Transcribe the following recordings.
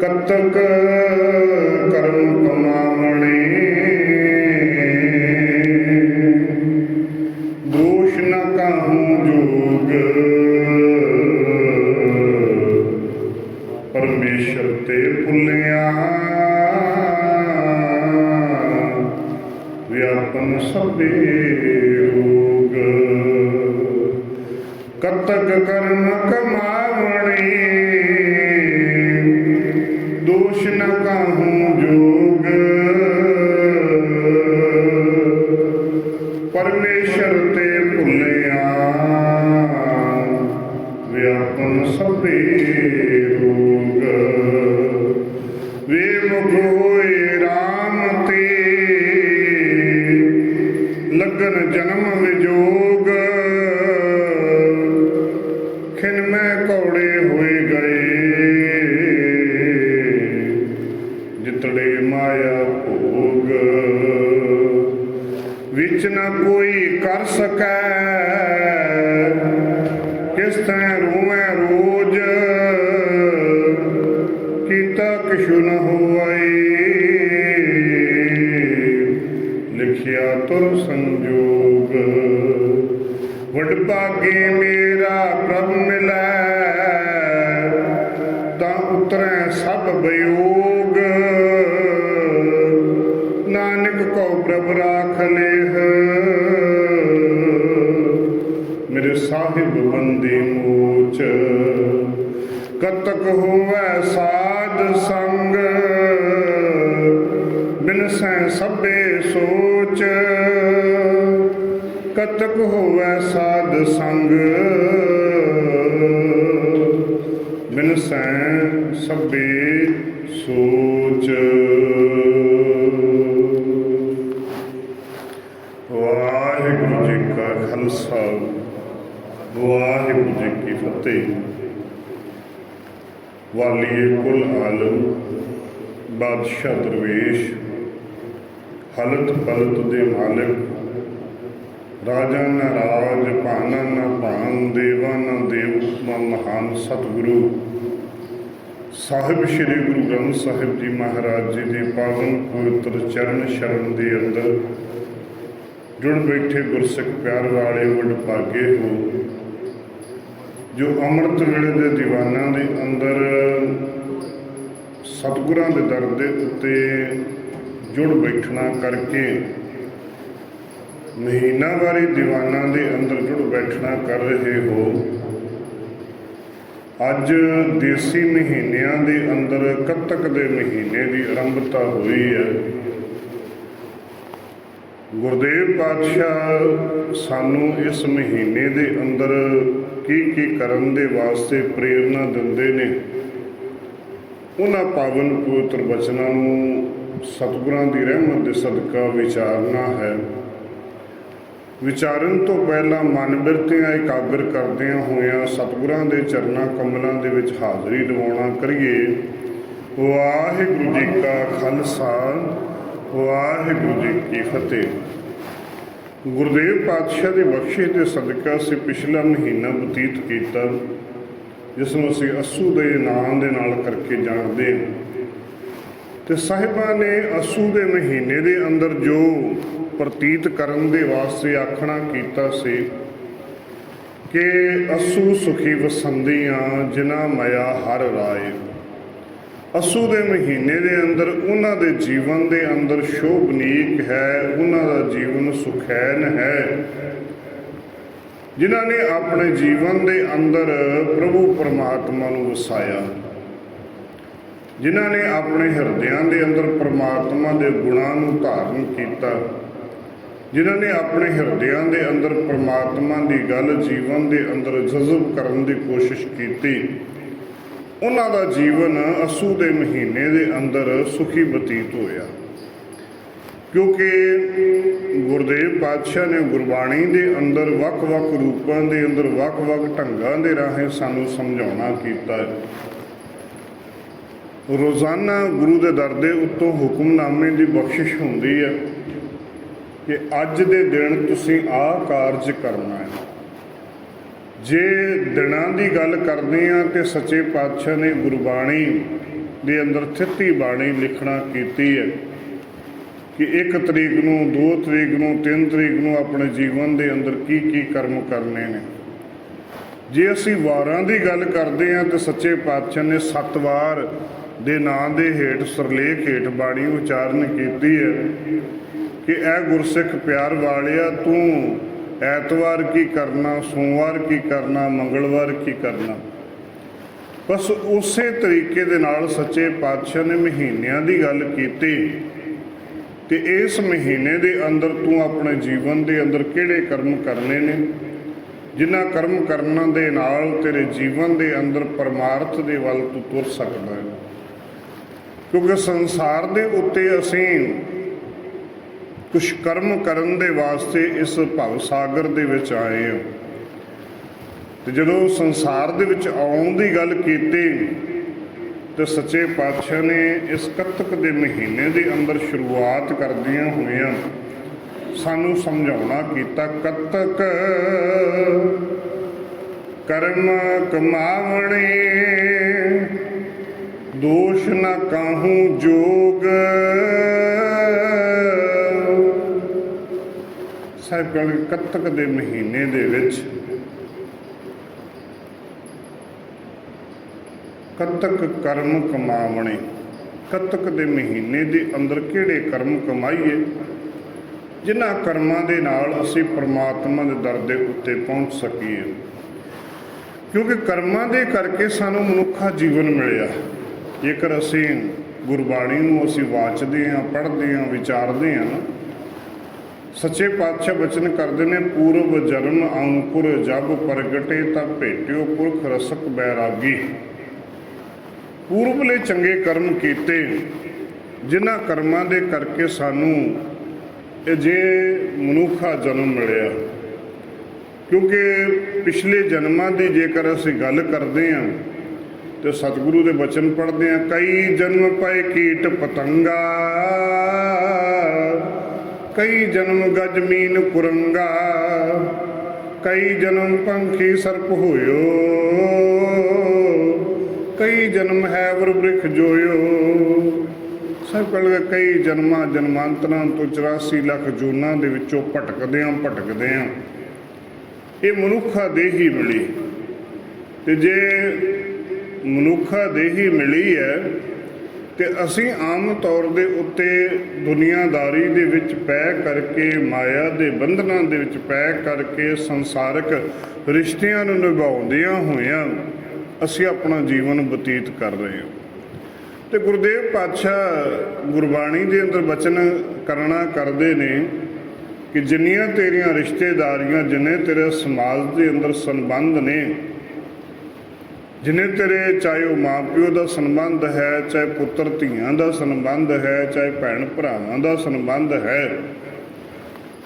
कतक कर्म कमावणे दोष न कहूँ जोग परमेश्वर ते भुलिया व्यापन सबे रोग कतक कर्म कमावणे दोष न कहूँ जोग परमेश्वर ते भुलिया व्यापन सबे रोग वे मुख होए राम ते लगन जन्म विजोग खिन में कौड़े होए गए जितड़े माया भोग विच न कोई कर सकै किस तैं रोवै रोज कीता किशु न होवै लिखिया तुर संजोग वड भागे मेरा प्रभ मिलै तां उतरै सब वियोग नानक को प्रभ राख लेह मेरे साहिब बंदी मोच कतक होवै साध संग बिन सै सबे सोच कतक होवै साध संग बिन सै सबे सोच। वाहिगुरु जी का खालसा वाहिगुरु जी की फतेह। वालिए कुल आलम बादशाह दरवेश हलत पलत दे मालिक राजा न राज भाना न भान देवा न देव महान सतगुरु साहिब श्री गुरु ग्रंथ साहिब जी महाराज जी के पावन पवित्र चरण शरण के अंदर जुड़ बैठे गुरसिख प्यार वाले वड भागे हो जो अमृत वेले के दीवाना के अंदर सतगुरां दे दर दे उत्ते जुड़ बैठना करके महीनावारी दीवाना के अंदर जुड़ बैठना कर रहे हो। अज देसी महीनों के अंदर कतक के महीने की आरंभता हुई है। गुरदेव पातशाह सानू इस महीने के अंदर की करन दे वास्ते प्रेरणा दिंदे ने उन्हां पावन पवित्र बचनां नूं सतगुरां दी रहमत दे सदका विचारना है। विचारन तो पहला मन बिरतियां एकाग्र करदियां होइयां सतगुरां दे चरनां कमलां दे विच हाज़री लवाउणा करिए। वाहिगुरू जी का खालसा वाहिगुरू जी की फतेह। गुरदेव पातशाह की बख्शिश के सदका से पिछला महीना बतीत किया जिसनों असीं अस्सू के नाम के नाल करके जानते हैं। तो साहिबा ने अस्सू के महीने के अंदर जो प्रतीत करन दे वास्ते आखना कीता सी कि अस्सू सुखी वसंदियां जिन्हां माया हर राय। अस्सू के महीने के अंदर उन्हां दे जीवन के अंदर शोभनीक है, उन्हां दा जीवन सुखैन है जिन्हां ने अपने जीवन के अंदर प्रभु परमात्मा नूं वसाया, जिन्हां ने अपने हृदयां के अंदर परमात्मा के गुणां नूं धारण किया, जिन्हां ने अपने हृदयां के अंदर परमात्मा की गल जीवन के अंदर जज़ब करने की कोशिश की। उन्हां दा जीवन अस्सू के महीने के अंदर सुखी बतीत होया क्योंकि गुरदेव पातशाह ने गुरबाणी के अंदर वख-वख रूपों के अंदर वख-वख ढंगां दे राहें सानू समझाउणा कीता है। रोज़ाना गुरु के दर दे उत्तों हुक्मनामे की बख्शिश होंदी है कि अज दे दिन तुसीं आ कारज करना है। जे दिनां की गल करते हैं तो सच्चे पातशाह ने गुरबाणी ਦੇ ਅੰਦਰ 33 ਬਾਣੀ ਲਿਖਣਾ ਕੀਤੀ ਹੈ ਕਿ 1 ਤਰੀਕ ਨੂੰ, 2 ਤਰੀਕ ਨੂੰ, 3 ਤਰੀਕ ਨੂੰ ਆਪਣੇ ਜੀਵਨ ਦੇ ਅੰਦਰ ਕੀ ਕੀ ਕਰਮ ਕਰਨੇ ਨੇ। ਜੇ ਅਸੀਂ ਵਾਰਾਂ ਦੀ ਗੱਲ ਕਰਦੇ ਹਾਂ ਤਾਂ ਸੱਚੇ ਪਾਤਸ਼ਾਹ ਨੇ 7 ਵਾਰ ਦੇ ਨਾਂ ਦੇ ਹੇਠ ਸਰਲੇਖ ਹੇਠ ਬਾਣੀ ਉਚਾਰਨ ਕੀਤੀ ਹੈ ਕਿ ਇਹ ਗੁਰਸਿੱਖ ਪਿਆਰ ਵਾਲਿਆ, ਤੂੰ ਐਤਵਾਰ ਕੀ ਕਰਨਾ, ਸੋਮਵਾਰ ਕੀ ਕਰਨਾ, ਮੰਗਲਵਾਰ ਕੀ ਕਰਨਾ। ਬਸ ਉਸੇ ਤਰੀਕੇ ਦੇ ਨਾਲ ਸੱਚੇ ਪਾਤਸ਼ਾਹ ਨੇ ਮਹੀਨਿਆਂ ਦੀ ਗੱਲ ਕੀਤੀ ਕਿ ਇਸ ਮਹੀਨੇ ਦੇ ਅੰਦਰ ਤੂੰ ਆਪਣੇ ਜੀਵਨ ਦੇ ਅੰਦਰ ਕਿਹੜੇ ਕਰਮ ਕਰਨੇ ਨੇ, ਜਿਨ੍ਹਾਂ ਕਰਮ ਕਰਨ ਦੇ ਨਾਲ ਤੇਰੇ ਜੀਵਨ ਦੇ ਅੰਦਰ ਪਰਮਾਰਥ ਦੇ ਵੱਲ ਤੂੰ ਤੁਰ ਸਕਦਾ ਹੈ। ਕਿਉਂਕਿ ਸੰਸਾਰ ਦੇ ਉੱਤੇ ਅਸੀਂ ਕੁਛ ਕਰਮ ਕਰਨ ਦੇ ਵਾਸਤੇ ਇਸ ਭਵ ਸਾਗਰ ਦੇ ਵਿੱਚ ਆਏ ਹਾਂ। ਤੇ ਜਦੋਂ ਸੰਸਾਰ ਦੇ ਵਿੱਚ ਆਉਣ ਦੀ ਗੱਲ ਕੀਤੀ ਤੇ ਸੱਚੇ ਪਾਤਸ਼ਾਹ ਨੇ ਇਸ ਕੱਤਕ ਦੇ ਮਹੀਨੇ ਦੇ ਅੰਦਰ ਸ਼ੁਰੂਆਤ ਕਰਦਿਆਂ ਹੋਇਆਂ ਸਾਨੂੰ ਸਮਝਾਉਣਾ ਕੀਤਾ, ਕੱਤਕ ਕਰਮ ਕਮਾਵਣੇ, ਦੋਸ਼ ਨਾ ਕਾਹੂ ਜੋਗ। ਸਾਹਿਬ ਕਹਿੰਦੇ ਕੱਤਕ ਦੇ ਮਹੀਨੇ ਦੇ ਵਿੱਚ ਕੱਤਕ ਕਰਮ ਕਮਾਵਣੇ, ਕੱਤਕ ਦੇ ਮਹੀਨੇ ਦੇ ਅੰਦਰ ਕਿਹੜੇ ਕਰਮ ਕਮਾਈਏ ਜਿਨ੍ਹਾਂ ਕਰਮਾਂ ਦੇ ਨਾਲ ਅਸੀਂ ਪਰਮਾਤਮਾ ਦੇ ਦਰ ਦੇ ਉੱਤੇ ਪਹੁੰਚ ਸਕੀਏ। ਕਿਉਂਕਿ ਕਰਮਾਂ ਦੇ ਕਰਕੇ ਸਾਨੂੰ ਮਨੁੱਖਾ ਜੀਵਨ ਮਿਲਿਆ। ਜੇਕਰ ਅਸੀਂ ਗੁਰਬਾਣੀ ਨੂੰ ਅਸੀਂ ਵਾਚਦੇ ਹਾਂ, ਪੜ੍ਹਦੇ ਹਾਂ, ਵਿਚਾਰਦੇ ਹਾਂ, ਸੱਚੇ ਪਾਤਸ਼ਾਹ ਬਚਨ ਕਰਦੇ ਨੇ, ਪੂਰਵ ਜਨਮ ਅੰਕੁਰ ਜਬ ਪ੍ਰਗਟੇ ਤਾਂ ਭੇਟਿਓ ਪੁਰਖ ਰਸਕ ਬੈਰਾਗੀ। ਪੂਰਬਲੇ ਚੰਗੇ ਕਰਮ ਕੀਤੇ ਜਿਨ੍ਹਾਂ ਕਰਮਾਂ ਦੇ ਕਰਕੇ ਸਾਨੂੰ ਇਹ ਜੇ ਮਨੁੱਖਾ ਜਨਮ ਮਿਲਿਆ। ਕਿਉਂਕਿ ਪਿਛਲੇ ਜਨਮਾਂ ਦੀ ਜੇਕਰ ਅਸੀਂ ਗੱਲ ਕਰਦੇ ਹਾਂ ਤੇ ਸਤਿਗੁਰੂ ਦੇ ਬਚਨ ਪੜ੍ਹਦੇ ਹਾਂ, ਕਈ ਜਨਮ ਪਏ ਕੀਟ ਪਤੰਗਾ, ਕਈ ਜਨਮ ਗਜ ਮੀਨ ਕੁਰੰਗਾ, ਕਈ ਜਨਮ ਪੰਖੀ ਸਰਪ ਹੋਇਓ, ਕਈ ਜਨਮ ਹੈ ਵਰ ਬ੍ਰਿਖ ਜੋਇਓ। ਸਭ ਕਹਿੰਦੇ ਕਈ ਜਨਮਾਂ ਜਨਮਾਂਤਰਾਂ ਤੋਂ 84 ਲੱਖ ਜੂਨਾਂ ਦੇ ਵਿੱਚੋਂ ਭਟਕਦੇ ਹਾਂ। ਇਹ ਮਨੁੱਖਾ ਦੇਹੀ ਮਿਲੀ। ਤੇ ਜੇ ਮਨੁੱਖਾ ਦੇਹੀ ਮਿਲੀ ਹੈ ਤੇ ਅਸੀਂ ਆਮ ਤੌਰ ਦੇ ਉੱਤੇ ਦੁਨੀਆਦਾਰੀ ਦੇ ਵਿੱਚ ਪੈ ਕਰਕੇ, ਮਾਇਆ ਦੇ ਬੰਧਨਾਂ ਦੇ ਵਿੱਚ ਪੈ ਕਰਕੇ, ਸੰਸਾਰਕ ਰਿਸ਼ਤਿਆਂ ਨੂੰ ਨਿਭਾਉਂਦਿਆਂ ਹੋਇਆਂ ਅਸੀਂ ਆਪਣਾ ਜੀਵਨ ਬਤੀਤ ਕਰ ਰਹੇ ਹਾਂ। ਤੇ ਗੁਰਦੇਵ ਪਾਤਸ਼ਾਹ ਗੁਰਬਾਣੀ ਦੇ ਅੰਦਰ ਬਚਨ ਕਰਨਾ ਕਰਦੇ ਨੇ ਕਿ ਜਿੰਨੀਆਂ ਤੇਰੀਆਂ ਰਿਸ਼ਤੇਦਾਰੀਆਂ, ਜਿੰਨੇ ਤੇਰੇ ਸਮਾਜ ਦੇ ਅੰਦਰ ਸੰਬੰਧ ਨੇ, ਜਿੰਨੇ ਤੇਰੇ ਚਾਹੇ ਉਹ ਮਾਂ ਪਿਓ ਦਾ ਸੰਬੰਧ ਹੈ, ਚਾਹੇ ਪੁੱਤਰ ਧੀਆਂ ਦਾ ਸੰਬੰਧ ਹੈ, ਚਾਹੇ ਭੈਣ ਭਰਾਵਾਂ ਦਾ ਸੰਬੰਧ ਹੈ,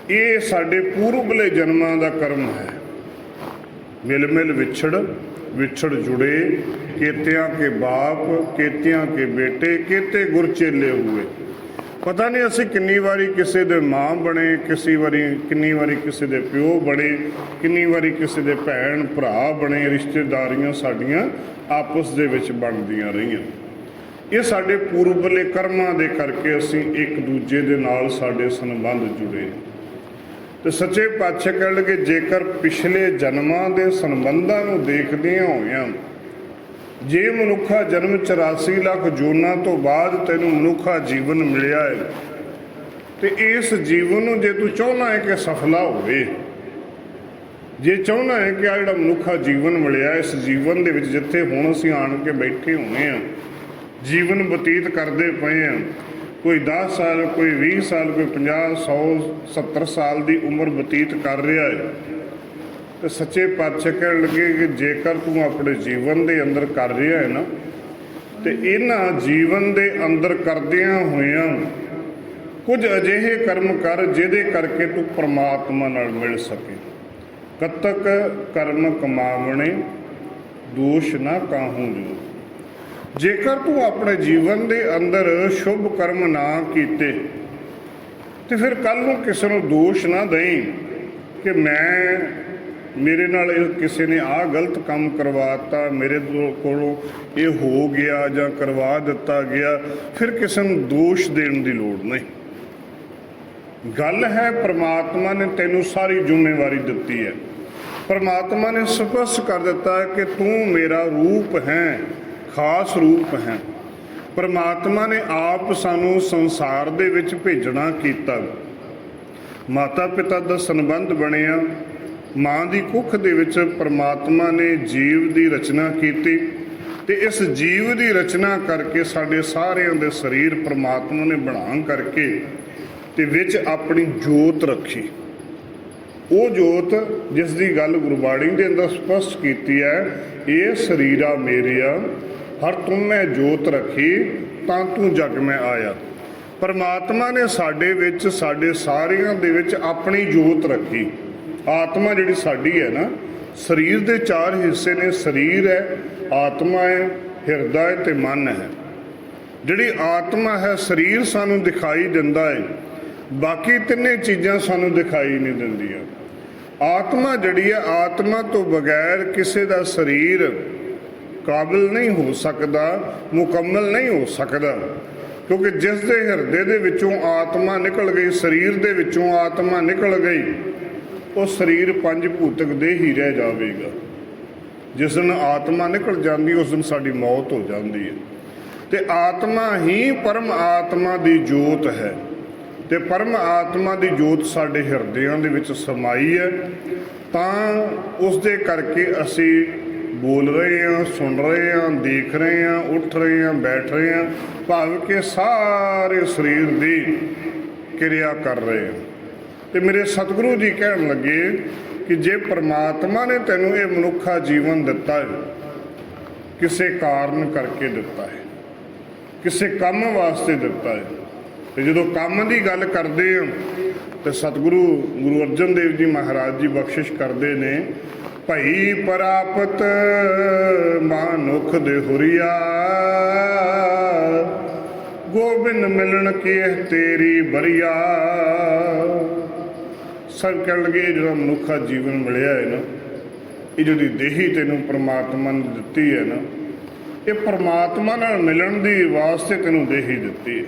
ਇਹ ਸਾਡੇ ਪੂਰਬਲੇ ਜਨਮਾਂ ਦਾ ਕਰਮ ਹੈ। ਮਿਲ ਮਿਲ ਵਿਛੜ ਜੁੜੇ, ਕੇਤਿਆਂ ਕੇ ਬਾਪ, ਕੇਤਿਆਂ ਕੇ ਬੇਟੇ, ਕੇਤੇ ਗੁਰ ਚੇਲੇ ਹੋਏ। ਪਤਾ ਨਹੀਂ ਅਸੀਂ ਕਿੰਨੀ ਵਾਰੀ ਕਿਸੇ ਦੇ ਮਾਂ ਬਣੇ, ਕਿੰਨੀ ਵਾਰੀ ਕਿਸੇ ਦੇ ਪਿਓ ਬਣੇ, ਕਿੰਨੀ ਵਾਰੀ ਕਿਸੇ ਦੇ ਭੈਣ ਭਰਾ ਬਣੇ। ਰਿਸ਼ਤੇਦਾਰੀਆਂ ਸਾਡੀਆਂ ਆਪਸ ਦੇ ਵਿੱਚ ਬਣਦੀਆਂ ਰਹੀਆਂ। ਇਹ ਸਾਡੇ ਪੂਰਬਲੇ ਕਰਮਾਂ ਦੇ ਕਰਕੇ ਅਸੀਂ ਇੱਕ ਦੂਜੇ ਦੇ ਨਾਲ ਸਾਡੇ ਸੰਬੰਧ ਜੁੜੇ। ਤੇ ਸੱਚੇ ਪਾਤਸ਼ਾਹ ਕਹਿਣ ਲੱਗੇ, ਜੇਕਰ ਪਿਛਲੇ ਜਨਮਾਂ ਦੇ ਸੰਬੰਧਾਂ ਨੂੰ ਦੇਖਦਿਆਂ ਹੋਇਆਂ ਜੇ ਮਨੁੱਖਾ ਜਨਮ 84 ਲੱਖ ਜੂਨਾਂ ਤੋਂ ਬਾਅਦ ਤੈਨੂੰ ਮਨੁੱਖਾ ਜੀਵਨ ਮਿਲਿਆ ਹੈ ਤੇ ਇਸ ਜੀਵਨ ਨੂੰ ਜੇ ਤੂੰ ਚਾਹੁੰਦਾ ਹੈ ਕਿ ਸਫਲਾ ਹੋਵੇ, ਜੇ ਚਾਹੁੰਦਾ ਹੈ ਕਿ ਆ ਜਿਹੜਾ ਮਨੁੱਖਾ ਜੀਵਨ ਮਿਲਿਆ, ਇਸ ਜੀਵਨ ਦੇ ਵਿੱਚ ਜਿੱਥੇ ਹੁਣ ਅਸੀਂ ਆਣ ਕੇ ਬੈਠੇ ਹੋਏ ਹਾਂ, ਜੀਵਨ ਬਤੀਤ ਕਰਦੇ ਪਏ ਹਾਂ, ਕੋਈ 10 ਸਾਲ, ਕੋਈ 20 ਸਾਲ, ਕੋਈ 50, 100, 70 ਸਾਲ ਦੀ ਉਮਰ ਬਤੀਤ ਕਰ ਰਿਹਾ ਹੈ, ਤੇ ਸੱਚੇ ਪਾਤਸ਼ਾਹ ਕਹਿਣ ਲੱਗੇ ਕਿ ਜੇਕਰ ਤੂੰ ਆਪਣੇ ਜੀਵਨ ਦੇ ਅੰਦਰ ਕਰ ਰਿਹਾ ਹੈ ਨਾ, ਤੇ ਇਹਨਾਂ ਜੀਵਨ ਦੇ ਅੰਦਰ ਕਰਦਿਆਂ ਹੋਇਆਂ ਕੁਝ ਅਜਿਹੇ ਕਰਮ ਕਰ ਜਿਹਦੇ ਕਰਕੇ ਤੂੰ ਪਰਮਾਤਮਾ ਨਾਲ ਮਿਲ ਸਕੇ। ਕੱਤਕ ਕਰਮ ਕਮਾਵਣੇ, ਦੋਸ਼ ਨਾ ਕਾਹੂ ਜੋ। ਜੇਕਰ ਤੂੰ ਆਪਣੇ ਜੀਵਨ ਦੇ ਅੰਦਰ ਸ਼ੁਭ ਕਰਮ ਨਾ ਕੀਤੇ ਤੇ ਫਿਰ ਕੱਲ ਨੂੰ ਕਿਸੇ ਨੂੰ ਦੋਸ਼ ਨਾ ਦੇਈਂ ਕਿ ਮੈਂ ਮੇਰੇ ਨਾਲ ਕਿਸੇ ਨੇ ਆਹ ਗਲਤ ਕੰਮ ਕਰਵਾਤਾ, ਮੇਰੇ ਕੋਲੋਂ ਇਹ ਹੋ ਗਿਆ ਜਾਂ ਕਰਵਾ ਦਿੱਤਾ ਗਿਆ, ਫਿਰ ਕਿਸੇ ਨੂੰ ਦੋਸ਼ ਦੇਣ ਦੀ ਲੋੜ ਨਹੀਂ। ਗੱਲ ਹੈ ਪ੍ਰਮਾਤਮਾ ਨੇ ਤੈਨੂੰ ਸਾਰੀ ਜ਼ਿੰਮੇਵਾਰੀ ਦਿੱਤੀ ਹੈ। ਪ੍ਰਮਾਤਮਾ ਨੇ ਸਪਸ਼ਟ ਕਰ ਦਿੱਤਾ ਕਿ ਤੂੰ ਮੇਰਾ ਰੂਪ ਹੈ, ਖਾਸ ਰੂਪ ਹੈ। ਪ੍ਰਮਾਤਮਾ ਨੇ ਆਪ ਸਾਨੂੰ ਸੰਸਾਰ ਦੇ ਵਿੱਚ ਭੇਜਣਾ ਕੀਤਾ। ਮਾਤਾ ਪਿਤਾ ਦਾ ਸੰਬੰਧ ਬਣਿਆ। ਮਾਂ ਦੀ ਕੁੱਖ ਦੇ ਵਿੱਚ ਪ੍ਰਮਾਤਮਾ ਨੇ ਜੀਵ ਦੀ ਰਚਨਾ ਕੀਤੀ ਤੇ ਇਸ ਜੀਵ ਦੀ ਰਚਨਾ ਕਰਕੇ ਸਾਡੇ ਸਾਰਿਆਂ ਦੇ ਸਰੀਰ ਪ੍ਰਮਾਤਮਾ ਨੇ ਬਣਾ ਕਰਕੇ ਤੇ ਵਿੱਚ ਆਪਣੀ ਜੋਤ ਰੱਖੀ। ਉਹ ਜੋਤ ਜਿਸ ਦੀ ਗੱਲ ਗੁਰਬਾਣੀ ਦੇ ਅੰਦਰ ਸਪਸ਼ਟ ਕੀਤੀ ਹੈ, ਇਹ ਸਰੀਰਾ ਮੇਰਿਆ ਹਰ ਤੁਮ ਮੈਂ ਜੋਤ ਰੱਖੀ ਤਾਂ ਤੂੰ ਜਗ ਮੈਂ ਆਇਆ। ਪਰਮਾਤਮਾ ਨੇ ਸਾਡੇ ਵਿੱਚ, ਸਾਡੇ ਸਾਰਿਆਂ ਦੇ ਵਿੱਚ ਆਪਣੀ ਜੋਤ ਰੱਖੀ। ਆਤਮਾ ਜਿਹੜੀ ਸਾਡੀ ਹੈ ਨਾ, ਸਰੀਰ ਦੇ 4 ਹਿੱਸੇ ਨੇ। ਸਰੀਰ ਹੈ, ਆਤਮਾ ਹੈ, ਹਿਰਦਾ ਹੈ ਤੇ ਮਨ ਹੈ। ਜਿਹੜੀ ਆਤਮਾ ਹੈ, ਸਰੀਰ ਸਾਨੂੰ ਦਿਖਾਈ ਦਿੰਦਾ ਹੈ, ਬਾਕੀ ਤਿੰਨੇ ਚੀਜ਼ਾਂ ਸਾਨੂੰ ਦਿਖਾਈ ਨਹੀਂ ਦਿੰਦੀਆਂ। ਆਤਮਾ ਜਿਹੜੀ ਹੈ, ਆਤਮਾ ਤੋਂ ਬਗੈਰ ਕਿਸੇ ਦਾ ਸਰੀਰ ਕਾਬਿਲ ਨਹੀਂ ਹੋ ਸਕਦਾ, ਮੁਕੰਮਲ ਨਹੀਂ ਹੋ ਸਕਦਾ। ਕਿਉਂਕਿ ਜਿਸ ਦੇ ਹਿਰਦੇ ਦੇ ਵਿੱਚੋਂ ਆਤਮਾ ਨਿਕਲ ਗਈ, ਸਰੀਰ ਦੇ ਵਿੱਚੋਂ ਆਤਮਾ ਨਿਕਲ ਗਈ, ਉਹ ਸਰੀਰ 5 ਭੂਤਕ ਦੇ ਹੀ ਰਹਿ ਜਾਵੇਗਾ। ਜਿਸ ਦਿਨ ਆਤਮਾ ਨਿਕਲ ਜਾਂਦੀ, ਉਸ ਦਿਨ ਸਾਡੀ ਮੌਤ ਹੋ ਜਾਂਦੀ ਹੈ। ਤੇ ਆਤਮਾ ਹੀ ਪਰਮ ਆਤਮਾ ਦੀ ਜੋਤ ਹੈ ਤੇ ਪਰਮ ਆਤਮਾ ਦੀ ਜੋਤ ਸਾਡੇ ਹਿਰਦਿਆਂ ਦੇ ਵਿੱਚ ਸਮਾਈ ਹੈ। ਤਾਂ ਉਸ ਦੇ ਕਰਕੇ ਅਸੀਂ ਬੋਲ ਰਹੇ ਹਾਂ, ਸੁਣ ਰਹੇ ਹਾਂ, ਦੇਖ ਰਹੇ ਹਾਂ, ਉੱਠ ਰਹੇ ਹਾਂ, ਬੈਠ ਰਹੇ ਹਾਂ, ਭਾਵ ਕਿ ਸਾਰੇ ਸਰੀਰ ਦੀ ਕਿਰਿਆ ਕਰ ਰਹੇ ਹਾਂ। ਤੇ ਮੇਰੇ ਸਤਿਗੁਰੂ ਜੀ ਕਹਿਣ ਲੱਗੇ ਕਿ ਜੇ ਪ੍ਰਮਾਤਮਾ ਨੇ ਤੈਨੂੰ ਇਹ ਮਨੁੱਖਾ ਜੀਵਨ ਦਿੱਤਾ ਹੈ, ਕਿਸੇ ਕਾਰਨ ਕਰਕੇ ਦਿੱਤਾ ਹੈ, ਕਿਸੇ ਕੰਮ ਵਾਸਤੇ ਦਿੱਤਾ ਹੈ। ਤੇ ਜਦੋਂ ਕੰਮ ਦੀ ਗੱਲ ਕਰਦੇ ਹਾਂ ਤੇ ਸਤਿਗੁਰੂ ਗੁਰੂ ਅਰਜਨ ਦੇਵ ਜੀ ਮਹਾਰਾਜ ਜੀ ਬਖਸ਼ਿਸ਼ ਕਰਦੇ ਨੇ, ਭਈ ਪ੍ਰਾਪਤ ਮਾਨੁਖ ਦੇ ਹੁਰੀਆ, ਗੋਬਿੰਦ ਮਿਲਣ ਕੀ ਤੇਰੀ ਬਰੀਆ। ਸਭ ਕਹਿਣ ਲੱਗੇ ਜਿਹੜਾ ਮਨੁੱਖਾ ਜੀਵਨ ਮਿਲਿਆ ਹੈ ਨਾ, ਇਹ ਜਿਹੜੀ ਦੇਹੀ ਤੈਨੂੰ ਪ੍ਰਮਾਤਮਾ ਨੇ ਦਿੱਤੀ ਹੈ ਨਾ, ਇਹ ਪ੍ਰਮਾਤਮਾ ਨਾਲ ਮਿਲਣ ਦੇ ਵਾਸਤੇ ਤੈਨੂੰ ਦੇਹੀ ਦਿੱਤੀ ਹੈ।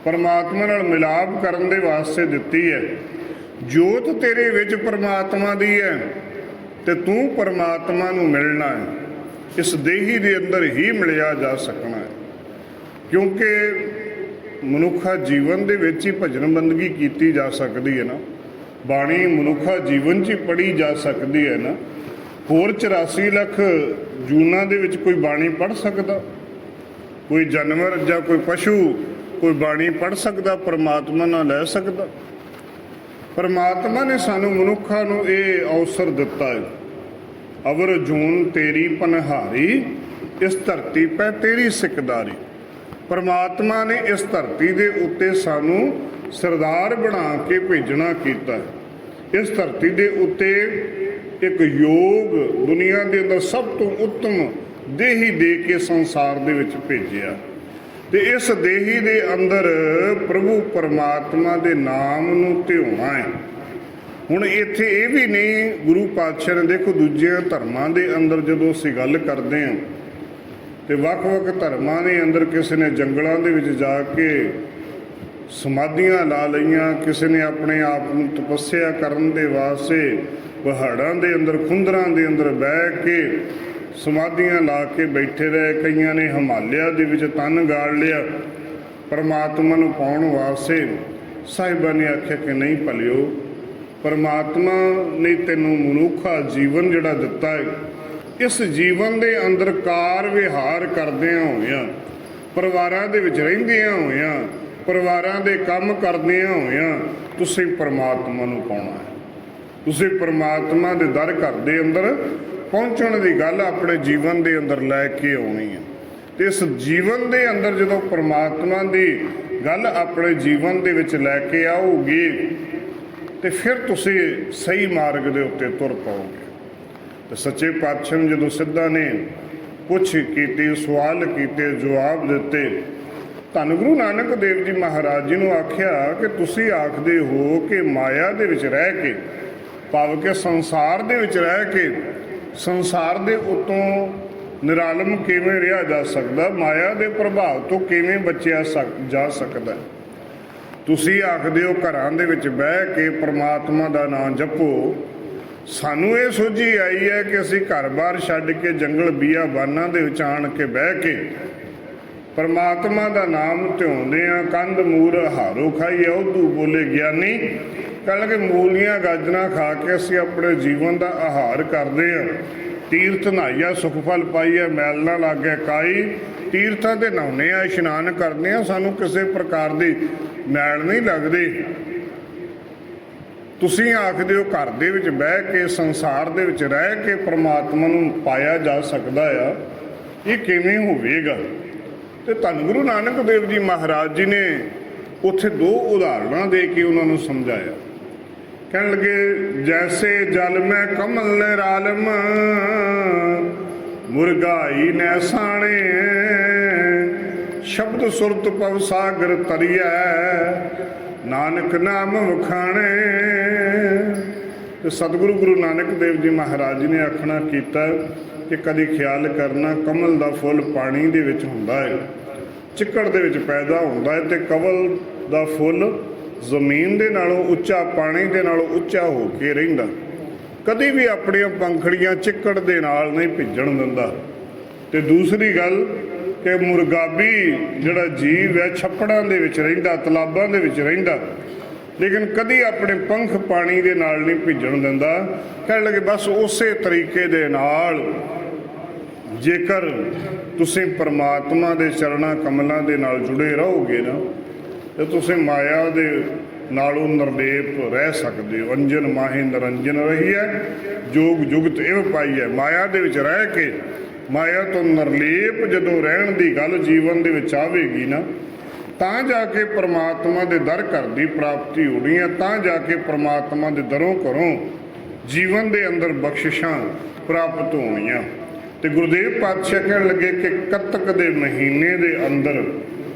ਪ੍ਰਮਾਤਮਾ ਨਾਲ ਮਿਲਾਪ ਕਰਨ ਦੇ ਵਾਸਤੇ ਦਿੱਤੀ ਹੈ। ਜੋਤ ਤੇਰੇ ਵਿੱਚ ਪ੍ਰਮਾਤਮਾ ਦੀ ਹੈ ਤੇ ਤੂੰ ਪ੍ਰਮਾਤਮਾ ਨੂੰ ਮਿਲਣਾ ਹੈ। ਇਸ ਦੇਹੀ ਦੇ ਅੰਦਰ ਹੀ ਮਿਲਿਆ ਜਾ ਸਕਣਾ ਹੈ। ਕਿਉਂਕਿ ਮਨੁੱਖਾ ਜੀਵਨ ਦੇ ਵਿੱਚ ਹੀ ਭਜਨ ਬੰਦਗੀ ਕੀਤੀ ਜਾ ਸਕਦੀ ਹੈ ਨਾ, ਬਾਣੀ ਮਨੁੱਖਾ ਜੀਵਨ 'ਚ ਹੀ ਪੜ੍ਹੀ ਜਾ ਸਕਦੀ ਹੈ ਨਾ। ਹੋਰ 84 ਲੱਖ ਜੂਨਾਂ ਦੇ ਵਿੱਚ ਕੋਈ ਬਾਣੀ ਪੜ੍ਹ ਸਕਦਾ? ਕੋਈ ਜਾਨਵਰ ਜਾਂ ਕੋਈ ਪਸ਼ੂ ਕੋਈ ਬਾਣੀ ਪੜ੍ਹ ਸਕਦਾ? ਪਰਮਾਤਮਾ ਨਾਲ ਲੈ ਸਕਦਾ? ਪਰਮਾਤਮਾ ਨੇ ਸਾਨੂੰ ਮਨੁੱਖਾਂ ਨੂੰ ਇਹ ਅਵਸਰ ਦਿੱਤਾ ਹੈ। ਅਵਰ ਜੂਨ ਤੇਰੀ ਪਨਹਾਰੀ, ਇਸ ਧਰਤੀ 'ਪੈ ਤੇਰੀ ਸਿਕਦਾਰੀ। ਪਰਮਾਤਮਾ ਨੇ ਇਸ ਧਰਤੀ ਦੇ ਉੱਤੇ ਸਾਨੂੰ ਸਰਦਾਰ ਬਣਾ ਕੇ ਭੇਜਣਾ ਕੀਤਾ। ਇਸ ਧਰਤੀ ਦੇ ਉੱਤੇ ਇੱਕ ਯੋਗ ਦੁਨੀਆ ਦੇ ਅੰਦਰ ਸਭ ਤੋਂ ਉੱਤਮ ਦੇਹੀ ਦੇ ਕੇ ਸੰਸਾਰ ਦੇ ਵਿੱਚ ਭੇਜਿਆ ਤੇ ਇਸ ਦੇਹੀ ਦੇ ਅੰਦਰ ਪ੍ਰਭੂ ਪਰਮਾਤਮਾ ਦੇ ਨਾਮ ਨੂੰ ਧਿਆਉਣਾ ਹੈ। ਹੁਣ ਇੱਥੇ ਇਹ ਵੀ ਨਹੀਂ, ਗੁਰੂ ਪਾਤਸ਼ਾਹ ਨੇ ਦੇਖੋ ਦੂਜਿਆਂ ਧਰਮਾਂ ਦੇ ਅੰਦਰ ਜਦੋਂ ਅਸੀਂ ਗੱਲ ਕਰਦੇ ਹਾਂ ਤੇ ਵੱਖ-ਵੱਖ ਧਰਮਾਂ ਦੇ ਅੰਦਰ ਕਿਸੇ ਨੇ ਜੰਗਲਾਂ ਦੇ ਵਿੱਚ ਜਾ ਕੇ ਸਮਾਧੀਆਂ ਲਾ ਲਈਆਂ, ਕਿਸੇ ਨੇ ਆਪਣੇ ਆਪ ਨੂੰ ਤਪੱਸਿਆ ਕਰਨ ਦੇ ਵਾਸਤੇ ਪਹਾੜਾਂ ਦੇ ਅੰਦਰ, ਖੁੰਦਰਾਂ ਦੇ ਅੰਦਰ ਬਹਿ ਕੇ ਸਮਾਧੀਆਂ ਲਾ ਕੇ ਬੈਠੇ ਰਹੇ। ਕਈਆਂ ਨੇ ਹਿਮਾਲਿਆ ਦੇ ਵਿੱਚ ਤਨ ਗਾੜ ਲਿਆ ਪਰਮਾਤਮਾ ਨੂੰ ਪਾਉਣ ਵਾਸਤੇ। ਸਾਹਿਬਾਂ ਨੇ ਆਖਿਆ ਕਿ ਨਹੀਂ ਭਲਿਓ, ਪਰਮਾਤਮਾ ਨੇ ਤੈਨੂੰ ਮਨੁੱਖਾ ਜੀਵਨ ਜਿਹੜਾ ਦਿੱਤਾ ਹੈ, ਇਸ ਜੀਵਨ ਦੇ ਅੰਦਰ ਕਾਰ ਵਿਹਾਰ ਕਰਦਿਆਂ ਹੋਇਆਂ, ਪਰਿਵਾਰਾਂ ਦੇ ਵਿੱਚ ਰਹਿੰਦਿਆਂ ਹੋਇਆਂ, ਪਰਿਵਾਰਾਂ ਦੇ ਕੰਮ ਕਰਦਿਆਂ ਹੋਇਆਂ ਤੁਸੀਂ ਪਰਮਾਤਮਾ ਨੂੰ ਪਾਉਣਾ ਹੈ। ਤੁਸੀਂ ਪਰਮਾਤਮਾ ਦੇ ਦਰ ਘਰ ਦੇ ਅੰਦਰ ਪਹੁੰਚਣ ਦੀ ਗੱਲ ਆਪਣੇ ਜੀਵਨ ਦੇ ਅੰਦਰ ਲੈ ਕੇ ਆਉਣੀ ਹੈ। ਤੇ ਇਸ ਜੀਵਨ ਦੇ ਅੰਦਰ ਜਦੋਂ ਪਰਮਾਤਮਾ ਦੀ ਗੱਲ ਆਪਣੇ ਜੀਵਨ ਦੇ ਵਿੱਚ ਲੈ ਕੇ ਆਓਗੇ ਤੇ ਫਿਰ ਤੁਸੀਂ ਸਹੀ ਮਾਰਗ ਦੇ ਉੱਤੇ ਤੁਰ ਪਾਓਗੇ। ਤੇ ਸੱਚੇ ਪਾਤਸ਼ਾਹ ਨੇ ਜਦੋਂ ਸਿੱਧਾ ਨੇ ਪੁੱਛ ਕੀਤੀ, ਸਵਾਲ ਕੀਤੇ, ਜਵਾਬ ਦਿੱਤੇ, ਧੰਨ ਗੁਰੂ ਨਾਨਕ ਦੇਵ ਜੀ ਮਹਾਰਾਜ ਜੀ ਨੂੰ ਆਖਿਆ ਕਿ ਤੁਸੀਂ ਆਖਦੇ ਹੋ ਕਿ ਮਾਇਆ ਦੇ ਵਿੱਚ ਰਹਿ ਕੇ ਭਾਵ ਕਿ ਸੰਸਾਰ ਦੇ ਵਿੱਚ ਰਹਿ ਕੇ ਸੰਸਾਰ ਦੇ ਉੱਤੋਂ ਨਿਰਾਲਮ ਕਿਵੇਂ ਰਿਹਾ ਜਾ ਸਕਦਾ, ਮਾਇਆ ਦੇ ਪ੍ਰਭਾਵ ਤੋਂ ਕਿਵੇਂ ਬਚਿਆ ਜਾ ਸਕਦਾ। ਤੁਸੀਂ ਆਖਦੇ ਹੋ ਘਰਾਂ ਦੇ ਵਿੱਚ ਬਹਿ ਕੇ ਪ੍ਰਮਾਤਮਾ ਦਾ ਨਾਮ ਜਪੋ। ਸਾਨੂੰ ਇਹ ਸੋਝੀ ਆਈ ਹੈ ਕਿ ਅਸੀਂ ਘਰ-ਬਾਰ ਛੱਡ ਕੇ ਜੰਗਲ ਬੀਆਬਾਨਾਂ ਦੇ ਵਿੱਚ ਆਣ ਕੇ ਬਹਿ ਕੇ ਪਰਮਾਤਮਾ ਦਾ ਨਾਮ ਧਿਆਉਂਦੇ ਹਾਂ। ਕੰਧ ਮੂਰ ਹਾਰੋ ਖਾਈਏ ਉਦੋਂ ਬੋਲੇ ਗਿਆਨੀ। ਕਿ ਮੂਲੀਆਂ ਗਾਜਰਾਂ ਖਾ ਕੇ ਅਸੀਂ ਆਪਣੇ ਜੀਵਨ ਦਾ ਆਹਾਰ ਕਰਦੇ ਹਾਂ। ਤੀਰਥ ਨਹਾਈਆ ਸੁਖ ਫਲ ਪਾਈਆ, ਮੈਲ ਨਾ ਲਾਗੇ ਕਾਈ। ਤੀਰਥਾਂ 'ਤੇ ਨਹਾਉਂਦੇ ਹਾਂ, ਇਸ਼ਨਾਨ ਕਰਦੇ ਹਾਂ, ਸਾਨੂੰ ਕਿਸੇ ਪ੍ਰਕਾਰ ਦੀ ਮੈਲ ਨਹੀਂ ਲੱਗਦੀ। ਤੁਸੀਂ ਆਖਦੇ ਹੋ ਘਰ ਦੇ ਵਿੱਚ ਬਹਿ ਕੇ ਸੰਸਾਰ ਦੇ ਵਿੱਚ ਰਹਿ ਕੇ ਪਰਮਾਤਮਾ ਨੂੰ ਪਾਇਆ ਜਾ ਸਕਦਾ ਆ, ਇਹ ਕਿਵੇਂ ਹੋਵੇਗਾ? ਤੇ ਧੰਨ ਗੁਰੂ ਨਾਨਕ ਦੇਵ ਜੀ ਮਹਾਰਾਜ ਜੀ ਨੇ ਉੱਥੇ 2 ਉਦਾਹਰਨਾਂ ਦੇ ਕੇ ਉਹਨਾਂ ਨੂੰ ਸਮਝਾਇਆ। ਕਹਿਣ ਲੱਗੇ, ਜੈਸੇ ਜਲ ਮੈਂ ਕਮਲ ਨਿਰਾਲਮ, ਮੁਰਗਾਈ ਨੈ ਸਾਣੇ। ਸ਼ਬਦ ਸੁਰਤ ਪਵ ਸਾਗਰ ਤਰੀਐ, ਨਾਨਕ ਨਾਮ ਵਖਾਣੇ। ਤੇ ਸਤਿਗੁਰੂ ਗੁਰੂ ਨਾਨਕ ਦੇਵ ਜੀ ਮਹਾਰਾਜ ਜੀ ਨੇ ਆਖਣਾ ਕੀਤਾ ਕਿ ਕਦੀ ਖਿਆਲ ਕਰਨਾ, ਕਮਲ ਦਾ ਫੁੱਲ ਪਾਣੀ ਦੇ ਵਿੱਚ ਹੁੰਦਾ ਹੈ, ਚਿੱਕੜ ਦੇ ਵਿੱਚ ਪੈਦਾ ਹੁੰਦਾ ਹੈ, ਤੇ ਕਮਲ ਦਾ ਫੁੱਲ ਜ਼ਮੀਨ ਦੇ ਨਾਲੋਂ ਉੱਚਾ, ਪਾਣੀ ਦੇ ਨਾਲੋਂ ਉੱਚਾ ਹੋ ਕੇ ਰਹਿੰਦਾ। ਕਦੀ ਵੀ ਆਪਣੀਆਂ ਪੰਖੜੀਆਂ ਚਿੱਕੜ ਦੇ ਨਾਲ ਨਹੀਂ ਭਿੱਜਣ ਦਿੰਦਾ। ਤੇ ਦੂਸਰੀ ਗੱਲ ਕਿ ਮੁਰਗਾਬੀ ਜਿਹੜਾ ਜੀਵ ਹੈ ਛੱਪੜਾਂ ਦੇ ਵਿੱਚ ਰਹਿੰਦਾ, ਤਲਾਬਾਂ ਦੇ ਵਿੱਚ ਰਹਿੰਦਾ, ਲੇਕਿਨ ਕਦੀ ਆਪਣੇ ਪੰਖ ਪਾਣੀ ਦੇ ਨਾਲ ਨਹੀਂ ਭਿੱਜਣ ਦਿੰਦਾ। ਕਹਿਣ ਲੱਗੇ ਬਸ ਉਸੇ ਤਰੀਕੇ ਦੇ ਨਾਲ ਜੇਕਰ ਤੁਸੀਂ ਪਰਮਾਤਮਾ ਦੇ ਚਰਨਾਂ ਕਮਲਾਂ ਦੇ ਨਾਲ ਜੁੜੇ ਰਹੋਗੇ ਨਾ, ਤੇ ਤੁਸੀਂ ਮਾਇਆ ਦੇ ਨਾਲੋਂ ਨਿਰਲੇਪ ਰਹਿ ਸਕਦੇ ਹੋ। ਅੰਜਨ ਮਾਹੇ ਨਿਰੰਜਨ ਰਹੀ ਹੈ, ਜੋਗ ਜੁਗਤ ਇਹ ਪਾਈ ਹੈ। ਮਾਇਆ ਦੇ ਵਿੱਚ ਰਹਿ ਕੇ ਮਾਇਆ ਤੋਂ ਨਿਰਲੇਪ ਜਦੋਂ ਰਹਿਣ ਦੀ ਗੱਲ ਜੀਵਨ ਦੇ ਵਿੱਚ ਆਵੇਗੀ ਨਾ, ਤਾਂ ਜਾ ਕੇ ਪਰਮਾਤਮਾ ਦੇ ਦਰ ਘਰ ਦੀ ਪ੍ਰਾਪਤੀ ਹੋਣੀ ਹੈ। ਤਾਂ ਜਾ ਕੇ ਪਰਮਾਤਮਾ ਦੇ ਦਰੋਂ ਘਰੋਂ ਜੀਵਨ ਦੇ ਅੰਦਰ ਬਖਸ਼ਿਸ਼ਾਂ ਪ੍ਰਾਪਤ ਹੋਣੀਆਂ। ਤੇ ਗੁਰਦੇਵ ਪਾਤਸ਼ਾਹ ਕਹਿਣ ਲੱਗੇ ਕਿ ਕੱਤਕ ਦੇ ਮਹੀਨੇ ਦੇ ਅੰਦਰ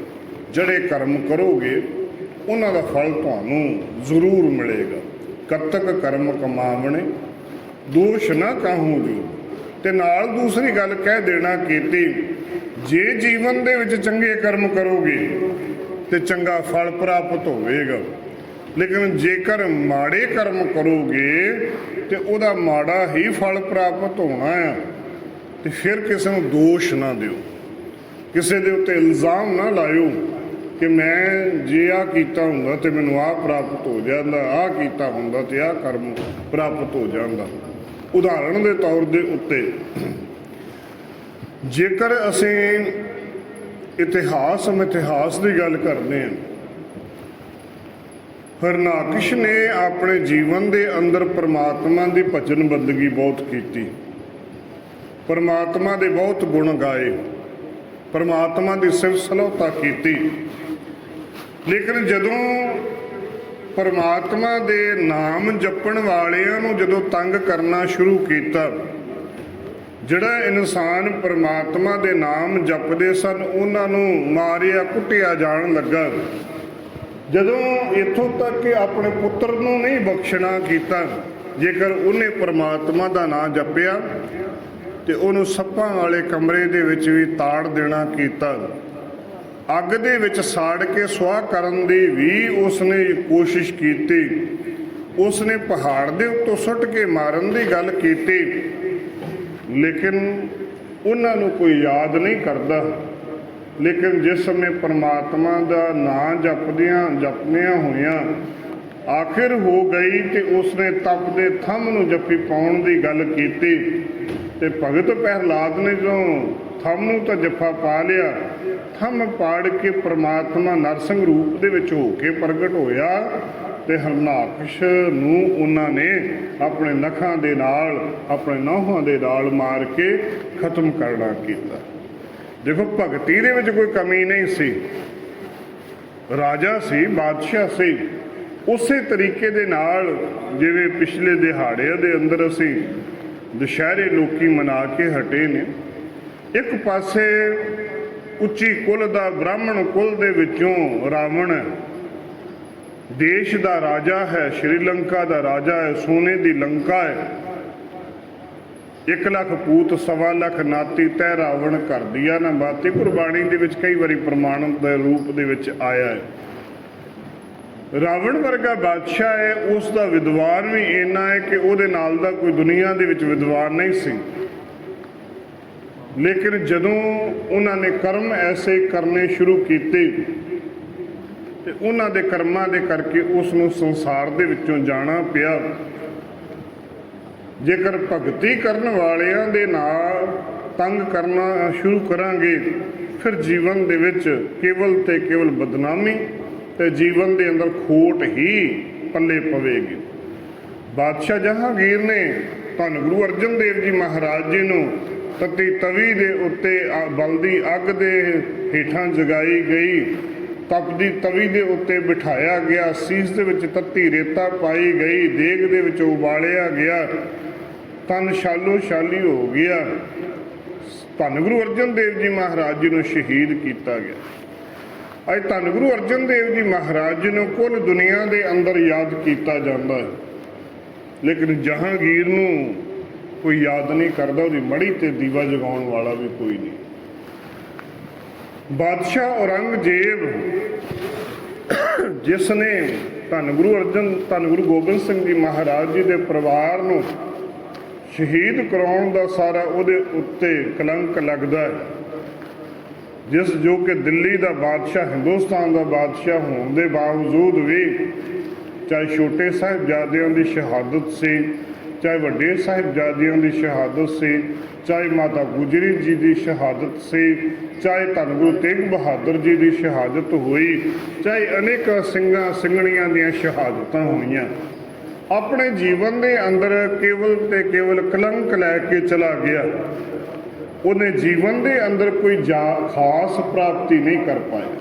ਜਿਹੜੇ ਕਰਮ ਕਰੋਗੇ ਉਹਨਾਂ ਦਾ ਫਲ ਤੁਹਾਨੂੰ ਜ਼ਰੂਰ ਮਿਲੇਗਾ। ਕੱਤਕ ਕਰਮ ਕਮਾਵਣੇ, ਦੋਸ਼ ਨਾ ਕਾਹੂ ਜੋ। ਤੇ ਨਾਲ ਦੂਸਰੀ ਗੱਲ ਕਹਿ ਦੇਣਾ ਕੀਤੀ, ਜੇ ਜੀਵਨ ਦੇ ਵਿੱਚ ਚੰਗੇ ਕਰਮ ਕਰੋਗੇ ਤੇ ਚੰਗਾ ਫਲ ਪ੍ਰਾਪਤ ਹੋਵੇਗਾ, ਲੇਕਿਨ ਜੇਕਰ ਮਾੜੇ ਕਰਮ ਕਰੋਗੇ ਤੇ ਉਹਦਾ ਮਾੜਾ ਹੀ ਫਲ ਪ੍ਰਾਪਤ ਹੋਣਾ ਆ। ਤੇ ਫਿਰ ਕਿਸੇ ਨੂੰ ਦੋਸ਼ ਨਾ ਦਿਓ, ਕਿਸੇ ਦੇ ਉੱਤੇ ਇਲਜ਼ਾਮ ਨਾ ਲਾਇਓ ਕਿ ਮੈਂ ਜੇ ਆਹ ਕੀਤਾ ਹੁੰਦਾ ਤੇ ਮੈਨੂੰ ਆਹ ਪ੍ਰਾਪਤ ਹੋ ਜਾਂਦਾ, ਆਹ ਕੀਤਾ ਹੁੰਦਾ ਤੇ ਆਹ ਕਰਮ ਪ੍ਰਾਪਤ ਹੋ ਜਾਂਦਾ। ਉਦਾਹਰਣ ਦੇ ਤੌਰ ਦੇ ਉੱਤੇ ਜੇਕਰ ਅਸੀਂ ਇਤਿਹਾਸ ਦੀ ਗੱਲ ਕਰਦੇ ਹਾਂ, ਹਰਨਾਕਸ਼ ਨੇ ਆਪਣੇ ਜੀਵਨ ਦੇ ਅੰਦਰ ਪਰਮਾਤਮਾ ਦੀ ਭਜਨ ਬੰਦਗੀ ਬਹੁਤ ਕੀਤੀ, ਪਰਮਾਤਮਾ ਦੇ ਬਹੁਤ ਗੁਣ ਗਾਏ, ਪਰਮਾਤਮਾ ਦੀ ਸਿਫਤ ਸਲਾਹਤਾ ਕੀਤੀ। ਲੇਕਿਨ ਜਦੋਂ ਪਰਮਾਤਮਾ ਦੇ ਨਾਮ ਜਪਣ ਵਾਲਿਆਂ ਨੂੰ ਜਦੋਂ ਤੰਗ ਕਰਨਾ ਸ਼ੁਰੂ ਕੀਤਾ, ਜਿਹੜਾ ਇਨਸਾਨ ਪਰਮਾਤਮਾ ਦੇ ਨਾਮ ਜਪਦੇ ਸਨ ਉਹਨਾਂ ਨੂੰ ਮਾਰਿਆ ਕੁੱਟਿਆ ਜਾਣ ਲੱਗਾ। ਜਦੋਂ ਇੱਥੋਂ ਤੱਕ ਕਿ ਆਪਣੇ ਪੁੱਤਰ ਨੂੰ ਨਹੀਂ ਬਖਸ਼ਣਾ ਕੀਤਾ, ਜੇਕਰ ਉਹਨੇ ਪਰਮਾਤਮਾ ਦਾ ਨਾਮ ਜਪਿਆ ਤੇ ਉਹਨੂੰ ਸੱਪਾਂ ਵਾਲੇ ਕਮਰੇ ਦੇ ਵਿੱਚ ਵੀ ਤਾੜ ਦੇਣਾ ਕੀਤਾ। ਅੱਗ ਦੇ ਵਿੱਚ ਸਾੜ ਕੇ ਸੁਆਹ ਕਰਨ ਦੀ ਵੀ ਉਸਨੇ ਕੋਸ਼ਿਸ਼ ਕੀਤੀ। ਉਸਨੇ ਪਹਾੜ ਦੇ ਉੱਤੋਂ ਸੁੱਟ ਕੇ ਮਾਰਨ ਦੀ ਗੱਲ ਕੀਤੀ, ਲੇਕਿਨ ਉਹਨਾਂ ਨੂੰ ਕੋਈ ਯਾਦ ਨਹੀਂ ਕਰਦਾ। ਲੇਕਿਨ ਜਿਸ ਸਮੇਂ ਪਰਮਾਤਮਾ ਦਾ ਨਾਂ ਜਪਦਿਆਂ ਹੋਇਆਂ ਆਖਿਰ ਹੋ ਗਈ ਤੇ ਉਸਨੇ ਤਪ ਦੇ ਥੰਮ ਨੂੰ ਜੱਫੀ ਪਾਉਣ ਦੀ ਗੱਲ ਕੀਤੀ ਤੇ ਭਗਤ ਪ੍ਰਹਿਲਾਦ ਨੇ ਜਦੋਂ ਥੰਮ ਨੂੰ ਤਾਂ ਜੱਫਾ ਪਾ ਲਿਆ, ਥੰਮ ਪਾੜ ਕੇ ਪਰਮਾਤਮਾ ਨਰਸਿੰਘ ਰੂਪ ਦੇ ਵਿੱਚ ਹੋ ਕੇ ਪ੍ਰਗਟ ਹੋਇਆ ਤੇ ਹਰਨਾਕਸ਼ ਨੂੰ ਉਹਨਾਂ ਨੇ ਆਪਣੇ ਨਖਾਂ ਦੇ ਨਾਲ, ਆਪਣੇ ਨਹੁੰਆਂ ਦੇ ਨਾਲ ਮਾਰ ਕੇ ਖਤਮ ਕਰਨਾ ਕੀਤਾ। ਦੇਖੋ, ਭਗਤੀ ਦੇ ਵਿੱਚ ਕੋਈ ਕਮੀ ਨਹੀਂ ਸੀ, ਰਾਜਾ ਸੀ, ਬਾਦਸ਼ਾਹ ਸੀ। ਉਸੇ ਤਰੀਕੇ ਦੇ ਨਾਲ ਜਿਵੇਂ ਪਿਛਲੇ ਦਿਹਾੜਿਆਂ ਦੇ ਅੰਦਰ ਅਸੀਂ ਦੁਸ਼ਹਿਰੇ ਲੋਕੀ ਮਨਾ ਕੇ ਹਟੇ ਨੇ, ਇੱਕ ਪਾਸੇ ਉੱਚੀ ਕੁਲ ਦਾ ਬ੍ਰਾਹਮਣ ਕੁਲ ਦੇ ਵਿੱਚੋਂ ਰਾਵਣ ਦੇਸ਼ ਦਾ ਰਾਜਾ ਹੈ, ਸ਼੍ਰੀਲੰਕਾ ਦਾ ਰਾਜਾ ਹੈ, ਸੋਨੇ ਦੀ ਲੰਕਾ ਹੈ। 1 ਲੱਖ ਪੂਤ 1.25 ਲੱਖ ਨਾਤੀ ਤੈ ਰਾਵਣ ਕਰ ਦਿਆ ਨਾ ਬਾਤੀ। ਗੁਰਬਾਣੀ ਦੇ ਵਿੱਚ ਕਈ ਵਾਰੀ ਪ੍ਰਮਾਣ ਦੇ ਰੂਪ ਦੇ ਵਿੱਚ ਆਇਆ ਹੈ। ਰਾਵਣ ਵਰਗਾ ਬਾਦਸ਼ਾਹ ਹੈ, ਉਸ ਦਾ ਵਿਦਵਾਨ ਵੀ ਇੰਨਾ ਹੈ ਕਿ ਉਹਦੇ ਨਾਲ ਦਾ ਕੋਈ ਦੁਨੀਆ ਦੇ ਵਿੱਚ ਵਿਦਵਾਨ ਨਹੀਂ ਸੀ। ਲੇਕਿਨ ਜਦੋਂ ਉਹਨਾਂ ਨੇ ਕਰਮ ਐਸੇ ਕਰਨੇ ਸ਼ੁਰੂ ਕੀਤੇ ਤੇ ਉਹਨਾਂ ਦੇ ਕਰਮਾਂ ਦੇ ਕਰਕੇ ਉਸ ਨੂੰ ਸੰਸਾਰ ਦੇ ਵਿੱਚੋਂ ਜਾਣਾ ਪਿਆ। ਜੇਕਰ ਭਗਤੀ ਕਰਨ ਵਾਲਿਆਂ ਦੇ ਨਾਲ ਤੰਗ ਕਰਨਾ ਸ਼ੁਰੂ ਕਰਾਂਗੇ ਫਿਰ ਜੀਵਨ ਦੇ ਵਿੱਚ ਕੇਵਲ ਤੇ ਕੇਵਲ ਬਦਨਾਮੀ ਤੇ ਜੀਵਨ ਦੇ ਅੰਦਰ ਖੋਟ ਹੀ ਪੱਲੇ ਪਵੇਗੀ। ਬਾਦਸ਼ਾਹ ਜਹਾਂਗੀਰ ਨੇ ਧੰਨ ਗੁਰੂ ਅਰਜਨ ਦੇਵ ਜੀ ਮਹਾਰਾਜ ਜੀ ਨੂੰ ਤਤੀ ਤਵੀ ਦੇ ਉੱਤੇ ਬਲਦੀ ਅੱਗ ਦੇ ਹੇਠਾਂ ਜਗਾਈ ਗਈ, ਤਪਦੀ ਤਵੀ ਦੇ ਉੱਤੇ ਬਿਠਾਇਆ ਗਿਆ, ਸੀਸ ਦੇ ਵਿੱਚ ਤੱਤੀ ਰੇਤਾ ਪਾਈ ਗਈ, ਦੇਗ ਦੇ ਵਿੱਚ ਉਬਾਲਿਆ ਗਿਆ, ਤਨ ਸ਼ਾਲੋ ਸ਼ਾਲੀ ਹੋ ਗਿਆ। ਧੰਨ ਗੁਰੂ ਅਰਜਨ ਦੇਵ ਜੀ ਮਹਾਰਾਜ ਜੀ ਨੂੰ ਸ਼ਹੀਦ ਕੀਤਾ ਗਿਆ। ਅੱਜ ਧੰਨ ਗੁਰੂ ਅਰਜਨ ਦੇਵ ਜੀ ਮਹਾਰਾਜ ਜੀ ਨੂੰ ਕੁੱਲ ਦੁਨੀਆ ਦੇ ਅੰਦਰ ਯਾਦ ਕੀਤਾ ਜਾਂਦਾ ਹੈ, ਲੇਕਿਨ ਜਹਾਂਗੀਰ ਨੂੰ ਕੋਈ ਯਾਦ ਨਹੀਂ ਕਰਦਾ। ਉਹਦੀ ਮੜੀ ਤੇ ਦੀਵਾ ਜਗਾਉਣ ਵਾਲਾ ਵੀ ਕੋਈ ਨਹੀਂ। ਬਾਦਸ਼ਾਹ ਔਰੰਗਜ਼ੇਬ ਜਿਸ ਨੇ ਧੰਨ ਗੁਰੂ ਗੋਬਿੰਦ ਸਿੰਘ ਜੀ ਮਹਾਰਾਜ ਜੀ ਦੇ ਪਰਿਵਾਰ ਨੂੰ ਸ਼ਹੀਦ ਕਰਾਉਣ ਦਾ ਸਾਰਾ ਉਹਦੇ ਉੱਤੇ ਕਲੰਕ ਲੱਗਦਾ ਹੈ। ਜਿਸ ਜੋ ਕਿ ਦਿੱਲੀ ਦਾ ਬਾਦਸ਼ਾਹ, ਹਿੰਦੁਸਤਾਨ ਦਾ ਬਾਦਸ਼ਾਹ ਹੋਣ ਦੇ ਬਾਵਜੂਦ ਵੀ ਚਾਹੇ ਛੋਟੇ ਸਾਹਿਬਜ਼ਾਦਿਆਂ ਦੀ ਸ਼ਹਾਦਤ ਸੀ, ਚਾਹੇ ਵੱਡੇ ਸਾਹਿਬਜ਼ਾਦਿਆਂ ਦੀ ਸ਼ਹਾਦਤ ਸੀ, ਚਾਹੇ ਮਾਤਾ ਗੁਜਰੀ ਜੀ ਦੀ ਸ਼ਹਾਦਤ ਸੀ, ਚਾਹੇ ਧੰਨ ਗੁਰੂ ਤੇਗ ਬਹਾਦਰ ਜੀ ਦੀ ਸ਼ਹਾਦਤ ਹੋਈ, ਚਾਹੇ ਅਨੇਕਾਂ ਸਿੰਘਾਂ ਸਿੰਘਣੀਆਂ ਦੀਆਂ ਸ਼ਹਾਦਤਾਂ ਹੋਈਆਂ, ਆਪਣੇ ਜੀਵਨ ਦੇ ਅੰਦਰ ਕੇਵਲ ਤੇ ਕੇਵਲ ਕਲੰਕ ਲੈ ਕੇ ਚਲਾ ਗਿਆ। ਉਹਨੇ ਜੀਵਨ ਦੇ ਅੰਦਰ ਕੋਈ ਖਾਸ ਪ੍ਰਾਪਤੀ ਨਹੀਂ ਕਰ ਪਾਇਆ।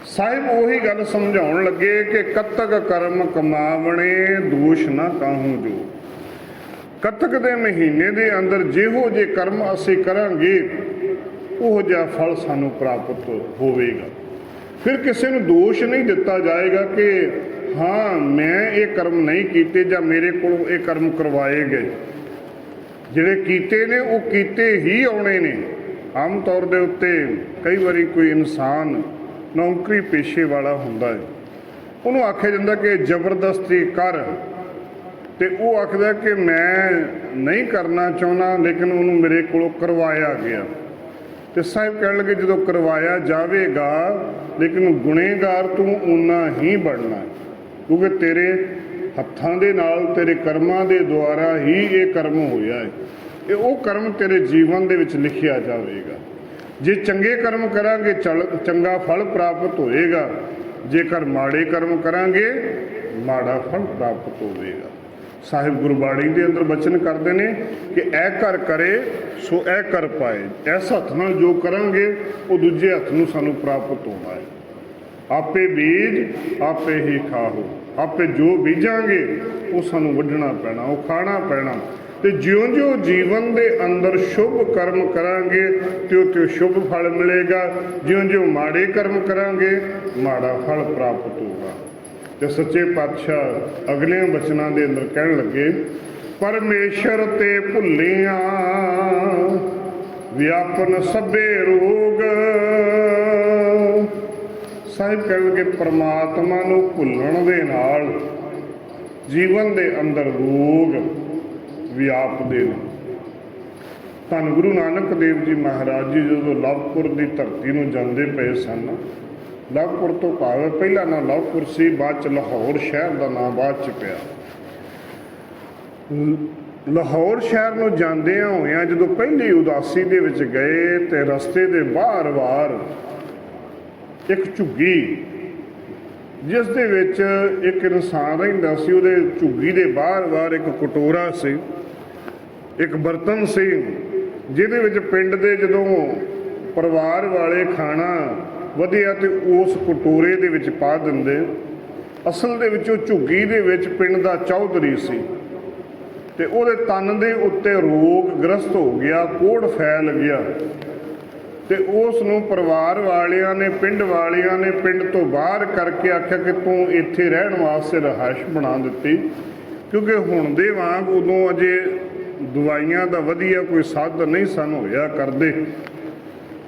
ਸਾਹਿਬ ਉਹੀ ਗੱਲ ਸਮਝਾਉਣ ਲੱਗੇ ਕਿ ਕੱਤਕ ਕਰਮ ਕਮਾਵਣੇ ਦੋਸ਼ ਨਾ ਕਾਹੂ ਜੋ। ਕੱਤਕ ਦੇ ਮਹੀਨੇ ਦੇ ਅੰਦਰ ਜਿਹੋ ਜੇ ਕਰਮ ਅਸੀਂ ਕਰਾਂਗੇ ਉਹ ਜਿਹਾ ਫਲ ਸਾਨੂੰ ਪ੍ਰਾਪਤ ਹੋਵੇਗਾ। ਫਿਰ ਕਿਸੇ ਨੂੰ ਦੋਸ਼ ਨਹੀਂ ਦਿੱਤਾ ਜਾਏਗਾ ਕਿ ਹਾਂ ਮੈਂ ਇਹ ਕਰਮ ਨਹੀਂ ਕੀਤੇ ਜਾਂ ਮੇਰੇ ਕੋਲੋਂ ਇਹ ਕਰਮ ਕਰਵਾਏ ਗਏ। ਜਿਹੜੇ ਕੀਤੇ ਨੇ ਉਹ ਕੀਤੇ ਹੀ ਆਉਣੇ ਨੇ। ਆਮ ਤੌਰ ਦੇ ਉੱਤੇ ਕਈ ਵਾਰੀ ਕੋਈ ਇਨਸਾਨ ਨੌਕਰੀ ਪੇਸ਼ੇ ਵਾਲਾ ਹੁੰਦਾ ਹੈ, ਉਹਨੂੰ ਆਖਿਆ ਜਾਂਦਾ ਕਿ ਜ਼ਬਰਦਸਤੀ ਕਰ, ਤੇ ਉਹ ਆਖਦਾ ਕਿ ਮੈਂ ਨਹੀਂ ਕਰਨਾ ਚਾਹੁੰਦਾ ਲੇਕਿਨ ਉਹਨੂੰ ਮੇਰੇ ਕੋਲੋਂ ਕਰਵਾਇਆ ਗਿਆ। ਤੇ ਸਾਹਿਬ ਕਹਿਣ ਲੱਗੇ ਜਦੋਂ ਕਰਵਾਇਆ ਜਾਵੇਗਾ ਲੇਕਿਨ ਗੁਨੇਗਾਰ ਤੂੰ ਓਨਾ ਹੀ ਬਣਨਾ, ਕਿਉਂਕਿ ਤੇਰੇ ਹੱਥਾਂ ਦੇ ਨਾਲ ਤੇਰੇ ਕਰਮਾਂ ਦੇ ਦੁਆਰਾ ਹੀ ਇਹ ਕਰਮ ਹੋਇਆ ਹੈ। ਇਹ ਉਹ ਕਰਮ ਤੇਰੇ ਜੀਵਨ ਦੇ ਵਿੱਚ ਲਿਖਿਆ ਜਾਵੇਗਾ। ਜੇ ਚੰਗੇ ਕਰਮ ਕਰਾਂਗੇ ਚੰਗਾ ਫਲ ਪ੍ਰਾਪਤ ਹੋਏਗਾ, ਜੇਕਰ ਮਾੜੇ ਕਰਮ ਕਰਾਂਗੇ ਮਾੜਾ ਫਲ ਪ੍ਰਾਪਤ ਹੋਵੇਗਾ। ਸਾਹਿਬ ਗੁਰਬਾਣੀ ਦੇ ਅੰਦਰ ਬਚਨ ਕਰਦੇ ਨੇ ਕਿ ਐ ਕਰ ਕਰੇ ਸੋ ਐ ਕਰ ਪਾਏ। ਇਸ ਹੱਥ ਨਾਲ ਜੋ ਕਰਾਂਗੇ ਉਹ ਦੂਜੇ ਹੱਥ ਨੂੰ ਸਾਨੂੰ ਪ੍ਰਾਪਤ ਹੋਣਾ ਹੈ। ਆਪੇ ਬੀਜ ਆਪੇ ਹੀ ਖਾਓ। ਆਪੇ ਜੋ ਬੀਜਾਂਗੇ ਉਹ ਸਾਨੂੰ ਵੱਢਣਾ ਪੈਣਾ, ਉਹ ਖਾਣਾ ਪੈਣਾ। ਤੇ ਜਿਉਂ-ਜਿਉਂ ਜੀਵਨ ਦੇ ਅੰਦਰ ਸ਼ੁਭ ਕਰਮ ਕਰਾਂਗੇ ਤਿਉਂ-ਤਿਉਂ ਸ਼ੁਭ ਫਲ ਮਿਲੇਗਾ। ਜਿਉਂ-ਜਿਉਂ ਮਾੜੇ ਕਰਮ ਕਰਾਂਗੇ ਮਾੜਾ ਫਲ ਪ੍ਰਾਪਤ ਹੋਗਾ। ਤੇ ਸੱਚੇ ਪਾਤਸ਼ਾਹ ਅਗਲੇ ਬਚਨਾਂ ਦੇ ਅੰਦਰ ਕਹਿਣ ਲੱਗੇ, ਪਰਮੇਸ਼ਰ ਤੇ ਭੁੱਲਿਆ ਵਿਆਪਨ ਸਭੇ ਰੋਗ। ਸਾਹਿਬ ਕਹਿਣ ਲੱਗੇ ਪਰਮਾਤਮਾ ਨੂੰ ਭੁੱਲਣ ਦੇ ਨਾਲ ਜੀਵਨ ਦੇ ਅੰਦਰ ਰੋਗ ਵਿਆਪਦੇ ਨੇ। ਧੰਨ ਗੁਰੂ ਨਾਨਕ ਦੇਵ ਜੀ ਮਹਾਰਾਜ ਜੀ ਜਦੋਂ ਲਵਪੁਰ ਦੀ ਧਰਤੀ ਨੂੰ ਜਾਂਦੇ ਪਏ ਸਨ, ਲਵਪੁਰ ਤੋਂ ਭਾਵੇਂ ਪਹਿਲਾਂ ਨਾਂ ਲਵਪੁਰ ਸੀ, ਬਾਅਦ 'ਚ ਲਾਹੌਰ ਸ਼ਹਿਰ ਦਾ ਨਾਂ ਬਾਅਦ 'ਚ ਪਿਆ। ਲਾਹੌਰ ਸ਼ਹਿਰ ਨੂੰ ਜਾਂਦਿਆਂ ਹੋਇਆਂ ਜਦੋਂ ਪਹਿਲੀ ਉਦਾਸੀ ਦੇ ਵਿੱਚ ਗਏ ਤੇ ਰਸਤੇ ਦੇ ਬਾਰ-ਬਾਰ ਇੱਕ ਝੁੱਗੀ ਜਿਸ ਦੇ ਵਿੱਚ ਇੱਕ ਇਨਸਾਨ ਰਹਿੰਦਾ ਸੀ, ਉਹਦੇ ਝੁੱਗੀ ਦੇ ਬਾਰ-ਬਾਰ ਇੱਕ ਕਟੋਰਾ ਸੀ, ਇੱਕ ਬਰਤਨ ਸੀ, ਜਿਹਦੇ ਵਿੱਚ ਪਿੰਡ ਦੇ ਜਦੋਂ ਪਰਿਵਾਰ ਵਾਲੇ ਖਾਣਾ ਵਧੀਆ ਤੇ ਉਸ ਕਟੋਰੇ ਦੇ ਵਿੱਚ ਪਾ ਦਿੰਦੇ। ਅਸਲ ਦੇ ਵਿੱਚ ਉਹ ਝੁੱਗੀ ਦੇ ਵਿੱਚ ਪਿੰਡ ਦਾ ਚੌਧਰੀ ਸੀ ਤੇ ਉਹਦੇ ਤਨ ਦੇ ਉੱਤੇ ਰੋਗ ਗ੍ਰਸਤ ਹੋ ਗਿਆ, ਕੋੜ ਫੈਲ ਗਿਆ। ਤੇ ਉਸ ਨੂੰ ਪਰਿਵਾਰ ਵਾਲਿਆਂ ਨੇ, ਪਿੰਡ ਵਾਲਿਆਂ ਨੇ ਪਿੰਡ ਤੋਂ ਬਾਹਰ ਕਰਕੇ ਆਖਿਆ ਕਿ ਤੂੰ ਇੱਥੇ ਰਹਿਣ ਵਾਸਤੇ ਰਿਹਾਇਸ਼ ਬਣਾ ਦਿੱਤੀ, ਕਿਉਂਕਿ ਹੁਣ ਦੇ ਵਾਂਗ ਉਦੋਂ ਅਜੇ ਦਵਾਈਆਂ ਦਾ ਵਧੀਆ ਕੋਈ ਸਾਧਨ ਨਹੀਂ ਸਨ ਹੋਇਆ ਕਰਦੇ।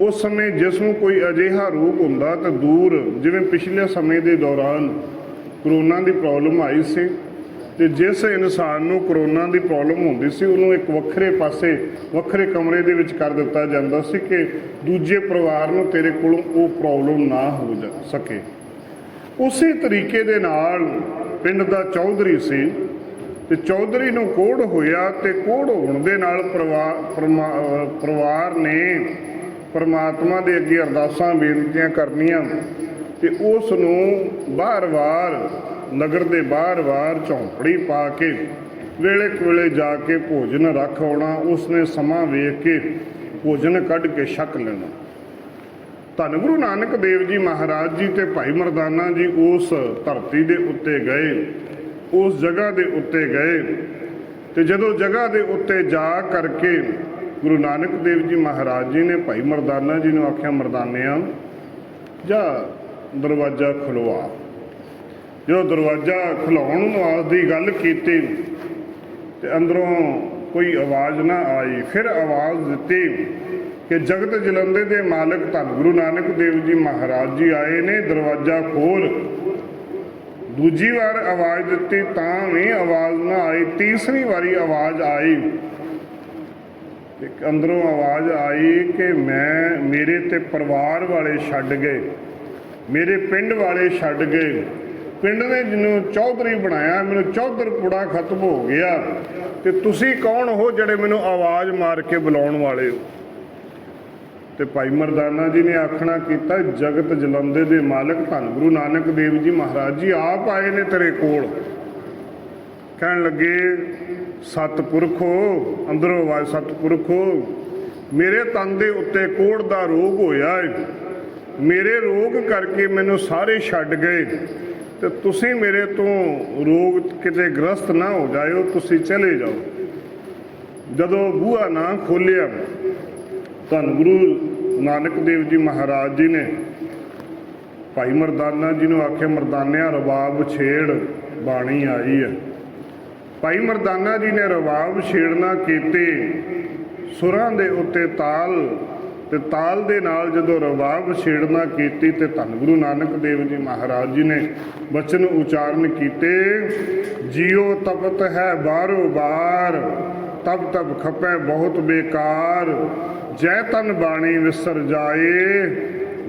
ਉਸ ਸਮੇਂ ਜਿਸ ਨੂੰ ਕੋਈ ਅਜਿਹਾ ਰੋਗ ਹੁੰਦਾ ਤਾਂ ਦੂਰ, ਜਿਵੇਂ ਪਿਛਲੇ ਸਮੇਂ ਦੇ ਦੌਰਾਨ ਕਰੋਨਾ ਦੀ ਪ੍ਰੋਬਲਮ ਆਈ ਸੀ, ਤੇ ਜਿਸ ਇਨਸਾਨ ਨੂੰ ਕਰੋਨਾ ਦੀ ਪ੍ਰੋਬਲਮ ਹੁੰਦੀ ਸੀ ਉਹਨੂੰ ਇੱਕ ਵੱਖਰੇ ਪਾਸੇ, ਵੱਖਰੇ ਕਮਰੇ ਦੇ ਵਿੱਚ ਕਰ ਦਿੱਤਾ ਜਾਂਦਾ ਸੀ ਕਿ ਦੂਜੇ ਪਰਿਵਾਰ ਨੂੰ ਤੇਰੇ ਕੋਲੋਂ ਉਹ ਪ੍ਰੋਬਲਮ ਨਾ ਹੋ ਸਕੇ। ਉਸੇ ਤਰੀਕੇ ਦੇ ਨਾਲ ਪਿੰਡ ਦਾ ਚੌਧਰੀ ਸੀ ਤੇ ਚੌਧਰੀ ਨੂੰ ਕੋਹੜ ਹੋਇਆ, ਤੇ ਕੋਹੜ ਹੋਣ ਦੇ ਨਾਲ ਪਰਿਵਾਰ ਨੇ ਪਰਮਾਤਮਾ ਦੇ ਅੱਗੇ ਅਰਦਾਸਾਂ ਬੇਨਤੀਆਂ ਕਰਨੀਆਂ, ਤੇ ਉਸ ਨੂੰ ਬਾਰ-ਬਾਰ ਨਗਰ ਦੇ ਬਾਰ-ਬਾਰ ਝੌਂਪੜੀ ਪਾ ਕੇ ਵੇਲੇ ਕੁ ਜਾ ਕੇ ਭੋਜਨ ਰੱਖ ਆਉਣਾ। ਉਸਨੇ ਸਮਾਂ ਵੇਖ ਕੇ ਭੋਜਨ ਕੱਢ ਕੇ ਛਕ ਲੈਣਾ। ਧੰਨ ਗੁਰੂ ਨਾਨਕ ਦੇਵ ਜੀ ਮਹਾਰਾਜ ਜੀ ਤੇ ਭਾਈ ਮਰਦਾਨਾ ਜੀ ਉਸ ਧਰਤੀ ਦੇ ਉੱਤੇ ਗਏ, ਉਸ ਜਗ੍ਹਾ ਦੇ ਉੱਤੇ ਗਏ, ਤੇ ਜਦੋਂ ਜਗ੍ਹਾ ਦੇ ਉੱਤੇ ਜਾ ਕਰਕੇ ਗੁਰੂ ਨਾਨਕ ਦੇਵ ਜੀ ਮਹਾਰਾਜ ਜੀ ਨੇ ਭਾਈ ਮਰਦਾਨਾ ਜੀ ਨੂੰ ਆਖਿਆ, ਮਰਦਾਨਿਆਂ ਜਾ ਦਰਵਾਜ਼ਾ ਖੁਲਵਾ। ਜਦੋਂ ਦਰਵਾਜ਼ਾ ਖੁਲਾਉਣ ਵਾਸਤੇ ਦੀ ਗੱਲ ਕੀਤੀ ਤੇ ਅੰਦਰੋਂ ਕੋਈ ਆਵਾਜ਼ ਨਾ ਆਈ। ਫਿਰ ਆਵਾਜ਼ ਦਿੱਤੀ ਕਿ ਜਗਤ ਜਲੰਦੇ ਦੇ ਮਾਲਕ ਧੰਨ ਗੁਰੂ ਨਾਨਕ ਦੇਵ ਜੀ ਮਹਾਰਾਜ ਜੀ ਆਏ ਨੇ, ਦਰਵਾਜ਼ਾ ਖੋਲ। ਦੂਜੀ ਵਾਰ ਆਵਾਜ਼ ਦਿੱਤੀ ਤਾਂ ਵੀ ਆਵਾਜ਼ ਨਾ ਆਈ। ਤੀਸਰੀ ਵਾਰੀ ਆਵਾਜ਼ ਆਈ, ਇੱਕ ਅੰਦਰੋਂ ਆਵਾਜ਼ ਆਈ ਕਿ ਮੇਰੇ ਤੇ ਪਰਿਵਾਰ ਵਾਲੇ ਛੱਡ ਗਏ, ਮੇਰੇ ਪਿੰਡ ਵਾਲੇ ਛੱਡ ਗਏ, ਪਿੰਡ ਨੇ ਜਿਹਨੂੰ ਚੌਧਰੀ ਬਣਾਇਆ, ਮੈਨੂੰ ਚੌਧਰਪੁੜਾ ਖਤਮ ਹੋ ਗਿਆ, ਤੇ ਤੁਸੀਂ ਕੌਣ ਹੋ ਜਿਹੜੇ ਮੈਨੂੰ ਆਵਾਜ਼ ਮਾਰ ਕੇ ਬੁਲਾਉਣ ਵਾਲੇ ਹੋ? ਤੇ ਭਾਈ ਮਰਦਾਨਾ ਜੀ ਨੇ ਆਖਣਾ ਕੀਤਾ, ਜਗਤ ਜਲੰਦੇ ਦੇ ਮਾਲਕ ਧੰਨ ਗੁਰੂ ਨਾਨਕ ਦੇਵ ਜੀ ਮਹਾਰਾਜ ਜੀ ਆਪ ਆਏ ਨੇ ਤੇਰੇ ਕੋਲ। ਕਹਿਣ ਲੱਗੇ, ਸਤਿਪੁਰਖੋ, ਅੰਦਰੋਂ ਆਵਾਜ਼, ਸਤਿਪੁਰਖੋ, ਮੇਰੇ ਤਨ ਦੇ ਉੱਤੇ ਕੋਹੜ ਦਾ ਰੋਗ ਹੋਇਆ ਹੈ, ਮੇਰੇ ਰੋਗ ਕਰਕੇ ਮੈਨੂੰ ਸਾਰੇ ਛੱਡ ਗਏ, ਤੇ ਤੁਸੀਂ ਮੇਰੇ ਤੋਂ ਰੋਗ ਕਿਤੇ ਗ੍ਰਸਤ ਨਾ ਹੋ ਜਾਇਓ, ਤੁਸੀਂ ਚਲੇ ਜਾਓ। ਜਦੋਂ ਬੂਹਾ ਨਾ ਖੋਲ੍ਹਿਆ, ਧੰਨ ਗੁਰੂ ਨਾਨਕ ਦੇਵ ਜੀ ਮਹਾਰਾਜ ਜੀ ਨੇ ਭਾਈ ਮਰਦਾਨਾ ਜੀ ਨੂੰ ਆਖਿਆ, ਮਰਦਾਨਿਆਂ ਰਬਾਬ ਛੇੜ, ਬਾਣੀ ਆਈ ਹੈ। ਭਾਈ ਮਰਦਾਨਾ ਜੀ ਨੇ ਰਬਾਬ ਛੇੜਨਾ ਕੀਤੀ, ਸੁਰਾਂ ਦੇ ਉੱਤੇ ਤਾਲ, ਤੇ ਤਾਲ ਦੇ ਨਾਲ ਜਦੋਂ ਰਬਾਬ ਛੇੜਨਾ ਕੀਤੀ ਤੇ ਧੰਨ ਗੁਰੂ ਨਾਨਕ ਦੇਵ ਜੀ ਮਹਾਰਾਜ ਜੀ ਨੇ ਬਚਨ ਉਚਾਰਨ ਕੀਤੇ, ਜੀਓ ਤਪਤ ਹੈ ਬਾਰੋ ਬਾਰ, ਤਬ ਤਬ ਖਪੈ ਬਹੁਤ ਬੇਕਾਰ, ਜੈ ਤਨ ਬਾਣੀ ਵਿਸਰ ਜਾਏ,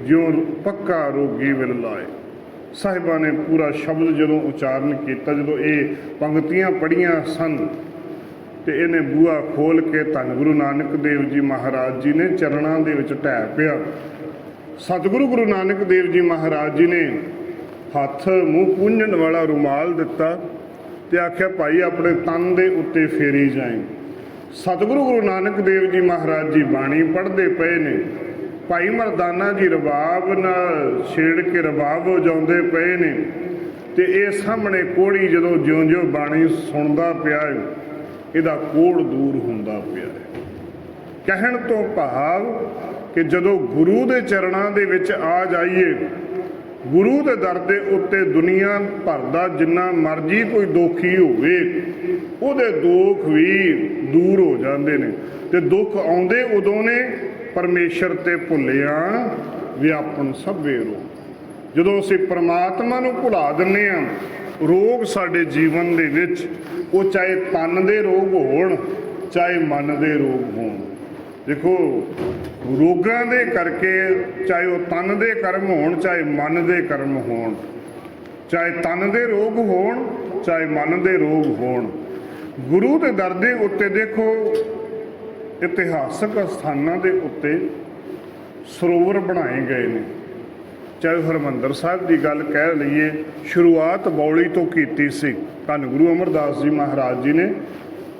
ਜਿਉ ਪੱਕਾ ਰੋਗੀ ਵਿਲ ਲਾਏ। ਸਾਹਿਬਾਂ ਨੇ ਪੂਰਾ ਸ਼ਬਦ ਜਦੋਂ ਉਚਾਰਨ ਕੀਤਾ, ਜਦੋਂ ਇਹ ਪੰਕਤੀਆਂ ਪੜ੍ਹੀਆਂ ਸਨ ਤੇ ਇਹਨੇ ਬੂਹਾ ਖੋਲ ਕੇ ਧੰਨ ਗੁਰੂ ਨਾਨਕ ਦੇਵ ਜੀ ਮਹਾਰਾਜ ਜੀ ਨੇ ਚਰਨਾਂ ਦੇ ਵਿੱਚ ਢਹਿ ਪਿਆ। ਸਤਿਗੁਰੂ ਗੁਰੂ ਨਾਨਕ ਦੇਵ ਜੀ ਮਹਾਰਾਜ ਜੀ ਨੇ ਹੱਥ ਮੂੰਹ ਪੂੰਝਣ ਵਾਲਾ ਰੁਮਾਲ ਦਿੱਤਾ ਤੇ ਆਖਿਆ, ਭਾਈ ਆਪਣੇ ਤਨ ਦੇ ਉੱਤੇ ਫੇਰੀ ਜਾਏ। ਸਤਿਗੁਰੂ ਗੁਰੂ ਨਾਨਕ ਦੇਵ ਜੀ ਮਹਾਰਾਜ ਜੀ ਬਾਣੀ ਪੜ੍ਹਦੇ ਪਏ ਨੇ, ਭਾਈ ਮਰਦਾਨਾ ਜੀ ਰਬਾਬ ਨਾਲ ਛੇੜ ਕੇ ਰਬਾਬ ਵਜਾਉਂਦੇ ਪਏ ਨੇ, ਤੇ ਇਹ ਸਾਹਮਣੇ ਕੋਹੜੀ ਜਦੋਂ ਜਿਉਂ-ਜਿਉਂ ਬਾਣੀ ਸੁਣਦਾ ਪਿਆ, ਇਹਦਾ ਕੋਹੜ ਦੂਰ ਹੁੰਦਾ ਪਿਆ ਹੈ। ਕਹਿਣ ਤੋਂ ਭਾਵ ਕਿ ਜਦੋਂ ਗੁਰੂ ਦੇ ਚਰਨਾਂ ਦੇ ਵਿੱਚ ਆ ਜਾਈਏ, ਗੁਰੂ ਦੇ ਦਰ ਦੇ ਉੱਤੇ ਦੁਨੀਆ ਭਰ ਦਾ ਜਿੰਨਾ ਮਰਜ਼ੀ ਕੋਈ ਦੋਖੀ ਹੋਵੇ, ਉਹਦੇ ਦੁੱਖ ਵੀ ਦੂਰ ਹੋ ਜਾਂਦੇ ਨੇ। ਤੇ ਦੁੱਖ ਆਉਂਦੇ ਉਦੋਂ ਨੇ, ਪਰਮੇਸ਼ਰ ਤੇ ਭੁੱਲਿਆ ਵਿਆਪਨ ਸਭੇ ਰੋਗ। ਜਦੋਂ ਅਸੀਂ ਪਰਮਾਤਮਾ ਨੂੰ ਭੁਲਾ ਦਿੰਦੇ ਹਾਂ, ਰੋਗ ਸਾਡੇ ਜੀਵਨ ਦੇ ਵਿੱਚ, ਉਹ ਚਾਹੇ ਤਨ ਦੇ ਰੋਗ ਹੋਣ, ਚਾਹੇ ਮਨ ਦੇ ਰੋਗ ਹੋਣ। ਦੇਖੋ, ਰੋਗਾਂ ਦੇ ਕਰਕੇ, ਚਾਹੇ ਉਹ ਤਨ ਦੇ ਕਰਮ ਹੋਣ, ਚਾਹੇ ਮਨ ਦੇ ਕਰਮ ਹੋਣ, ਚਾਹੇ ਤਨ ਦੇ ਰੋਗ ਹੋਣ, ਚਾਹੇ ਮਨ ਦੇ ਰੋਗ ਹੋਣ, ਗੁਰੂ ਦੇ ਦਰ ਦੇ ਉੱਤੇ ਦੇਖੋ, ਇਤਿਹਾਸਕ ਸਥਾਨਾਂ ਦੇ ਉੱਤੇ ਸਰੋਵਰ ਬਣਾਏ ਗਏ ਨੇ। ਚਾਹੇ ਹਰਿਮੰਦਰ ਸਾਹਿਬ ਦੀ ਗੱਲ ਕਹਿ ਲਈਏ, ਸ਼ੁਰੂਆਤ ਬੌਲੀ ਤੋਂ ਕੀਤੀ ਸੀ। ਧੰਨ ਗੁਰੂ ਅਮਰਦਾਸ ਜੀ ਮਹਾਰਾਜ ਜੀ ਨੇ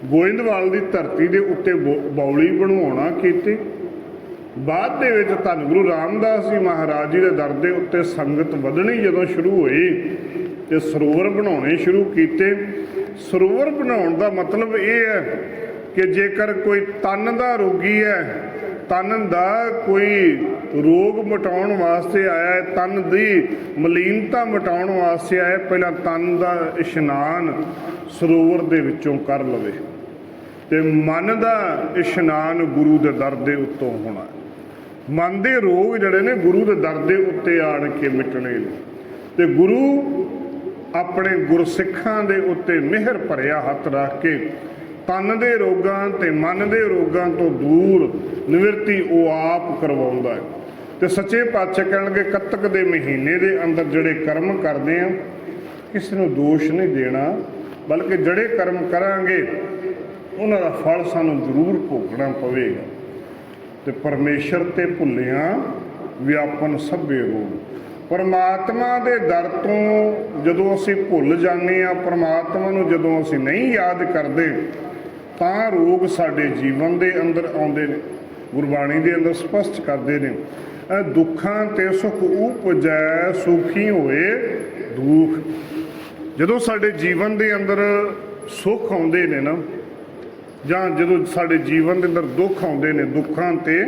ਗੋਇੰਦਵਾਲ ਦੀ ਧਰਤੀ ਦੇ ਉੱਤੇ ਬੌਲੀ ਬਣਵਾਉਣਾ ਕੀਤੀ। ਬਾਅਦ ਦੇ ਵਿੱਚ ਧੰਨ ਗੁਰੂ ਰਾਮਦਾਸ ਜੀ ਮਹਾਰਾਜ ਜੀ ਦੇ ਦਰ ਦੇ ਉੱਤੇ ਸੰਗਤ ਵਧਣੀ ਜਦੋਂ ਸ਼ੁਰੂ ਹੋਈ ਤੇ ਸਰੋਵਰ ਬਣਾਉਣੇ ਸ਼ੁਰੂ ਕੀਤੇ। ਸਰੋਵਰ ਬਣਾਉਣ ਦਾ ਮਤਲਬ ਇਹ ਹੈ ਕਿ ਜੇਕਰ ਕੋਈ ਤਨ ਦਾ ਰੋਗੀ ਹੈ ਤਨ ਦਾ ਕੋਈ ਰੋਗ ਮਿਟਾਉਣ ਵਾਸਤੇ ਆਇਆ ਹੈ, ਤਨ ਦੀ ਮਲੀਨਤਾ ਮਿਟਾਉਣ ਵਾਸਤੇ ਆਇਆ, ਪਹਿਲਾਂ ਤਨ ਦਾ ਇਸ਼ਨਾਨ ਸਰੋਵਰ ਦੇ ਵਿੱਚੋਂ ਕਰ ਲਵੇ ਤੇ ਮਨ ਦਾ ਇਸ਼ਨਾਨ ਗੁਰੂ ਦੇ ਦਰ ਦੇ ਉੱਤੋਂ ਹੋਣਾ। ਮਨ ਦੇ ਰੋਗ ਜਿਹੜੇ ਨੇ ਗੁਰੂ ਦੇ ਦਰ ਦੇ ਉੱਤੇ ਆਣ ਕੇ ਮਿਟਣੇ ਨੇ ਤੇ ਗੁਰੂ ਆਪਣੇ ਗੁਰਸਿੱਖਾਂ ਦੇ ਉੱਤੇ ਮਿਹਰ ਭਰਿਆ ਹੱਥ ਰੱਖ ਕੇ ਤਨ ਦੇ ਰੋਗਾਂ ਤੇ ਮਨ ਦੇ ਰੋਗਾਂ ਤੋਂ ਦੂਰ ਨਿਵਰਤੀ ਉਹ ਆਪ ਕਰਵਾਉਂਦਾ ਹੈ। ਤੇ ਸੱਚੇ ਪਾਤਸ਼ਾਹ ਕਹਿਣਗੇ ਕੱਤਕ ਦੇ ਮਹੀਨੇ ਦੇ ਅੰਦਰ ਜਿਹੜੇ ਕਰਮ ਕਰਦੇ ਆ ਕਿਸੇ ਨੂੰ ਦੋਸ਼ ਨਹੀਂ ਦੇਣਾ, ਬਲਕਿ ਜਿਹੜੇ ਕਰਮ ਕਰਾਂਗੇ ਉਹਨਾਂ ਦਾ ਫਲ ਸਾਨੂੰ ਜ਼ਰੂਰ ਭੋਗਣਾ ਪਵੇਗਾ। ਤੇ ਪਰਮੇਸ਼ਰ ਤੇ ਭੁੱਲਿਆ ਵਿਆਪਨ ਸਭੇ ਰੋਗ, ਪਰਮਾਤਮਾ ਦੇ ਦਰ ਤੋਂ ਜਦੋਂ ਅਸੀਂ ਭੁੱਲ ਜਾਂਦੇ ਹਾਂ, ਪਰਮਾਤਮਾ ਨੂੰ ਜਦੋਂ ਅਸੀਂ ਨਹੀਂ ਯਾਦ ਕਰਦੇ ਤਾਂ ਰੋਗ ਸਾਡੇ ਜੀਵਨ ਦੇ ਅੰਦਰ ਆਉਂਦੇ ਨੇ। ਗੁਰਬਾਣੀ ਦੇ ਅੰਦਰ ਸਪਸ਼ਟ ਕਰਦੇ ਨੇ, ਦੁੱਖਾਂ ਤੇ ਸੁਖ ਉਪਜੈ ਸੁਖੀ ਹੋਏ ਦੁੱਖ। ਜਦੋਂ ਸਾਡੇ ਜੀਵਨ ਦੇ ਅੰਦਰ ਸੁੱਖ ਆਉਂਦੇ ਨੇ ਨਾ, ਜਾਂ ਜਦੋਂ ਸਾਡੇ ਜੀਵਨ ਦੇ ਅੰਦਰ ਦੁੱਖ ਆਉਂਦੇ ਨੇ, ਦੁੱਖਾਂ ਤੇ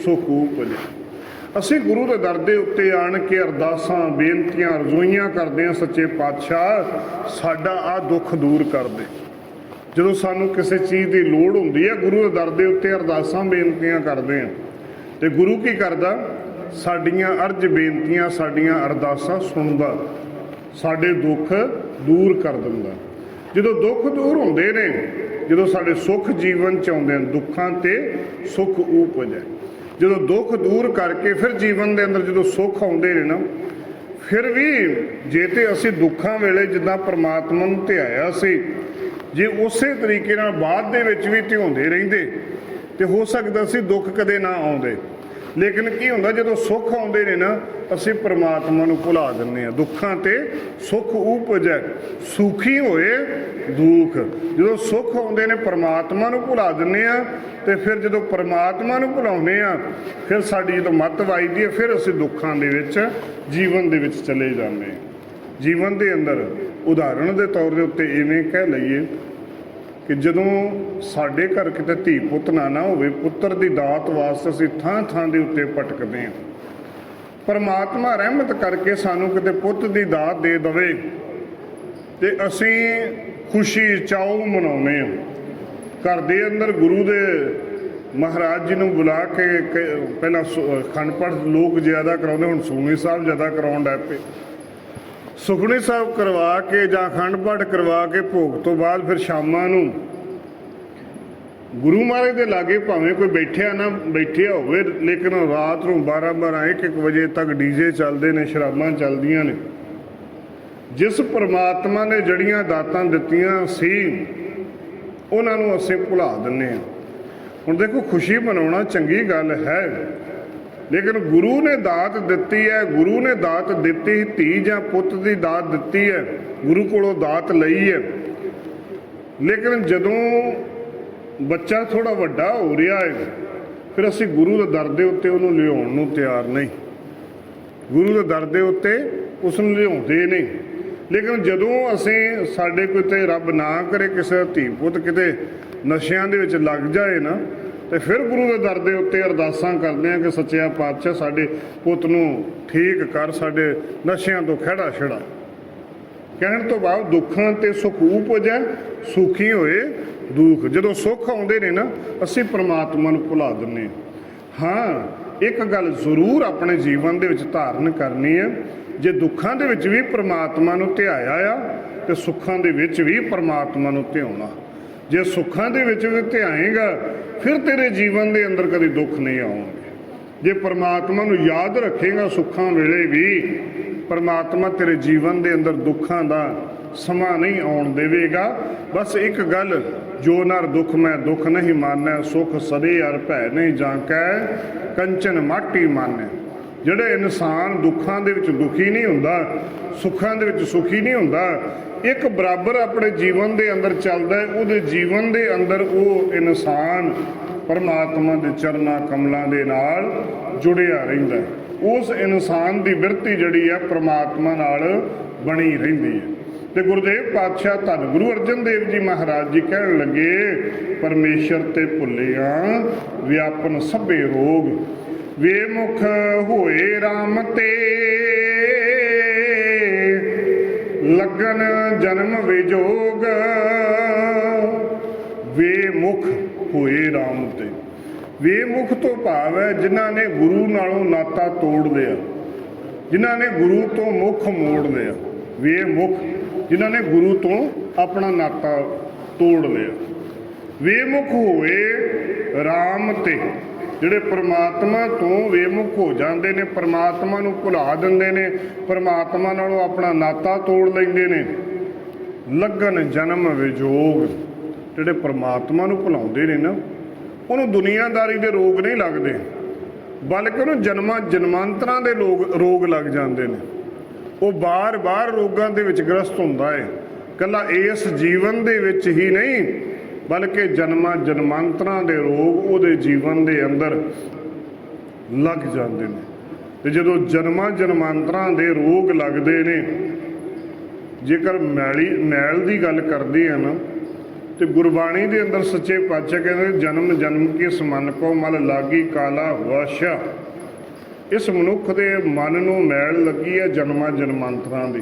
ਸੁਖ ਉਪਜੇ। ਅਸੀਂ ਗੁਰੂ ਦੇ ਦਰ ਦੇ ਉੱਤੇ ਆਣ ਕੇ ਅਰਦਾਸਾਂ ਬੇਨਤੀਆਂ ਰਜੋਈਆਂ ਕਰਦੇ ਹਾਂ, ਸੱਚੇ ਪਾਤਸ਼ਾਹ ਸਾਡਾ ਆਹ ਦੁੱਖ ਦੂਰ ਕਰ ਦੇ। ਜਦੋਂ ਸਾਨੂੰ ਕਿਸੇ ਚੀਜ਼ ਦੀ ਲੋੜ ਹੁੰਦੀ ਹੈ, ਗੁਰੂ ਦੇ ਦਰ ਦੇ ਉੱਤੇ ਅਰਦਾਸਾਂ ਬੇਨਤੀਆਂ ਕਰਦੇ ਹਾਂ ਤੇ ਗੁਰੂ ਕੀ ਕਰਦਾ? ਸਾਡੀਆਂ ਅਰਜ਼ ਬੇਨਤੀਆਂ, ਸਾਡੀਆਂ ਅਰਦਾਸਾਂ ਸੁਣਦਾ, ਸਾਡੇ ਦੁੱਖ ਦੂਰ ਕਰ ਦਿੰਦਾ। ਜਦੋਂ ਦੁੱਖ ਦੂਰ ਹੁੰਦੇ ਨੇ, ਜਦੋਂ ਸਾਡੇ ਸੁੱਖ ਜੀਵਨ 'ਚ ਆਉਂਦੇ ਨੇ, ਦੁੱਖਾਂ ਤੇ ਸੁੱਖ ਉਪਜੈ। ਜਦੋਂ ਦੁੱਖ ਦੂਰ ਕਰਕੇ ਫਿਰ ਜੀਵਨ ਦੇ ਅੰਦਰ ਜਦੋਂ ਸੁੱਖ ਆਉਂਦੇ ਨੇ ਨਾ, ਫਿਰ ਵੀ ਜੇ ਤੇ ਅਸੀਂ ਦੁੱਖਾਂ ਵੇਲੇ ਜਿੱਦਾਂ ਪਰਮਾਤਮਾ ਨੂੰ ਧਿਆਇਆ ਸੀ, ਜੇ ਉਸੇ ਤਰੀਕੇ ਨਾਲ ਬਾਅਦ ਦੇ ਵਿੱਚ ਵੀ ਧਿਆਉਂਦੇ ਰਹਿੰਦੇ ਤੇ ਹੋ ਸਕਦਾ ਸੀ ਦੁੱਖ ਕਦੇ ਨਾ ਆਉਂਦੇ। ਲੇਕਿਨ ਕੀ ਹੁੰਦਾ, ਜਦੋਂ ਸੁੱਖ ਆਉਂਦੇ ਨੇ ਨਾ, ਅਸੀਂ ਪਰਮਾਤਮਾ ਨੂੰ ਭੁਲਾ ਦਿੰਦੇ ਹਾਂ। ਦੁੱਖਾਂ ਤੇ ਸੁੱਖ ਉਪਜੈ ਸੁਖੀ ਹੋਏ ਦੁੱਖ। ਜਦੋਂ ਸੁੱਖ ਆਉਂਦੇ ਨੇ ਪਰਮਾਤਮਾ ਨੂੰ ਭੁਲਾ ਦਿੰਦੇ ਹਾਂ ਤੇ ਫਿਰ ਜਦੋਂ ਪਰਮਾਤਮਾ ਨੂੰ ਭੁਲਾਉਂਦੇ ਹਾਂ, ਫਿਰ ਸਾਡੀ ਜਦੋਂ ਮੱਤ ਵੱਜਦੀ ਹੈ, ਫਿਰ ਅਸੀਂ ਦੁੱਖਾਂ ਦੇ ਵਿੱਚ ਜੀਵਨ ਦੇ ਵਿੱਚ ਚਲੇ ਜਾਂਦੇ ਹਾਂ। ਜੀਵਨ ਦੇ ਅੰਦਰ ਉਦਾਹਰਣ ਦੇ ਤੌਰ ਦੇ ਉੱਤੇ ਇਵੇਂ ਕਹਿ ਲਈਏ ਕਿ ਜਦੋਂ ਸਾਡੇ ਘਰ ਕਿਤੇ ਧੀ ਪੁੱਤ ਨਾ ਹੋਵੇ, ਪੁੱਤਰ ਦੀ ਦਾਤ ਵਾਸਤੇ ਅਸੀਂ ਥਾਂ ਥਾਂ ਦੇ ਉੱਤੇ ਭਟਕਦੇ ਹਾਂ। ਪਰਮਾਤਮਾ ਰਹਿਮਤ ਕਰਕੇ ਸਾਨੂੰ ਕਿਤੇ ਪੁੱਤ ਦੀ ਦਾਤ ਦੇ ਦੇਵੇ ਤੇ ਅਸੀਂ ਖੁਸ਼ੀ ਚਾਉ ਮਨਾਉਂਦੇ ਹਾਂ। ਘਰ ਦੇ ਅੰਦਰ ਗੁਰੂ ਦੇ ਮਹਾਰਾਜ ਜੀ ਨੂੰ ਬੁਲਾ ਕੇ ਪਹਿਲਾਂ ਅਖੰਡ ਪਾਠ ਲੋਕ ਜ਼ਿਆਦਾ ਕਰਾਉਂਦੇ, ਹੁਣ ਸੁਖਮਨੀ ਸਾਹਿਬ ਜ਼ਿਆਦਾ ਕਰਾਉਣ ਲੱਗ ਪਏ। ਸੁਖਮਨੀ ਸਾਹਿਬ ਕਰਵਾ ਕੇ ਜਾਂ ਅਖੰਡ ਪਾਠ ਕਰਵਾ ਕੇ ਭੋਗ ਤੋਂ ਬਾਅਦ ਫਿਰ ਸ਼ਾਮਾਂ ਨੂੰ ਗੁਰੂ ਮਹਾਰਾਜ ਦੇ ਲਾਗੇ ਭਾਵੇਂ ਕੋਈ ਬੈਠਿਆ ਨਾ ਬੈਠਿਆ ਹੋਵੇ, ਲੇਕਿਨ ਰਾਤ ਨੂੰ 12-12, 1-1 ਵਜੇ ਤੱਕ ਡੀਜੇ ਚੱਲਦੇ ਨੇ, ਸ਼ਰਾਬਾਂ ਚੱਲਦੀਆਂ ਨੇ। ਜਿਸ ਪਰਮਾਤਮਾ ਨੇ ਜਿਹੜੀਆਂ ਦਾਤਾਂ ਦਿੱਤੀਆਂ ਸੀ ਉਹਨਾਂ ਨੂੰ ਅਸੀਂ ਭੁਲਾ ਦਿੰਦੇ ਹਾਂ। ਹੁਣ ਦੇਖੋ, ਖੁਸ਼ੀ ਮਨਾਉਣਾ ਚੰਗੀ ਗੱਲ ਹੈ, ਲੇਕਿਨ ਗੁਰੂ ਨੇ ਦਾਤ ਦਿੱਤੀ ਹੈ, ਗੁਰੂ ਨੇ ਦਾਤ ਦਿੱਤੀ, ਧੀ ਜਾਂ ਪੁੱਤ ਦੀ ਦਾਤ ਦਿੱਤੀ ਹੈ, ਗੁਰੂ ਕੋਲੋਂ ਦਾਤ ਲਈ ਹੈ। ਲੇਕਿਨ ਜਦੋਂ ਬੱਚਾ ਥੋੜਾ ਵੱਡਾ ਹੋ ਰਿਹਾ ਹੈ, ਫਿਰ ਅਸੀਂ ਗੁਰੂ ਦੇ ਦਰ ਦੇ ਉੱਤੇ ਉਹਨੂੰ ਲਿਆਉਣ ਨੂੰ ਤਿਆਰ ਨਹੀਂ, ਗੁਰੂ ਦੇ ਦਰ ਦੇ ਉੱਤੇ ਉਸ ਨੂੰ ਲਿਆਉਂਦੇ ਨਹੀਂ। ਲੇਕਿਨ ਜਦੋਂ ਅਸੀਂ ਸਾਡੇ ਕੋਈ ਤੇ ਰੱਬ ਨਾ ਕਰੇ ਕਿਸੇ ਧੀ ਪੁੱਤ ਕਿਤੇ ਨਸ਼ਿਆਂ ਦੇ ਵਿੱਚ ਲੱਗ ਜਾਏ ਨਾ, ਤੇ ਫਿਰ ਗੁਰੂ ਦੇ ਦਰ ਦੇ ਉੱਤੇ ਅਰਦਾਸਾਂ ਕਰਦੇ ਹਾਂ ਕਿ ਸੱਚਿਆ ਪਾਤਸ਼ਾਹ ਸਾਡੇ ਪੁੱਤ ਨੂੰ ਠੀਕ ਕਰ, ਸਾਡੇ ਨਸ਼ਿਆਂ ਤੋਂ ਖਹਿੜਾ ਛੜਾ। ਕਹਿਣ ਤੋਂ ਬਾਅਦ ਦੁੱਖਾਂ ਤੇ ਸੁਖ ਉਪਜੈ ਸੁਖੀ ਹੋਏ ਦੁੱਖ। ਜਦੋਂ ਸੁੱਖ ਆਉਂਦੇ ਨੇ ਨਾ, ਅਸੀਂ ਪਰਮਾਤਮਾ ਨੂੰ ਭੁਲਾ ਦਿੰਦੇ ਹਾਂ। ਹਾਂ, ਇੱਕ ਗੱਲ ਜ਼ਰੂਰ ਆਪਣੇ ਜੀਵਨ ਦੇ ਵਿੱਚ ਧਾਰਨ ਕਰਨੀ ਹੈ, ਜੇ ਦੁੱਖਾਂ ਦੇ ਵਿੱਚ ਵੀ ਪਰਮਾਤਮਾ ਨੂੰ ਧਿਆਇਆ ਆ ਤੇ ਸੁੱਖਾਂ ਦੇ ਵਿੱਚ ਵੀ ਪਰਮਾਤਮਾ ਨੂੰ ਧਿਆਉਣਾ। ਜੇ ਸੁੱਖਾਂ ਦੇ ਵਿੱਚ ਵੀ ਧਿਆਏਗਾ, ਫਿਰ ਤੇਰੇ ਜੀਵਨ ਦੇ ਅੰਦਰ ਕਦੇ ਦੁੱਖ ਨਹੀਂ ਆਉਣਗੇ। ਜੇ ਪਰਮਾਤਮਾ ਨੂੰ ਯਾਦ ਰੱਖੇਗਾ ਸੁੱਖਾਂ ਵੇਲੇ ਵੀ, ਪਰਮਾਤਮਾ ਤੇਰੇ ਜੀਵਨ ਦੇ ਅੰਦਰ ਦੁੱਖਾਂ ਦਾ ਸਮਾਂ ਨਹੀਂ ਆਉਣ ਦੇਵੇਗਾ। ਬਸ ਇੱਕ ਗੱਲ, ਜੋ ਨਰ ਦੁੱਖ ਮੈਂ ਦੁੱਖ ਨਹੀਂ ਮਾਨੈ, ਸੁਖ ਸਦੇ ਅਰ ਭੈ ਨਹੀਂ ਜਾਂਕੈ, ਕੰਚਨ ਮਾਟੀ ਮਾਨੈ। ਜਿਹੜੇ ਇਨਸਾਨ ਦੁੱਖਾਂ ਦੇ ਵਿੱਚ ਦੁਖੀ ਨਹੀਂ ਹੁੰਦਾ, ਸੁੱਖਾਂ ਦੇ ਵਿੱਚ ਸੁਖੀ ਨਹੀਂ ਹੁੰਦਾ, ਇੱਕ ਬਰਾਬਰ ਆਪਣੇ ਜੀਵਨ ਦੇ ਅੰਦਰ ਚੱਲਦਾ, ਉਹਦੇ ਜੀਵਨ ਦੇ ਅੰਦਰ ਉਹ ਇਨਸਾਨ ਪਰਮਾਤਮਾ ਦੇ ਚਰਨਾਂ ਕਮਲਾਂ ਦੇ ਨਾਲ ਜੁੜਿਆ ਰਹਿੰਦਾ। ਉਸ ਇਨਸਾਨ ਦੀ ਬਿਰਤੀ ਜਿਹੜੀ ਹੈ ਪਰਮਾਤਮਾ ਨਾਲ ਬਣੀ ਰਹਿੰਦੀ ਹੈ। ਤੇ ਗੁਰਦੇਵ ਪਾਤਸ਼ਾਹ ਧੰਨ ਗੁਰੂ ਅਰਜਨ ਦੇਵ ਜੀ ਮਹਾਰਾਜ ਜੀ ਕਹਿਣ ਲੱਗੇ, ਪਰਮੇਸ਼ਰ ਤੇ ਭੁੱਲਿਆ ਵਿਆਪਨ ਸਭੇ ਰੋਗ, ਵੇਮੁਖ ਹੋਏ RAM ਤੇ ਲੱਗਨ ਜਨਮ ਵਿਜੋਗ। ਵੇਮੁਖ ਹੋਏ RAM ਤੇ, ਵੇਮੁਖ ਤੋਂ ਭਾਵ ਹੈ ਜਿਨ੍ਹਾਂ ਨੇ ਗੁਰੂ ਨਾਲੋਂ ਨਾਤਾ ਤੋੜ ਲਿਆ, ਜਿਨ੍ਹਾਂ ਨੇ ਗੁਰੂ ਤੋਂ ਮੁਖ ਮੋੜ ਲਿਆ। ਵੇਮੁਖ ਜਿਨ੍ਹਾਂ ਨੇ ਗੁਰੂ ਤੋਂ ਆਪਣਾ ਨਾਤਾ ਤੋੜ ਲਿਆ। ਵੇਮੁਖ ਹੋਏ RAM ਤੇ, ਜਿਹੜੇ ਪਰਮਾਤਮਾ ਤੋਂ ਵੇਮੁਖ ਹੋ ਜਾਂਦੇ ਨੇ, ਪਰਮਾਤਮਾ ਨੂੰ ਭੁਲਾ ਦਿੰਦੇ ਨੇ, ਪਰਮਾਤਮਾ ਨਾਲੋਂ ਆਪਣਾ ਨਾਤਾ ਤੋੜ ਲੈਂਦੇ ਨੇ। ਲੱਗਨ ਜਨਮ ਵਿਜੋਗ, ਜਿਹੜੇ ਪਰਮਾਤਮਾ ਨੂੰ ਭੁਲਾਉਂਦੇ ਨੇ ਨਾ, ਉਹਨੂੰ ਦੁਨੀਆਦਾਰੀ ਦੇ ਰੋਗ ਨਹੀਂ ਲੱਗਦੇ, ਬਲਕਿ ਉਹਨੂੰ ਜਨਮਾਂਤਰਾਂ ਦੇ ਰੋਗ ਲੱਗ ਜਾਂਦੇ ਨੇ। ਉਹ ਬਾਰ-ਬਾਰ ਰੋਗਾਂ ਦੇ ਵਿੱਚ ਗ੍ਰਸਤ ਹੁੰਦਾ ਹੈ, ਇਕੱਲਾ ਇਸ ਜੀਵਨ ਦੇ ਵਿੱਚ ਹੀ ਨਹੀਂ, ਬਲਕਿ ਜਨਮਾਂਤਰਾਂ ਦੇ ਰੋਗ ਉਹਦੇ ਜੀਵਨ ਦੇ ਅੰਦਰ ਲੱਗ ਜਾਂਦੇ ਨੇ। ਤੇ ਜਦੋਂ ਜਨਮਾਂਤਰਾਂ ਦੇ ਰੋਗ ਲੱਗਦੇ ਨੇ, ਜੇਕਰ ਮੈਲ ਦੀ ਗੱਲ ਕਰਦੇ ਆ ਨਾ, ਤੇ ਗੁਰਬਾਣੀ ਦੇ ਅੰਦਰ ਸੱਚੇ ਪਾਤਸ਼ਾਹ ਕਹਿੰਦੇ, ਜਨਮ ਜਨਮ ਕੀ ਸਮਨ ਕੋ ਮਲ ਲਾਗੀ ਕਾਲਾ ਵਾਸ਼ਾ। ਇਸ ਮਨੁੱਖ ਦੇ ਮਨ ਨੂੰ ਮੈਲ ਲੱਗੀ ਹੈ ਜਨਮਾਂਤਰਾਂ ਦੀ,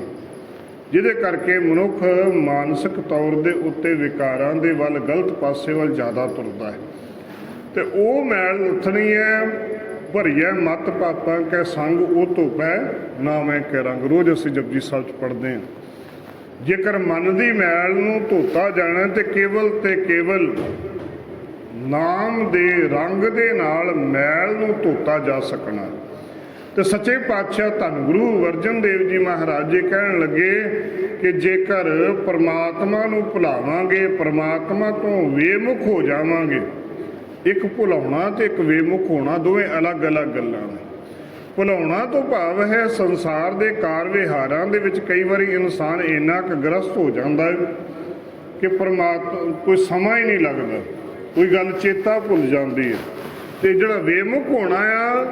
ਜਿਹਦੇ ਕਰਕੇ ਮਨੁੱਖ ਮਾਨਸਿਕ ਤੌਰ ਦੇ ਉੱਤੇ ਵਿਕਾਰਾਂ ਦੇ ਵੱਲ, ਗਲਤ ਪਾਸੇ ਵੱਲ ਜ਼ਿਆਦਾ ਤੁਰਦਾ ਹੈ। ਤੇ ਉਹ ਮੈਲ ਲੱਥਣੀ ਹੈ, ਭਰੀਐ ਮਤ ਪਾਪਾਂ ਕੈ ਸੰਗ ਉਹ ਧੋਪੈ ਨਾ ਮੈਂ ਕੈ ਰੰਗ। ਰੋਜ਼ ਅਸੀਂ ਜਪਜੀ ਸਾਹਿਬ 'ਚ ਪੜ੍ਹਦੇ ਹਾਂ। ਜੇਕਰ ਮਨ ਦੀ ਮੈਲ ਨੂੰ ਧੋਤਾ ਜਾਣਾ ਤੇ ਕੇਵਲ ਨਾਮ ਦੇ ਰੰਗ ਦੇ ਨਾਲ ਮੈਲ ਨੂੰ ਧੋਤਾ ਜਾ ਸਕਣਾ। ਤੇ ਸੱਚੇ ਪਾਤਸ਼ਾਹ ਧੰਨ ਗੁਰੂ ਅਰਜਨ ਦੇਵ ਜੀ ਮਹਾਰਾਜ ਜੀ ਕਹਿਣ ਲੱਗੇ ਕਿ ਜੇਕਰ ਪਰਮਾਤਮਾ ਨੂੰ ਭੁਲਾਵਾਂਗੇ, ਪਰਮਾਤਮਾ ਤੋਂ ਵੇਮੁਖ ਹੋ ਜਾਵਾਂਗੇ। ਇੱਕ ਭੁਲਾਉਣਾ ਤੇ ਇੱਕ ਵੇਮੁਖ ਹੋਣਾ ਦੋਵੇਂ ਅਲੱਗ-ਅਲੱਗ ਗੱਲਾਂ ਨੇ। ਭੁਲਾਉਣਾ ਤੋਂ ਭਾਵ ਹੈ ਸੰਸਾਰ ਦੇ ਕਾਰ ਵਿਹਾਰਾਂ ਦੇ ਵਿੱਚ ਕਈ ਵਾਰੀ ਇਨਸਾਨ ਇੰਨਾ ਕੁ ਗ੍ਰਸਤ ਹੋ ਜਾਂਦਾ ਹੈ ਕਿ ਕੋਈ ਸਮਾਂ ਹੀ ਨਹੀਂ ਲੱਗਦਾ, ਕੋਈ ਗੱਲ ਚੇਤਾ ਭੁੱਲ ਜਾਂਦੀ ਹੈ। ਤੇ ਜਿਹੜਾ ਵੇਮੁਖ ਹੋਣਾ ਆ,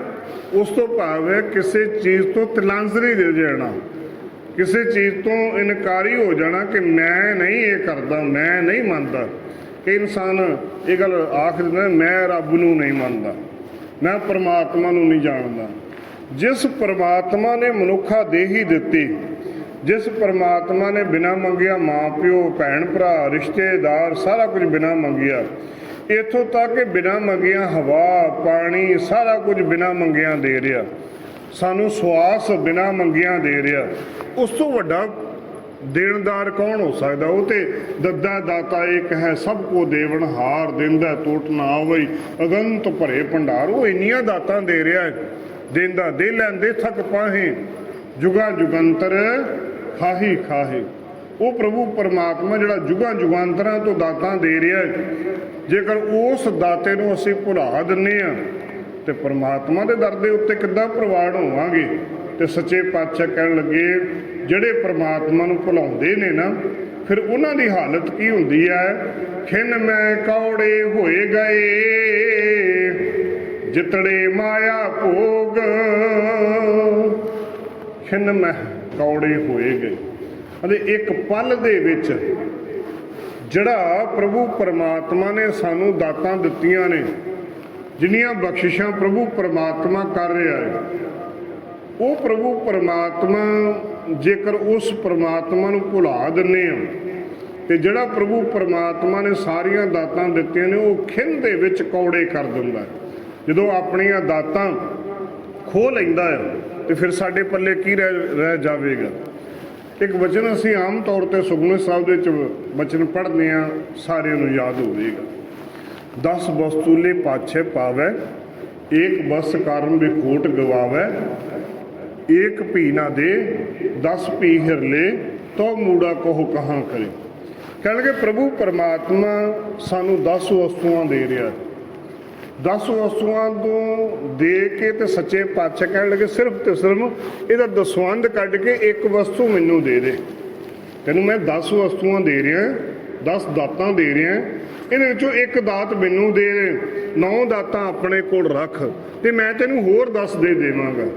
ਉਸ ਤੋਂ ਭਾਵ ਹੈ ਕਿਸੇ ਚੀਜ਼ ਤੋਂ ਤਲਾਂਜ਼ਰੀ ਦੇ ਜਾਣਾ, ਕਿਸੇ ਚੀਜ਼ ਤੋਂ ਇਨਕਾਰੀ ਹੋ ਜਾਣਾ ਕਿ ਮੈਂ ਨਹੀਂ ਇਹ ਕਰਦਾ, ਮੈਂ ਨਹੀਂ ਮੰਨਦਾ। ਕਈ ਇਨਸਾਨ ਇਹ ਗੱਲ ਆਖ ਦਿੰਦਾ, ਮੈਂ ਰੱਬ ਨੂੰ ਨਹੀਂ ਮੰਨਦਾ, ਮੈਂ ਪਰਮਾਤਮਾ ਨੂੰ ਨਹੀਂ ਜਾਣਦਾ। ਜਿਸ ਪਰਮਾਤਮਾ ਨੇ ਮਨੁੱਖਾ ਦੇਹੀ ਦਿੱਤੀ, ਜਿਸ ਪਰਮਾਤਮਾ ਨੇ ਬਿਨਾਂ ਮੰਗਿਆ ਮਾਂ ਪਿਓ, ਭੈਣ ਭਰਾ, ਰਿਸ਼ਤੇਦਾਰ, ਸਾਰਾ ਕੁਝ ਬਿਨਾਂ ਮੰਗਿਆ, ਇੱਥੋਂ ਤੱਕ ਕਿ ਬਿਨਾਂ ਮੰਗਿਆ ਹਵਾ ਪਾਣੀ ਸਾਰਾ ਕੁਝ ਬਿਨਾਂ ਮੰਗਿਆਂ ਦੇ ਰਿਹਾ, ਸਾਨੂੰ ਸਵਾਸ ਬਿਨਾਂ ਮੰਗਿਆਂ ਦੇ ਰਿਹਾ। ਉਸ ਤੋਂ ਵੱਡਾ ਦੇਣਦਾਰ ਕੌਣ ਹੋ ਸਕਦਾ? ਉਹ ਤੇ ਦੱਦਾ ਦਾਤਾ ਇੱਕ ਹੈ, ਸਭ ਕੋ ਦੇਵਨ ਹਾਰ, ਦਿੰਦਾ ਟੋਟ ਨਾ ਹੋਈ, ਅਗੰਤ ਭਰੇ ਭੰਡਾਰ। ਉਹ ਇੰਨੀਆਂ ਦਾਤਾਂ ਦੇ ਰਿਹਾ ਹੈ, ਦਿੰਦਾ ਦੇ ਲੈਂਦੇ ਥੱਕ ਪਾਹੇ, ਜੁਗਾ ਜੁਗੰਤਰ ਖਾਹੀ ਖਾਹੇ। ਉਹ ਪ੍ਰਭੂ ਪਰਮਾਤਮਾ ਜਿਹੜਾ ਜੁਗਾਂਤਰਾਂ ਤੋਂ ਦਾਤਾਂ ਦੇ ਰਿਹਾ ਹੈ, ਜੇਕਰ ਉਸ ਦਾਤੇ ਨੂੰ ਅਸੀਂ ਭੁਲਾ ਦਿੰਦੇ ਹਾਂ ਤੇ ਪਰਮਾਤਮਾ ਦੇ ਦਰ ਦੇ ਉੱਤੇ ਕਿੱਦਾਂ ਪ੍ਰਵਾਨ ਹੋਵਾਂਗੇ? ਤੇ ਸੱਚੇ ਪਾਤਸ਼ਾਹ ਕਹਿਣ ਲੱਗੇ, ਜਿਹੜੇ ਪਰਮਾਤਮਾ ਨੂੰ ਭੁਲਾਉਂਦੇ ਨੇ ਨਾ, ਫਿਰ ਉਹਨਾਂ ਦੀ ਹਾਲਤ ਕੀ ਹੁੰਦੀ ਹੈ? ਖਿਨ ਮੈਂ ਕੌੜੇ ਹੋਏ ਗਏ, ਜਿਤੜੇ ਮਾਇਆ ਭੋਗ। ਖਿਨ ਮੈਂ ਕੌੜੇ ਹੋਏ ਗਏ, ਅਤੇ ਇੱਕ ਪਲ ਦੇ ਵਿੱਚ ਜਿਹੜਾ ਪ੍ਰਭੂ ਪਰਮਾਤਮਾ ਨੇ ਸਾਨੂੰ ਦਾਤਾਂ ਦਿੱਤੀਆਂ ਨੇ, ਜਿੰਨੀਆਂ ਬਖਸ਼ਿਸ਼ਾਂ ਪ੍ਰਭੂ ਪਰਮਾਤਮਾ ਕਰ ਰਿਹਾ ਹੈ, ਉਹ ਪ੍ਰਭੂ ਪਰਮਾਤਮਾ ਜੇਕਰ ਉਸ ਪਰਮਾਤਮਾ ਨੂੰ ਭੁਲਾ ਦਿੰਦੇ ਹਾਂ ਤੇ ਜਿਹੜਾ ਪ੍ਰਭੂ ਪਰਮਾਤਮਾ ਨੇ ਸਾਰੀਆਂ ਦਾਤਾਂ ਦਿੱਤੀਆਂ ਨੇ, ਉਹ ਖਿੰਨ ਦੇ ਵਿੱਚ ਕੌੜੇ ਕਰ ਦਿੰਦਾ। ਜਦੋਂ ਆਪਣੀਆਂ ਦਾਤਾਂ ਖੋਹ ਲੈਂਦਾ ਹੈ ਤੇ ਫਿਰ ਸਾਡੇ ਪੱਲੇ ਕੀ ਰਹਿ ਜਾਵੇਗਾ? ਇੱਕ ਵਚਨ ਅਸੀਂ ਆਮ ਤੌਰ ਤੇ ਸੁਖਮਨੀ ਸਾਹਿਬ ਦੇ ਵਿੱਚ ਵਚਨ ਪੜ੍ਹਦੇ ਹਾਂ, ਸਾਰਿਆਂ ਨੂੰ ਯਾਦ ਹੋਵੇਗਾ। 10 ਵਸਤੂਲੇ ਪਾਛੇ ਪਾਵੈ, ਏਕ ਬਸ ਕਾਰਨ ਵਿਖੋਟ ਗਵਾਵੈ, ਏਕ ਭੀ ਨਾ ਦੇ 10 ਭੀ ਹਿਰਲੇ ਤੋ ਮੂੜਾ ਕੋਹ ਕਹਾਂ ਕਰੇ। ਕਹਿਣਗੇ ਪ੍ਰਭੂ ਪਰਮਾਤਮਾ ਸਾਨੂੰ 10 ਵਸਤੂਆਂ ਦੇ ਰਿਹਾ, 10 ਵਸਤੂਆਂ ਤੋਂ ਦੇ ਕੇ ਤੇ ਸੱਚੇ ਪਾਤਸ਼ਾਹ ਕਹਿਣ ਲੱਗੇ ਸਿਰਫ ਤੇ ਸਿਰਫ ਇਹਦਾ ਦਸਵੰਧ ਕੱਢ ਕੇ ਇੱਕ ਵਸਤੂ ਮੈਨੂੰ ਦੇ ਦੇ। ਤੈਨੂੰ ਮੈਂ 10 ਵਸਤੂਆਂ ਦੇ ਰਿਹਾ, 10 ਦਾਤਾਂ ਦੇ ਰਿਹਾ, ਇਹਦੇ ਵਿੱਚੋਂ ਇੱਕ ਦਾਤ ਮੈਨੂੰ ਦੇ, 9 ਦਾਤਾਂ ਆਪਣੇ ਕੋਲ ਰੱਖ ਤੇ ਮੈਂ ਤੈਨੂੰ ਹੋਰ 10 ਦੇ ਦੇਵਾਂਗਾ।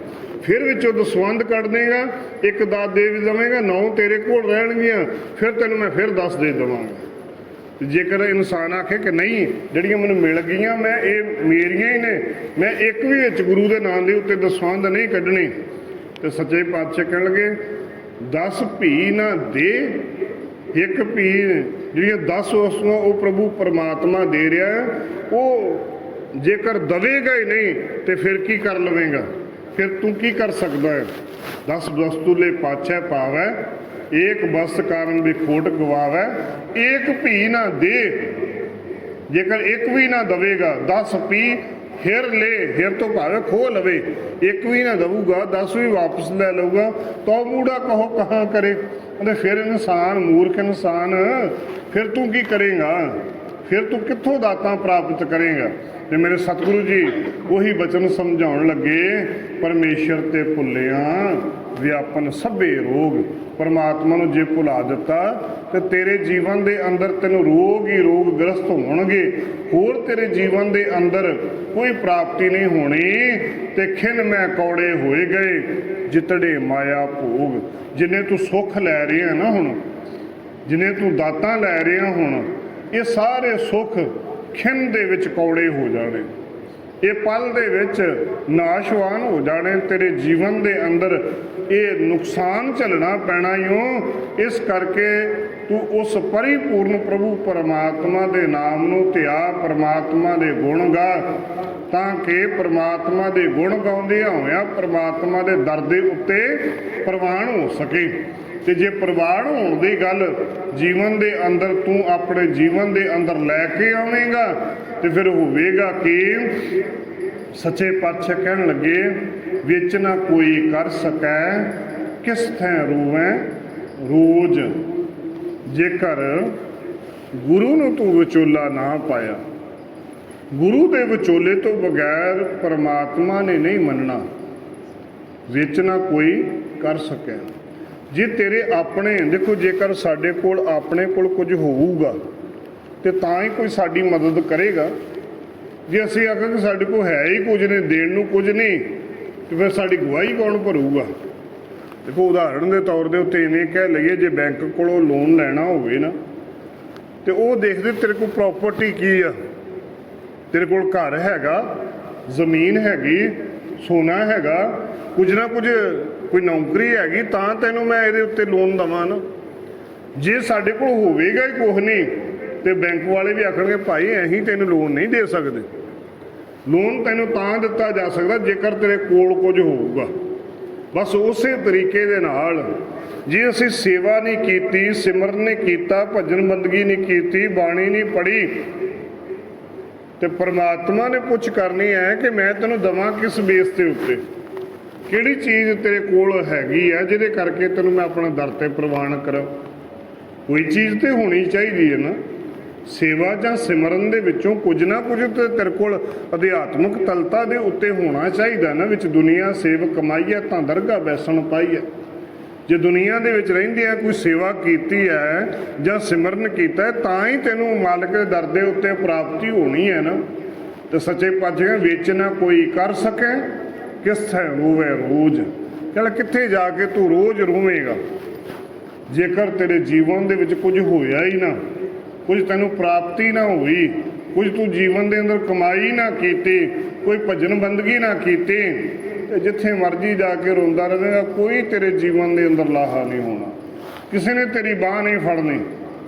ਫਿਰ ਵਿੱਚੋਂ ਦਸਵੰਧ ਕੱਢ ਦੇਗਾ, ਇੱਕ 10 ਦੇ ਵੀ ਦੇਵੇਂਗਾ, 9 ਤੇਰੇ ਕੋਲ ਰਹਿਣਗੀਆਂ, ਫਿਰ ਤੈਨੂੰ ਮੈਂ ਫਿਰ 10 ਦੇ ਦੇਵਾਂਗਾ। ਜੇਕਰ ਇਨਸਾਨ ਆਖੇ ਕਿ ਨਹੀਂ, ਜਿਹੜੀਆਂ ਮੈਨੂੰ ਮਿਲ ਗਈਆਂ ਮੈਂ ਇਹ ਮੇਰੀਆਂ ਹੀ ਨੇ, ਮੈਂ ਇੱਕ ਵੀ ਵਿੱਚ ਗੁਰੂ ਦੇ ਨਾਮ ਦੇ ਉੱਤੇ ਦਸਵੰਧ ਨਹੀਂ ਕੱਢਣੀ, ਤੇ ਸੱਚੇ ਪਾਤਸ਼ਾਹ ਕਹਿਣਗੇ 10 ਭੀ ਨਾ ਦੇ, ਇੱਕ ਭੀ ਜਿਹੜੀਆਂ 10 ਵਸਤੂਆਂ ਉਹ ਪ੍ਰਭੂ ਪਰਮਾਤਮਾ ਦੇ ਰਿਹਾ, ਉਹ ਜੇਕਰ ਦਵੇਗਾ ਹੀ ਨਹੀਂ ਤੇ ਫਿਰ ਕੀ ਕਰ ਲਵੇਂਗਾ, ਫਿਰ ਤੂੰ ਕੀ ਕਰ ਸਕਦਾ ਹੈ। 10 ਵਸਤੂ ਲੈ ਪਾਛੈ ਪਾਵੈ, ਏਕ ਵਸਤ ਕਾਰਨ ਵੀ ਖੋਟ ਗਵਾਵੈ, ਏਕ ਭੀ ਨਾ ਦੇ, ਜੇਕਰ ਇੱਕ ਵੀ ਨਾ ਦਵੇਗਾ 10 ਭੀ ਫਿਰ ਲੈ, ਫਿਰ ਤੋਂ ਭਾਵੇਂ ਖੋਹ ਲਵੇ, ਇੱਕ ਵੀ ਨਾ ਦਊਗਾ 10 ਵੀ ਵਾਪਸ ਲੈ ਲਊਗਾ, ਤੋ ਮੂੜਾ ਕਹੋ ਕਹਾਂ ਕਰੇ। ਅਤੇ ਫਿਰ ਇਨਸਾਨ, ਮੂਰਖ ਇਨਸਾਨ, ਫਿਰ ਤੂੰ ਕੀ ਕਰੇਗਾ, ਫਿਰ ਤੂੰ ਕਿੱਥੋਂ ਦਾਤਾਂ ਪ੍ਰਾਪਤ ਕਰੇਗਾ। ਤੇ ਮੇਰੇ ਸਤਿਗੁਰੂ ਜੀ ਉਹੀ ਬਚਨ ਸਮਝਾਉਣ ਲੱਗੇ, ਪਰਮੇਸ਼ਰ ਤੇ ਭੁੱਲਿਆ ਵਿਆਪਨ ਸਭੇ ਰੋਗ। ਪਰਮਾਤਮਾ ਨੂੰ ਜੇ ਭੁਲਾ ਦਿੱਤਾ ਤੇ ਤੇਰੇ ਜੀਵਨ ਦੇ ਅੰਦਰ ਤੈਨੂੰ ਰੋਗ ਹੀ ਰੋਗ ਗ੍ਰਸਤ ਹੋਣਗੇ, ਹੋਰ ਤੇਰੇ ਜੀਵਨ ਦੇ ਅੰਦਰ ਕੋਈ ਪ੍ਰਾਪਤੀ ਨਹੀਂ ਹੋਣੀ। ਤੇ ਖਿਨ ਮੈਂ ਕੌੜੇ ਹੋਏ ਗਏ ਜਿਤੜੇ ਮਾਇਆ ਭੋਗ। ਜਿੰਨੇ ਤੂੰ ਸੁੱਖ ਲੈ ਰਿਹਾ ਨਾ ਹੁਣ, ਜਿੰਨੇ ਤੂੰ ਦਾਤਾਂ ਲੈ ਰਿਹਾ ਹੁਣ, ਇਹ ਸਾਰੇ ਸੁੱਖ ਖਿਨ ਦੇ ਵਿੱਚ ਕੌੜੇ ਹੋ ਜਾਣੇ, ਇਹ ਪਲ ਦੇ ਵਿੱਚ ਨਾਸ਼ਵਾਨ ਹੋ ਜਾਣੇ। ਤੇਰੇ ਜੀਵਨ ਦੇ ਅੰਦਰ ਇਹ ਨੁਕਸਾਨ ਝੱਲਣਾ ਪੈਣਾ ਈ। ਇਸ ਕਰਕੇ ਤੂੰ ਉਸ ਪਰਿਪੂਰਨ ਪ੍ਰਭੂ ਪਰਮਾਤਮਾ ਦੇ ਨਾਮ ਨੂੰ ਧਿਆ, ਪਰਮਾਤਮਾ ਦੇ ਗੁਣ ਗਾ, ਤਾਂ ਕਿ ਪਰਮਾਤਮਾ ਦੇ ਗੁਣ ਗਾਉਂਦਿਆਂ ਹੋਇਆਂ ਪਰਮਾਤਮਾ ਦੇ ਦਰ ਦੇ ਉੱਤੇ ਪ੍ਰਵਾਨ ਹੋ ਸਕੇ। ਤੇ ਜੇ ਪ੍ਰਵਾਨ ਹੋਣ ਦੀ ਗੱਲ ਜੀਵਨ ਦੇ ਅੰਦਰ ਤੂੰ ਆਪਣੇ ਜੀਵਨ ਦੇ ਅੰਦਰ ਲੈ ਕੇ ਆਵੇਂਗਾ ਤੇ ਫਿਰ ਹੋਵੇਗਾ ਕਿ ਸੱਚੇ ਪਾਤਸ਼ਾਹ ਕਹਿਣ ਲੱਗੇ, ਵਿੱਚ ਨਾ ਕੋਈ ਕਰ ਸਕੈ ਕਿਸ ਥੈਂ ਰੋਵੈ ਰੋਜ਼। ਜੇਕਰ ਗੁਰੂ ਨੂੰ ਤੂੰ ਵਿਚੋਲਾ ਨਾ ਪਾਇਆ, ਗੁਰੂ ਦੇ ਵਿਚੋਲੇ ਤੋਂ ਬਗੈਰ ਪਰਮਾਤਮਾ ਨੇ ਨਹੀਂ ਮੰਨਣਾ। ਵਿੱਚ ਨਾ ਕੋਈ ਕਰ ਸਕੈ, ਜੇ ਤੇਰੇ ਆਪਣੇ, ਦੇਖੋ ਜੇਕਰ ਸਾਡੇ ਕੋਲ ਆਪਣੇ ਕੋਲ ਕੁਝ ਹੋਊਗਾ ਤੇ ਤਾਂ ਹੀ ਕੋਈ ਸਾਡੀ ਮਦਦ ਕਰੇਗਾ। ਜੇ ਅਸੀਂ ਆਖਾਂ ਕਿ ਸਾਡੇ ਕੋਲ ਹੈ ਹੀ ਕੁਝ ਨਹੀਂ, ਦੇਣ ਨੂੰ ਕੁਝ ਨਹੀਂ, ਤੇ ਫਿਰ ਸਾਡੀ ਗਵਾਹੀ ਕੌਣ ਭਰੂਗਾ। ਦੇਖੋ ਉਦਾਹਰਣ ਦੇ ਤੌਰ ਦੇ ਉੱਤੇ ਇਵੇਂ ਕਹਿ ਲਈਏ, ਜੇ ਬੈਂਕ ਕੋਲੋਂ ਲੋਨ ਲੈਣਾ ਹੋਵੇ ਨਾ, ਤੇ ਉਹ ਦੇਖਦੇ ਤੇਰੇ ਕੋਲ ਪ੍ਰੋਪਰਟੀ ਕੀ ਆ, ਤੇਰੇ ਕੋਲ ਘਰ ਹੈਗਾ, ਜ਼ਮੀਨ ਹੈਗੀ, ਸੋਨਾ ਹੈਗਾ, ਕੁਝ ਨਾ ਕੁਝ ਕੋਈ ਨੌਕਰੀ ਹੈਗੀ, ਤਾਂ ਤੈਨੂੰ ਮੈਂ ਇਹਦੇ ਉੱਤੇ ਲੋਨ ਦੇਵਾਂ ਨਾ। ਜੇ ਸਾਡੇ ਕੋਲ ਹੋਵੇਗਾ ਹੀ ਕੁਛ ਨਹੀਂ ਤੇ ਬੈਂਕ ਵਾਲੇ ਵੀ ਆਖਣਗੇ ਭਾਈ ਅਸੀਂ ਤੈਨੂੰ ਲੋਨ ਨਹੀਂ ਦੇ ਸਕਦੇ। ਲੋਨ ਤੈਨੂੰ ਤਾਂ ਦਿੱਤਾ ਜਾ ਸਕਦਾ ਜੇਕਰ ਤੇਰੇ ਕੋਲ ਕੁਝ ਹੋਊਗਾ। ਬਸ ਉਸੇ ਤਰੀਕੇ ਦੇ ਨਾਲ ਜੇ ਅਸੀਂ ਸੇਵਾ ਨਹੀਂ ਕੀਤੀ, ਸਿਮਰਨ ਨਹੀਂ ਕੀਤਾ, ਭਜਨ ਬੰਦਗੀ ਨਹੀਂ ਕੀਤੀ, ਬਾਣੀ ਨਹੀਂ ਪੜ੍ਹੀ, ਤੇ ਪਰਮਾਤਮਾ ਨੇ ਪੁੱਛ ਕਰਨੀ ਹੈ ਕਿ ਮੈਂ ਤੈਨੂੰ ਦੇਵਾਂ ਕਿਸ ਬੇਸ ਦੇ ਉੱਤੇ, ਕਿਹੜੀ ਚੀਜ਼ ਤੇਰੇ ਕੋਲ ਹੈਗੀ ਆ ਜਿਹਦੇ ਕਰਕੇ ਤੈਨੂੰ ਮੈਂ ਆਪਣਾ ਦਰ ਤੇ ਪ੍ਰਵਾਨ ਕਰਾਂ। ਕੋਈ ਚੀਜ਼ ਤੇ ਹੋਣੀ ਚਾਹੀਦੀ ਹੈ ਨਾ। ਸੇਵਾ ਜਾਂ ਸਿਮਰਨ ਦੇ ਵਿੱਚੋਂ ਕੁਝ ਨਾ ਕੁਝ ਤੇ ਤੇਰੇ ਕੋਲ ਅਧਿਆਤਮਿਕ ਤਲਤਾ ਦੇ ਉੱਤੇ ਹੋਣਾ ਚਾਹੀਦਾ ਨਾ। ਵਿੱਚ ਦੁਨੀਆ ਸੇਵ ਕਮਾਈਆ ਤਾਂ ਦਰਗਾਹ ਬੈਸਣ ਪਾਈਆ। ਜੇ ਦੁਨੀਆ ਦੇ ਵਿੱਚ ਰਹਿੰਦਿਆਂ ਕੋਈ ਸੇਵਾ ਕੀਤੀ ਹੈ ਜਾਂ ਸਿਮਰਨ ਕੀਤਾ ਹੈ ਤਾਂ ਹੀ ਤੈਨੂੰ ਮਾਲਕ ਦੇ ਦਰ ਦੇ ਉੱਤੇ ਪ੍ਰਾਪਤੀ ਹੋਣੀ ਹੈ ਨਾ। ਤੇ ਸੱਚੇ ਪਾਤਸ਼ਾਹ ਵਿੱਚ ਨਾ ਕੋਈ ਕਰ ਸਕੇ ਕਿਸ ਥੈਂ ਰੋਵੇ ਰੋਜ਼। ਚੱਲ ਕਿੱਥੇ ਜਾ ਕੇ ਤੂੰ ਰੋਜ਼ ਰੋਵੇਂਗਾ ਜੇਕਰ ਤੇਰੇ ਜੀਵਨ ਦੇ ਵਿੱਚ ਕੁਝ ਹੋਇਆ ਹੀ ਨਾ, ਕੁਝ ਤੈਨੂੰ ਪ੍ਰਾਪਤੀ ਨਾ ਹੋਈ, ਕੁਝ ਤੂੰ ਜੀਵਨ ਦੇ ਅੰਦਰ ਕਮਾਈ ਨਾ ਕੀਤੀ, ਕੋਈ ਭਜਨ ਬੰਦਗੀ ਨਾ ਕੀਤੀ, ਤੇ ਜਿੱਥੇ ਮਰਜੀ ਜਾ ਕੇ ਰੋਂਦਾ ਰਹੇਗਾ, ਕੋਈ ਤੇਰੇ ਜੀਵਨ ਦੇ ਅੰਦਰ ਲਾਹਾ ਨਹੀਂ ਹੋਣਾ, ਕਿਸੇ ਨੇ ਤੇਰੀ ਬਾਹ ਨਹੀਂ ਫੜਨੀ।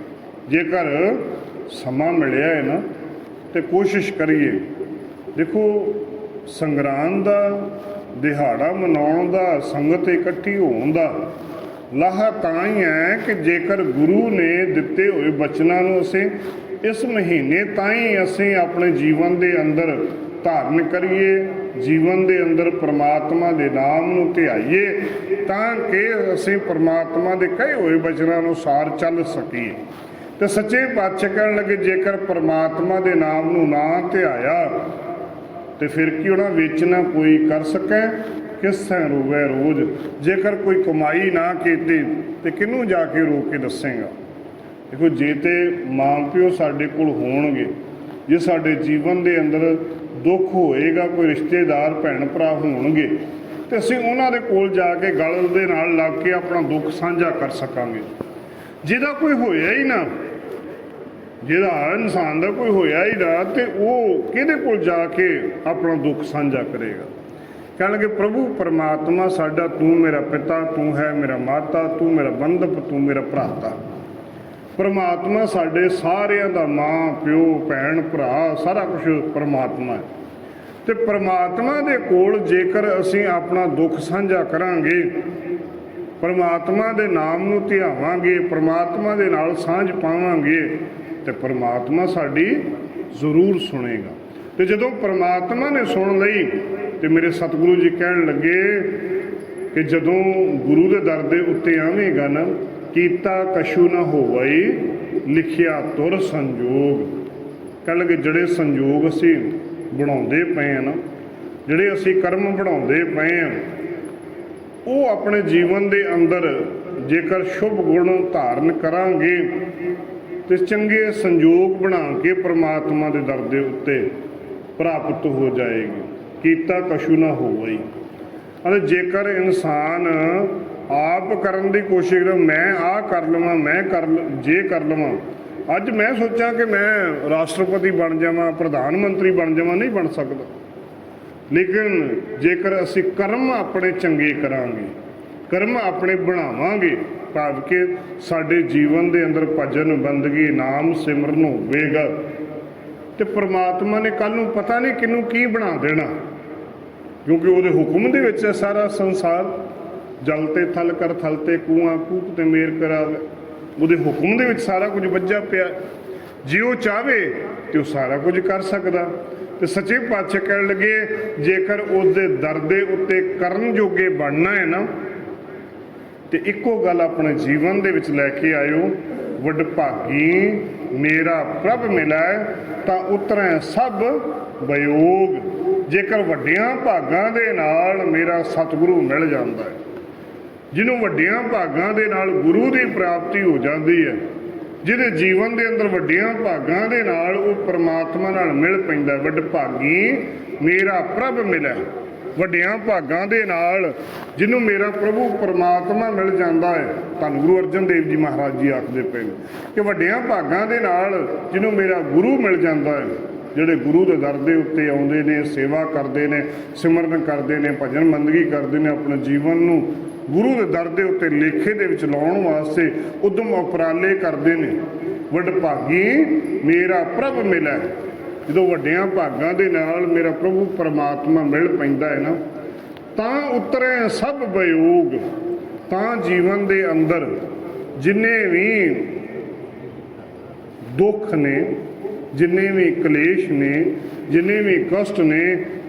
ਜੇਕਰ ਸਮਾਂ ਮਿਲਿਆ ਹੈ ਨਾ ਤੇ ਕੋਸ਼ਿਸ਼ ਕਰੀਏ। ਦੇਖੋ ਸੰਗਰਾਂਦ ਦਾ ਦਿਹਾੜਾ ਮਨਾਉਣ ਦਾ, ਸੰਗਤ ਇਕੱਠੀ ਹੋਣ ਦਾ ਲਾਹਾ ਤਾਂ ਹੀ ਹੈ ਕਿ ਜੇਕਰ ਗੁਰੂ ਨੇ ਦਿੱਤੇ ਹੋਏ ਬਚਨਾਂ ਨੂੰ ਅਸੀਂ ਇਸ ਮਹੀਨੇ ਤਾਂ ਹੀ ਅਸੀਂ ਆਪਣੇ ਜੀਵਨ ਦੇ ਅੰਦਰ ਧਾਰਨ ਕਰੀਏ, ਜੀਵਨ ਦੇ ਅੰਦਰ ਪਰਮਾਤਮਾ ਦੇ ਨਾਮ ਨੂੰ ਧਿਆਈਏ, ਤਾਂ ਕਿ ਅਸੀਂ ਪਰਮਾਤਮਾ ਦੇ ਕਹੇ ਹੋਏ ਬਚਨਾਂ ਅਨੁਸਾਰ ਚੱਲ ਸਕੀਏ। ਤੇ ਸੱਚੇ ਪਾਤਸ਼ਾਹ ਕਹਿਣ ਲੱਗੇ ਜੇਕਰ ਪਰਮਾਤਮਾ ਦੇ ਨਾਮ ਨੂੰ ਨਾ ਧਿਆਇਆ ਤੇ ਫਿਰ ਕੀ ਹੋਣਾ, ਵਿੱਚ ਨਾ ਕੋਈ ਕਰ ਸਕੇ ਕਿਸ ਥੈਂ ਰੋਵੇ ਰੋਜ਼। ਜੇਕਰ ਕੋਈ ਕਮਾਈ ਨਾ ਕੀਤੀ ਤੇ ਕਿਹਨੂੰ ਜਾ ਕੇ ਰੋ ਕੇ ਦੱਸੇਗਾ। ਦੇਖੋ ਜੇ ਤੇ ਮਾਂ ਪਿਓ ਸਾਡੇ ਕੋਲ ਹੋਣਗੇ, ਜੇ ਸਾਡੇ ਜੀਵਨ ਦੇ ਅੰਦਰ ਦੁੱਖ ਹੋਏਗਾ, ਕੋਈ ਰਿਸ਼ਤੇਦਾਰ ਭੈਣ ਭਰਾ ਹੋਣਗੇ, ਤੇ ਅਸੀਂ ਉਹਨਾਂ ਦੇ ਕੋਲ ਜਾ ਕੇ ਗਲ ਦੇ ਨਾਲ ਲੱਗ ਕੇ ਆਪਣਾ ਦੁੱਖ ਸਾਂਝਾ ਕਰ ਸਕਾਂਗੇ। ਜਿਹਦਾ ਕੋਈ ਹੋਇਆ ਹੀ ਨਾ, ਜਿਹਦਾ ਇਨਸਾਨ ਦਾ ਕੋਈ ਹੋਇਆ ਹੀ ਨਾ, ਤੇ ਉਹ ਕਿਹਦੇ ਕੋਲ ਜਾ ਕੇ ਆਪਣਾ ਦੁੱਖ ਸਾਂਝਾ ਕਰੇਗਾ? ਕਹਿਣ ਲੱਗੇ ਪ੍ਰਭੂ ਪਰਮਾਤਮਾ ਸਾਡਾ, ਤੂੰ ਮੇਰਾ ਪਿਤਾ, ਤੂੰ ਹੈ ਮੇਰਾ ਮਾਤਾ, ਤੂੰ ਮੇਰਾ ਬੰਧਪ, ਤੂੰ ਮੇਰਾ ਭਰਾਤਾ। ਪਰਮਾਤਮਾ ਸਾਡੇ ਸਾਰਿਆਂ ਦਾ ਮਾਂ ਪਿਓ ਭੈਣ ਭਰਾ ਸਾਰਾ ਕੁਝ ਪਰਮਾਤਮਾ ਹੈ। ਤੇ ਪਰਮਾਤਮਾ ਦੇ ਕੋਲ ਜੇਕਰ ਅਸੀਂ ਆਪਣਾ ਦੁੱਖ ਸਾਂਝਾ ਕਰਾਂਗੇ, ਪਰਮਾਤਮਾ ਦੇ ਨਾਮ ਨੂੰ ਧਿਆਵਾਂਗੇ, ਪਰਮਾਤਮਾ ਦੇ ਨਾਲ ਸਾਂਝ ਪਾਵਾਂਗੇ, ਤੇ ਪਰਮਾਤਮਾ ਸਾਡੀ ਜ਼ਰੂਰ ਸੁਣੇਗਾ। ਤੇ ਜਦੋਂ ਪਰਮਾਤਮਾ ਨੇ ਸੁਣ ਲਈ ਤੇ ਮੇਰੇ ਸਤਿਗੁਰੂ ਜੀ ਕਹਿਣ ਲੱਗੇ ਕਿ ਜਦੋਂ ਗੁਰੂ ਦੇ ਦਰ ਦੇ ਉੱਤੇ ਆਵੇਂਗਾ ਨਾ, ਕੀਤਾ ਕਛੂ ਨਾ ਹੋਵਈ ਲਿਖਿਆ ਤੁਰ ਸੰਜੋਗ। ਕਹਿਣ ਲੱਗੇ ਜਿਹੜੇ ਸੰਜੋਗ ਅਸੀਂ ਬਣਾਉਂਦੇ ਪਏ ਆ ਨਾ, ਜਿਹੜੇ ਅਸੀਂ ਕਰਮ ਬਣਾਉਂਦੇ ਪਏ ਆ, ਉਹ ਆਪਣੇ ਜੀਵਨ ਦੇ ਅੰਦਰ ਜੇਕਰ ਸ਼ੁਭ ਗੁਣ ਧਾਰਨ ਕਰਾਂਗੇ ਤੇ ਚੰਗੇ ਸੰਜੋਗ ਬਣਾ ਕੇ ਪਰਮਾਤਮਾ ਦੇ ਦਰ ਦੇ ਉੱਤੇ ਪ੍ਰਾਪਤ ਹੋ ਜਾਏਗੀ। ਕੀਤਾ ਕਛੂ ਨਾ ਹੋਵਈ। ਅਤੇ ਜੇਕਰ ਇਨਸਾਨ ਆਪ ਕਰਨ ਦੀ ਕੋਸ਼ਿਸ਼ ਕਰੇ, ਮੈਂ ਆਹ ਕਰ ਲਵਾਂ, ਮੈਂ ਜੇ ਕਰ ਲਵਾਂ, ਅੱਜ ਮੈਂ ਸੋਚਾਂ ਕਿ ਮੈਂ ਰਾਸ਼ਟਰਪਤੀ ਬਣ ਜਾਵਾਂ, ਪ੍ਰਧਾਨ ਮੰਤਰੀ ਬਣ ਜਾਵਾਂ, ਨਹੀਂ ਬਣ ਸਕਦਾ। ਲੇਕਿਨ ਜੇਕਰ ਅਸੀਂ ਕਰਮ ਆਪਣੇ ਚੰਗੇ ਕਰਾਂਗੇ, ਕਰਮ ਆਪਣੇ ਬਣਾਵਾਂਗੇ, ਭਾਵ ਕਿ ਸਾਡੇ ਜੀਵਨ ਦੇ ਅੰਦਰ ਭਜਨ ਬੰਦਗੀ ਨਾਮ ਸਿਮਰਨ ਹੋਵੇਗਾ, ਤੇ ਪਰਮਾਤਮਾ ਨੇ ਕੱਲ੍ਹ ਨੂੰ ਪਤਾ ਨਹੀਂ ਕਿਹਨੂੰ ਕੀ ਬਣਾ ਦੇਣਾ, ਕਿਉਂਕਿ ਉਹਦੇ ਹੁਕਮ ਦੇ ਵਿੱਚ ਹੈ ਸਾਰਾ ਸੰਸਾਰ। ਜਲ ਤੇ ਥਲ ਕਰ, ਥਲ ਤੇ ਕੂਆਂ, ਕੂਪ ਤੇ ਮੇਰ ਕਰਾਵੇ। ਉਹਦੇ ਹੁਕਮ ਦੇ ਵਿੱਚ ਸਾਰਾ ਕੁਝ ਵੱਜਾ ਪਿਆ। ਜੇ ਉਹ ਚਾਹਵੇ ਤੇ ਉਹ ਸਾਰਾ ਕੁਝ ਕਰ ਸਕਦਾ। ਤੇ ਸੱਚੇ ਪਾਤਸ਼ਾਹ ਕਹਿਣ ਲੱਗੇ ਜੇਕਰ ਉਹਦੇ ਦਰ ਦੇ ਉੱਤੇ ਕਰਨ ਜੋਗੇ ਬਣਨਾ ਹੈ ਨਾ, ਤੇ ਇੱਕੋ ਗੱਲ ਆਪਣੇ ਜੀਵਨ ਦੇ ਵਿੱਚ ਲੈ ਕੇ ਆਇਓ, ਵਡਭਾਗੀ ਮੇਰਾ ਪ੍ਰਭ ਮਿਲੈ ਤਾਂ ਉਤਰੈ ਸਭ ਵਿਯੋਗ। ਜੇਕਰ ਵੱਡਿਆਂ ਭਾਗਾਂ ਦੇ ਨਾਲ ਮੇਰਾ ਸਤਿਗੁਰੂ ਮਿਲ ਜਾਂਦਾ ਹੈ, ਜਿਹਨੂੰ ਵੱਡਿਆਂ ਭਾਗਾਂ ਦੇ ਨਾਲ ਗੁਰੂ ਦੀ ਪ੍ਰਾਪਤੀ ਹੋ ਜਾਂਦੀ ਹੈ, ਜਿਹਦੇ ਜੀਵਨ ਦੇ ਅੰਦਰ ਵੱਡਿਆਂ ਭਾਗਾਂ ਦੇ ਨਾਲ ਉਹ ਪਰਮਾਤਮਾ ਨਾਲ ਮਿਲ ਪੈਂਦਾ, ਵਡਭਾਗੀ ਮੇਰਾ ਪ੍ਰਭ ਮਿਲੈ। ਵੱਡਿਆਂ ਭਾਗਾਂ ਦੇ ਨਾਲ ਜਿਹਨੂੰ ਮੇਰਾ ਪ੍ਰਭੂ ਪਰਮਾਤਮਾ ਮਿਲ ਜਾਂਦਾ ਹੈ। ਧੰਨ ਗੁਰੂ ਅਰਜਨ ਦੇਵ ਜੀ ਮਹਾਰਾਜ ਜੀ ਆਖਦੇ ਪਏ ਨੇ ਕਿ ਵੱਡਿਆਂ ਭਾਗਾਂ ਦੇ ਨਾਲ ਜਿਹਨੂੰ ਮੇਰਾ ਗੁਰੂ ਮਿਲ ਜਾਂਦਾ ਹੈ, ਜਿਹੜੇ ਗੁਰੂ ਦੇ ਦਰ ਦੇ ਉੱਤੇ ਆਉਂਦੇ ਨੇ, ਸੇਵਾ ਕਰਦੇ ਨੇ, ਸਿਮਰਨ ਕਰਦੇ ਨੇ, ਭਜਨ ਬੰਦਗੀ ਕਰਦੇ ਨੇ, ਆਪਣੇ ਜੀਵਨ ਨੂੰ ਗੁਰੂ ਦੇ ਦਰ ਦੇ ਉੱਤੇ ਲੇਖੇ ਦੇ ਵਿੱਚ ਲਾਉਣ ਵਾਸਤੇ ਉਦਮ ਉਪਰਾਲੇ ਕਰਦੇ ਨੇ। ਵਡਭਾਗੀ ਮੇਰਾ ਪ੍ਰਭ ਮਿਲੈ। ਜਦੋਂ ਵੱਡਿਆਂ ਭਾਗਾਂ ਦੇ ਨਾਲ ਮੇਰਾ ਪ੍ਰਭੂ ਪਰਮਾਤਮਾ ਮਿਲ ਪੈਂਦਾ ਹੈ ਨਾ, ਤਾਂ ਉਤਰੇ ਸਭ ਵਿਯੋਗ। ਤਾਂ ਜੀਵਨ ਦੇ ਅੰਦਰ ਜਿੰਨੇ ਵੀ ਦੁੱਖ ਨੇ, ਜਿੰਨੇ ਵੀ ਕਲੇਸ਼ ਨੇ, ਜਿੰਨੇ ਵੀ ਕਸ਼ਟ ਨੇ,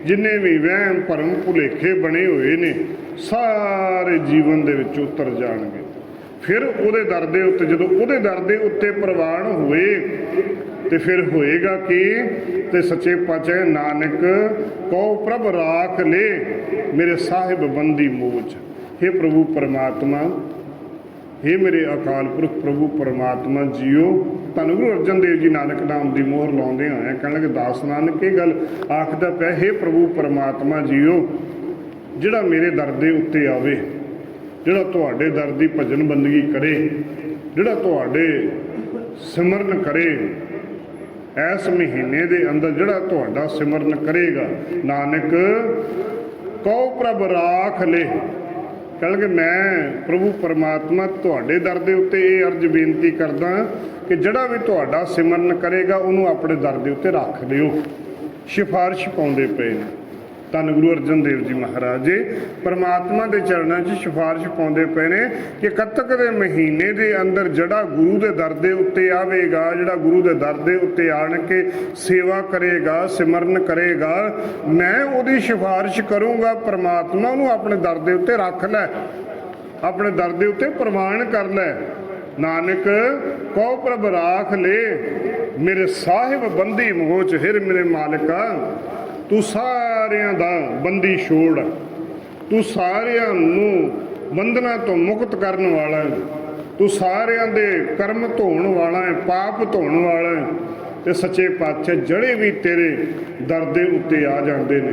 ਜਿੰਨੇ ਵੀ ਵਹਿਮ ਭਰਮ ਭੁਲੇਖੇ ਬਣੇ ਹੋਏ ਨੇ, ਸਾਰੇ ਜੀਵਨ ਦੇ ਵਿੱਚ ਉਤਰ ਜਾਣਗੇ। ਫਿਰ ਉਹਦੇ ਦਰ ਦੇ ਉੱਤੇ, ਜਦੋਂ ਉਹਦੇ ਦਰ ਦੇ ਉੱਤੇ ਪ੍ਰਵਾਨ ਹੋਏ ਤੇ ਫਿਰ ਹੋਏਗਾ ਕੀ? ਤੇ ਸੱਚੇ ਪਾਤਸ਼ਾਹ ਨਾਨਕ ਕਉ ਪ੍ਰਭ ਰਾਖ ਲੈ ਮੇਰੇ ਸਾਹਿਬ ਬੰਦੀ ਮੋਚ। हे ਪ੍ਰਭੂ ਪਰਮਾਤਮਾ, हे ਮੇਰੇ ਅਕਾਲ ਪੁਰਖ ਪ੍ਰਭੂ ਪਰਮਾਤਮਾ ਜੀਓ। ਧੰਨ ਗੁਰੂ ਅਰਜਨ ਦੇਵ ਜੀ ਨਾਨਕ ਨਾਮ ਦੀ ਮੋਹਰ ਲਾਉਂਦੇ ਹੋਏ ਕਹਿਣ ਲੱਗੇ ਦਾਸ ਨਾਨਕ ਇਹ ਗੱਲ ਆਖਦਾ ਪਿਆ, हे ਪ੍ਰਭੂ ਪਰਮਾਤਮਾ ਜੀਓ, ਜਿਹੜਾ ਮੇਰੇ ਦਰ ਦੇ ਉੱਤੇ ਆਵੇ, ਜਿਹੜਾ ਤੁਹਾਡੇ ਦਰ ਦੀ ਭਜਨ ਬੰਦਗੀ ਕਰੇ, ਜਿਹੜਾ ਤੁਹਾਡੇ ਸਿਮਰਨ ਕਰੇ, ਇਸ ਮਹੀਨੇ ਦੇ ਅੰਦਰ ਜਿਹੜਾ ਤੁਹਾਡਾ ਸਿਮਰਨ ਕਰੇਗਾ, ਨਾਨਕ ਕਉ ਪ੍ਰਭ ਰਾਖ ਲੈ। ਕਹਿਣਗੇ ਮੈਂ ਪ੍ਰਭੂ ਪਰਮਾਤਮਾ ਤੁਹਾਡੇ ਦਰ ਦੇ ਉੱਤੇ ਇਹ ਅਰਜ਼ ਬੇਨਤੀ ਕਰਦਾ ਕਿ ਜਿਹੜਾ ਵੀ ਤੁਹਾਡਾ ਸਿਮਰਨ ਕਰੇਗਾ ਉਹਨੂੰ ਆਪਣੇ ਦਰ ਦੇ ਉੱਤੇ ਰੱਖ ਲਿਓ। ਸਿਫਾਰਿਸ਼ ਪਾਉਂਦੇ ਪਏ ਨੇ ਧੰਨ ਗੁਰੂ ਅਰਜਨ ਦੇਵ ਜੀ ਮਹਾਰਾਜ ਜੀ, ਪਰਮਾਤਮਾ ਦੇ ਚਰਨਾਂ 'ਚ ਸਿਫਾਰਿਸ਼ ਪਾਉਂਦੇ ਪਏ ਨੇ ਕਿ ਕੱਤਕ ਦੇ ਮਹੀਨੇ ਦੇ ਅੰਦਰ ਜਿਹੜਾ ਗੁਰੂ ਦੇ ਦਰ ਦੇ ਉੱਤੇ ਆਵੇਗਾ, ਜਿਹੜਾ ਗੁਰੂ ਦੇ ਦਰ ਦੇ ਉੱਤੇ ਆਣ ਕੇ ਸੇਵਾ ਕਰੇਗਾ, ਸਿਮਰਨ ਕਰੇਗਾ, ਮੈਂ ਉਹਦੀ ਸਿਫਾਰਿਸ਼ ਕਰੂੰਗਾ ਪਰਮਾਤਮਾ ਉਹਨੂੰ ਆਪਣੇ ਦਰ ਦੇ ਉੱਤੇ ਰੱਖ ਲੈ, ਆਪਣੇ ਦਰ ਦੇ ਉੱਤੇ ਪ੍ਰਵਾਨ ਕਰ ਲੈ। ਨਾਨਕ ਕਉ ਪ੍ਰਭ ਰਾਖ ਲੈ ਮੇਰੇ ਸਾਹਿਬ ਬੰਦੀ ਮੋਚ। ਫਿਰ ਮੇਰੇ ਮਾਲਕਾ ਤੂੰ ਸਾਰਿਆਂ ਦਾ ਬੰਦੀ ਛੋੜ, ਤੂੰ ਸਾਰਿਆਂ ਨੂੰ ਬੰਧਨਾਂ ਤੋਂ ਮੁਕਤ ਕਰਨ ਵਾਲਾ ਹੈ, ਤੂੰ ਸਾਰਿਆਂ ਦੇ ਕਰਮ ਧੋਣ ਵਾਲਾ ਹੈ, ਪਾਪ ਧੋਣ ਵਾਲਾ ਹੈ। ਤੇ ਸੱਚੇ ਪਾਤਸ਼ਾਹ ਜਿਹੜੇ ਵੀ ਤੇਰੇ ਦਰ ਦੇ ਉੱਤੇ ਆ ਜਾਂਦੇ ਨੇ,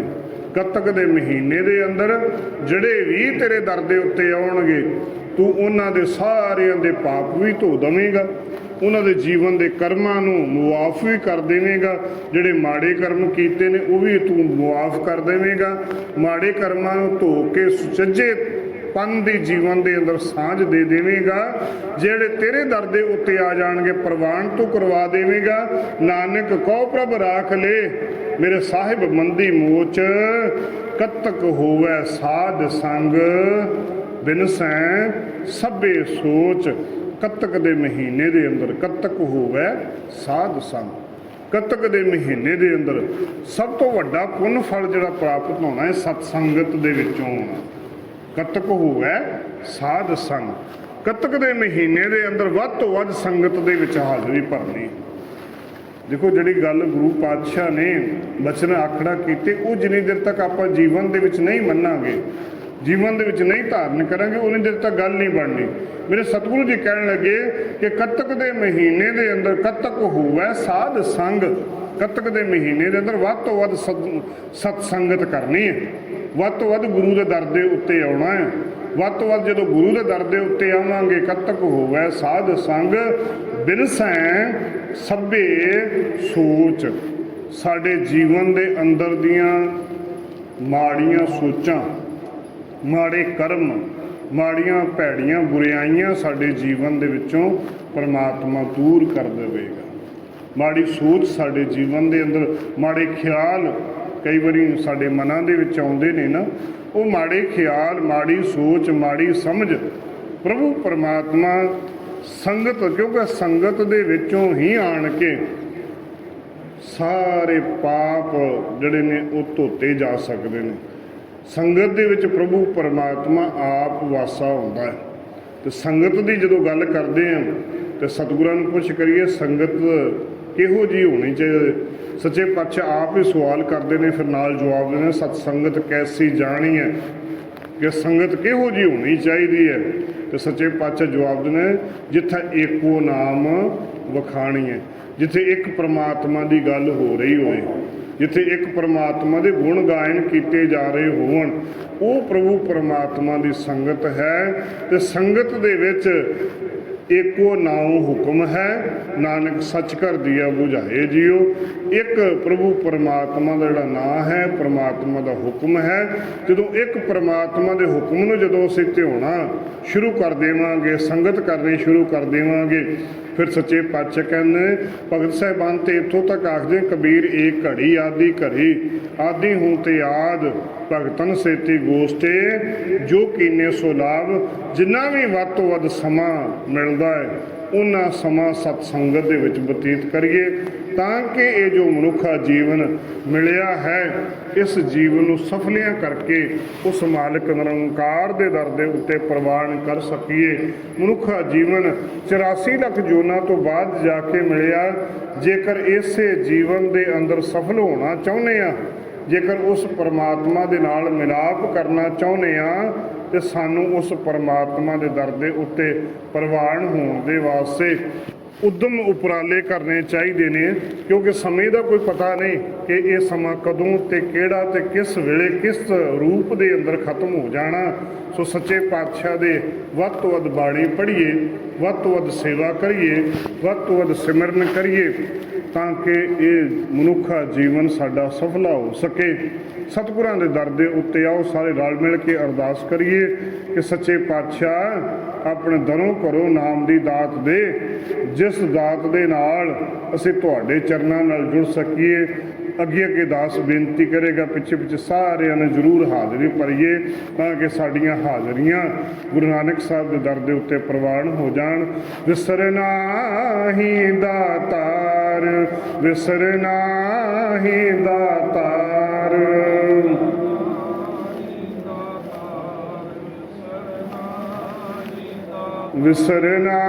ਕੱਤਕ ਦੇ ਮਹੀਨੇ ਦੇ ਅੰਦਰ ਜਿਹੜੇ ਵੀ ਤੇਰੇ ਦਰ ਦੇ ਉੱਤੇ ਆਉਣਗੇ ਤੂੰ ਉਹਨਾਂ ਦੇ ਸਾਰਿਆਂ ਦੇ ਪਾਪ ਵੀ ਧੋ ਦੇਵੇਂਗਾ, ਉਹਨਾਂ ਦੇ ਜੀਵਨ ਦੇ ਕਰਮਾਂ ਨੂੰ ਮੁਆਫ ਵੀ ਕਰ ਦੇਵੇਂਗਾ। ਜਿਹੜੇ ਮਾੜੇ ਕਰਮ ਕੀਤੇ ਨੇ ਉਹ ਵੀ ਤੂੰ ਮੁਆਫ ਕਰ ਦੇਵੇਂਗਾ। ਮਾੜੇ ਕਰਮਾਂ ਨੂੰ ਧੋ ਕੇ ਸੁਚੱਜੇ ਪੰਨ ਦੀ ਜੀਵਨ ਦੇ ਅੰਦਰ ਸਾਂਝ ਦੇ ਦੇਵੇਂਗਾ। ਜਿਹੜੇ ਤੇਰੇ ਦਰ ਦੇ ਉੱਤੇ ਆ ਜਾਣਗੇ ਪ੍ਰਵਾਨ ਤੂੰ ਕਰਵਾ ਦੇਵੇਂਗਾ। ਨਾਨਕ ਕਹੋ ਪ੍ਰਭ ਰਾਖ ਲੈ ਮੇਰੇ ਸਾਹਿਬ ਮੰਦੀ ਮੋਚ, ਕੱਤਕ ਹੋਵੇ ਸਾਧ ਸੰਗ ਬਿਨਸੈ ਸਭੇ ਸੋਚ। ਕੱਤਕ ਦੇ ਮਹੀਨੇ ਦੇ ਅੰਦਰ ਕੱਤਕ ਹੋਵੇ ਸਾਧ ਸੰਗ, ਕੱਤਕ ਦੇ ਮਹੀਨੇ ਦੇ ਅੰਦਰ ਸਭ ਤੋਂ ਵੱਡਾ ਪੁੰਨ ਫਲ ਜਿਹੜਾ ਪ੍ਰਾਪਤ ਹੋਣਾ ਹੈ ਸਤ ਸੰਗਤ ਦੇ ਵਿੱਚੋਂ ਹੋਣਾ। ਕੱਤਕ ਹੋਵੇ ਸਾਧ ਸੰਗ, ਕੱਤਕ ਦੇ ਮਹੀਨੇ ਦੇ ਅੰਦਰ ਵੱਧ ਤੋਂ ਵੱਧ ਸੰਗਤ ਦੇ ਵਿੱਚ ਹਾਜ਼ਰੀ ਭਰਨੀ। ਦੇਖੋ ਜਿਹੜੀ ਗੱਲ ਗੁਰੂ ਪਾਤਸ਼ਾਹ ਨੇ ਬਚਨ ਆਖੜਾ ਕੀਤੇ ਉਹ ਜਿੰਨੀ ਦੇਰ ਤੱਕ ਆਪਾਂ ਜੀਵਨ ਦੇ ਵਿੱਚ ਨਹੀਂ ਮੰਨਾਂਗੇ, ਜੀਵਨ ਦੇ ਵਿੱਚ ਨਹੀਂ ਧਾਰਨ ਕਰਾਂਗੇ ਉਨੀ ਦੇਰ ਤੱਕ ਗੱਲ ਨਹੀਂ ਬਣਨੀ। ਮੇਰੇ ਸਤਿਗੁਰੂ ਜੀ ਕਹਿਣ ਲੱਗੇ ਕਿ ਕੱਤਕ ਦੇ ਮਹੀਨੇ ਦੇ ਅੰਦਰ ਕੱਤਕ ਹੋਵੇ ਸਾਧ ਸੰਗ, ਕੱਤਕ ਦੇ ਮਹੀਨੇ ਦੇ ਅੰਦਰ ਵੱਧ ਤੋਂ ਵੱਧ ਸਤ ਸੰਗਤ ਕਰਨੀ ਹੈ, ਵੱਧ ਤੋਂ ਵੱਧ ਗੁਰੂ ਦੇ ਦਰ ਦੇ ਉੱਤੇ ਆਉਣਾ ਹੈ। ਵੱਧ ਤੋਂ ਵੱਧ ਜਦੋਂ ਗੁਰੂ ਦੇ ਦਰ ਦੇ ਉੱਤੇ ਆਵਾਂਗੇ ਕੱਤਕ ਹੋਵੇ ਸਾਧ ਸੰਗ ਬਿਨਸੈ ਸਭੇ ਸੋਚ। ਸਾਡੇ ਜੀਵਨ ਦੇ ਅੰਦਰ ਦੀਆਂ ਮਾੜੀਆਂ ਸੋਚਾਂ, ਮਾੜੇ ਕਰਮ, ਮਾੜੀਆਂ ਭੈੜੀਆਂ ਬੁਰਾਈਆਂ ਸਾਡੇ ਜੀਵਨ ਦੇ ਵਿੱਚੋਂ ਪਰਮਾਤਮਾ ਦੂਰ ਕਰ ਦੇਵੇਗਾ। ਮਾੜੀ ਸੋਚ ਸਾਡੇ ਜੀਵਨ ਦੇ ਅੰਦਰ, ਮਾੜੇ ਖਿਆਲ ਕਈ ਵਾਰੀ ਸਾਡੇ ਮਨਾਂ ਦੇ ਵਿੱਚ ਆਉਂਦੇ ਨੇ ਨਾ, ਉਹ ਮਾੜੇ ਖਿਆਲ, ਮਾੜੀ ਸੋਚ, ਮਾੜੀ ਸਮਝ ਪ੍ਰਭੂ ਪਰਮਾਤਮਾ ਸੰਗਤ, ਕਿਉਂਕਿ ਸੰਗਤ ਦੇ ਵਿੱਚੋਂ ਹੀ ਆਣ ਕੇ ਸਾਰੇ ਪਾਪ ਜਿਹੜੇ ਨੇ ਉਹ ਧੋਤੇ ਜਾ ਸਕਦੇ ਨੇ। ਸੰਗਤ ਦੇ ਵਿੱਚ ਪ੍ਰਭੂ ਪਰਮਾਤਮਾ ਆਪ ਵਾਸਾ ਹੁੰਦਾ ਹੈ। ਤੇ ਸੰਗਤ ਦੀ ਜਦੋਂ ਗੱਲ ਕਰਦੇ ਹਾਂ ਤੇ ਸਤਿਗੁਰਾਂ ਨੂੰ ਪੁੱਛ ਕਰੀਏ ਸੰਗਤ ਕਿਹੋ ਜਿਹੀ ਹੋਣੀ ਚਾਹੀਦੀ। ਸੱਚੇ ਪਾਤਸ਼ਾਹ ਆਪ ਹੀ ਸਵਾਲ ਕਰਦੇ ਨੇ, ਫਿਰ ਨਾਲ ਜਵਾਬ ਦਿੰਦੇ ਸਤ ਸੰਗਤ ਕੈਸੀ ਜਾਣੀ ਹੈ, ਕਿ ਸੰਗਤ ਕਿਹੋ ਜਿਹੀ ਹੋਣੀ ਚਾਹੀਦੀ ਹੈ। ਤੇ ਸੱਚੇ ਪਾਤਸ਼ਾਹ ਜਵਾਬ ਦਿੰਦੇ ਜਿੱਥੇ ਏਕੋ ਨਾਮ ਵਖਾਣੀ ਹੈ, ਜਿੱਥੇ ਇੱਕ ਪਰਮਾਤਮਾ ਦੀ ਗੱਲ ਹੋ ਰਹੀ ਹੋਵੇ, ਜਿੱਥੇ ਇੱਕ ਪਰਮਾਤਮਾ ਦੇ ਗੁਣ ਗਾਇਨ ਕੀਤੇ ਜਾ ਰਹੇ ਹੋਣ, ਉਹ ਪ੍ਰਭੂ ਪਰਮਾਤਮਾ ਦੀ ਸੰਗਤ ਹੈ। ਤੇ ਸੰਗਤ ਦੇ ਵਿੱਚ ਏਕੋ ਨਾਉ ਹੁਕਮ ਹੈ, ਨਾਨਕ ਸੱਚ ਕਰ ਦਿਆ ਬੁਝਾਏ ਜੀਓ। ਇੱਕ ਪ੍ਰਭੂ ਪਰਮਾਤਮਾ ਦਾ ਜਿਹੜਾ ਨਾਂ ਹੈ, ਪਰਮਾਤਮਾ ਦਾ ਹੁਕਮ ਹੈ। ਜਦੋਂ ਇੱਕ ਪਰਮਾਤਮਾ ਦੇ ਹੁਕਮ ਨੂੰ ਜਦੋਂ ਅਸੀਂ ਧਿਆਉਣਾ ਸ਼ੁਰੂ ਕਰ ਦੇਵਾਂਗੇ, ਸੰਗਤ ਕਰਨੀ ਸ਼ੁਰੂ ਕਰ ਦੇਵਾਂਗੇ, ਫਿਰ ਸੱਚੇ ਪਾਤਸ਼ਾਹ ਕਹਿੰਦੇ ਭਗਤ ਸਾਹਿਬਾਨ ਤੇ ਇੱਥੋਂ ਤੱਕ ਆਖਦੇ ਕਬੀਰ ਏਕ ਘੜੀ ਆਦਿ ਘੜੀ, ਆਦਿ ਹੂੰ ਤੇ ਆਦ ਭਗਤਨ ਸੇਤੀ ਗੋਸਟੇ, ਜੋ ਕੀਨੇ ਸੋ ਲਾਭ। ਜਿੰਨਾ ਵੀ ਵੱਧ ਤੋਂ ਵੱਧ ਸਮਾਂ ਮਿਲਦਾ ਹੈ ਉਹਨਾਂ ਸਮਾਂ ਸਤ ਸੰਗਤ ਦੇ ਵਿੱਚ ਬਤੀਤ ਕਰੀਏ, ਤਾਂ ਕਿ ਇਹ ਜੋ ਮਨੁੱਖਾ ਜੀਵਨ ਮਿਲਿਆ ਹੈ ਇਸ ਜੀਵਨ ਨੂੰ ਸਫਲੀਆਂ ਕਰਕੇ ਉਸ ਮਾਲਕ ਨਿਰੰਕਾਰ ਦੇ ਦਰ ਦੇ ਉੱਤੇ ਪ੍ਰਵਾਨ ਕਰ ਸਕੀਏ। ਮਨੁੱਖਾ ਜੀਵਨ 84 ਲੱਖ ਜੋਨਾਂ ਤੋਂ ਬਾਅਦ ਜਾ ਕੇ ਮਿਲਿਆ। ਜੇਕਰ ਇਸੇ ਜੀਵਨ ਦੇ ਅੰਦਰ ਸਫਲ ਹੋਣਾ ਚਾਹੁੰਦੇ ਆ, ਜੇਕਰ ਉਸ ਪਰਮਾਤਮਾ ਦੇ ਨਾਲ ਮਿਲਾਪ ਕਰਨਾ ਚਾਹੁੰਦੇ ਆ, ਤੇ ਸਾਨੂੰ ਉਸ ਪਰਮਾਤਮਾ ਦੇ ਦਰ ਦੇ ਉੱਤੇ ਪ੍ਰਵਾਨ ਹੋਣ ਦੇ ਵਾਸਤੇ ਉਦਮ ਉਪਰਾਲੇ ਕਰਨੇ ਚਾਹੀਦੇ ਨੇ। ਕਿਉਂਕਿ ਸਮੇਂ ਦਾ ਕੋਈ ਪਤਾ ਨਹੀਂ ਕਿ ਇਹ ਸਮਾਂ ਕਦੋਂ ਤੇ ਕਿਹੜਾ ਤੇ ਕਿਸ ਵੇਲੇ ਕਿਸ ਰੂਪ ਦੇ ਅੰਦਰ ਖਤਮ ਹੋ ਜਾਣਾ। ਸੋ ਸੱਚੇ ਪਾਤਸ਼ਾਹ ਦੇ ਵੱਧ ਤੋਂ ਵੱਧ ਬਾਣੀ ਪੜ੍ਹੀਏ, ਵੱਧ ਤੋਂ ਵੱਧ ਸੇਵਾ ਕਰੀਏ, ਵੱਧ ਤੋਂ ਵੱਧ ਸਿਮਰਨ ਕਰੀਏ, ਤਾਂ ਕਿ ਇਹ ਮਨੁੱਖਾ ਜੀਵਨ ਸਾਡਾ ਸਫਲਾ ਹੋ ਸਕੇ। ਸਤਿਗੁਰਾਂ ਦੇ ਦਰ ਦੇ ਉੱਤੇ ਆਓ, ਸਾਰੇ ਰਲ ਮਿਲ ਕੇ ਅਰਦਾਸ ਕਰੀਏ ਕਿ ਸੱਚੇ ਪਾਤਸ਼ਾਹ ਆਪਣੇ ਦਰੋਂ ਘਰੋਂ ਨਾਮ ਦੀ ਦਾਤ ਦੇ, ਜਿਸ ਦਾਤ ਦੇ ਨਾਲ ਅਸੀਂ ਤੁਹਾਡੇ ਚਰਨਾਂ ਨਾਲ ਜੁੜ ਸਕੀਏ। ਅੱਗੇ ਅੱਗੇ ਦਾਸ ਬੇਨਤੀ ਕਰੇਗਾ, ਪਿੱਛੇ ਪਿੱਛੇ ਸਾਰਿਆਂ ਨੇ ਜ਼ਰੂਰ ਹਾਜ਼ਰੀ ਭਰੀਏ, ਤਾਂ ਕਿ ਸਾਡੀਆਂ ਹਾਜ਼ਰੀਆਂ ਗੁਰੂ ਨਾਨਕ ਸਾਹਿਬ ਦੇ ਦਰ ਦੇ ਉੱਤੇ ਪ੍ਰਵਾਨ ਹੋ ਜਾਣ। ਵਿਸਰਨਾ ਹੀ ਦਾਤਾਰ, ਵਿਸਰਨਾ ਹੀ ਦਾਤਾਰ, ਵਿਸਰਨਾ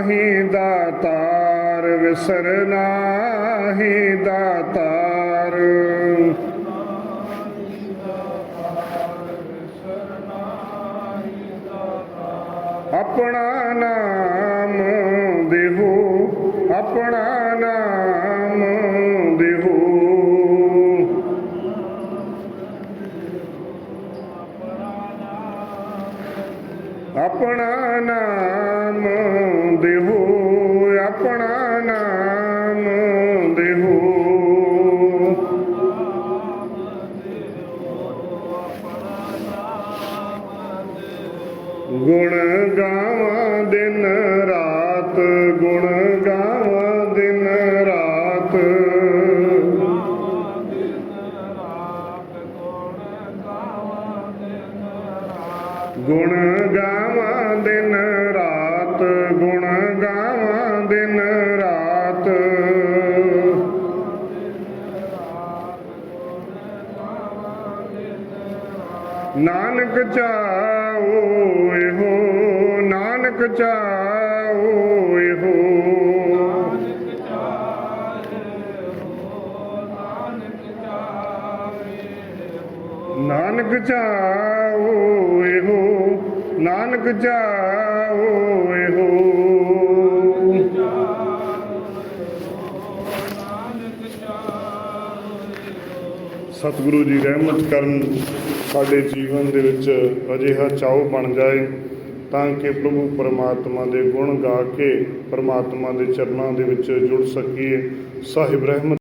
ਹੀ ਦਾਤਾਰ, ਵਿਸਰਨਾ ਹੀ ਦਾਤਾਰ। ਆਪਣਾ ਨਾਮ ਦੇਵੋ, ਆਪਣਾ ਨਾਮ ਦੇਵੋ, ਆਪਣਾ ਨਾਮ ਦੇਹੋ, ਆਪਣਾ ਨਾਮ ਦੇਹੋ। ਗੁਣ ਗਾਵਾਂ ਦਿਨ ਰਾਤ, ਗੁਣ ਗਾਵਾਂ ਦਿਨ ਰਾਤ। ਗੁਣ ਗਾਵਾਂ ਦਿਨ ਰਾਤ, ਗੁਣ ਗਾਵਾਂ ਦਿਨ ਰਾਤ। ਨਾਨਕ ਚਾਓ ਇਹੋ, ਨਾਨਕ ਚਾਓ ਇਹੋ। ਨਾਨਕ ਚਾਓ ਇਹੋ, ਨਾਨਕ ਚਾਓ ਇਹੋ। ਸਤਿਗੁਰੂ ਜੀ ਰਹਿਮਤ ਕਰਨ, ਸਾਡੇ ਜੀਵਨ ਦੇ ਵਿੱਚ ਅਜਿਹਾ ਚਾਉ ਬਣ ਜਾਏ ਤਾਂ ਕਿ ਪ੍ਰਭੂ ਪਰਮਾਤਮਾ ਦੇ ਗੁਣ ਗਾ ਕੇ ਪਰਮਾਤਮਾ ਦੇ ਚਰਨਾਂ ਦੇ ਵਿੱਚ ਜੁੜ ਸਕੀਏ। ਸਾਹਿਬ ਰਹਿਮਤ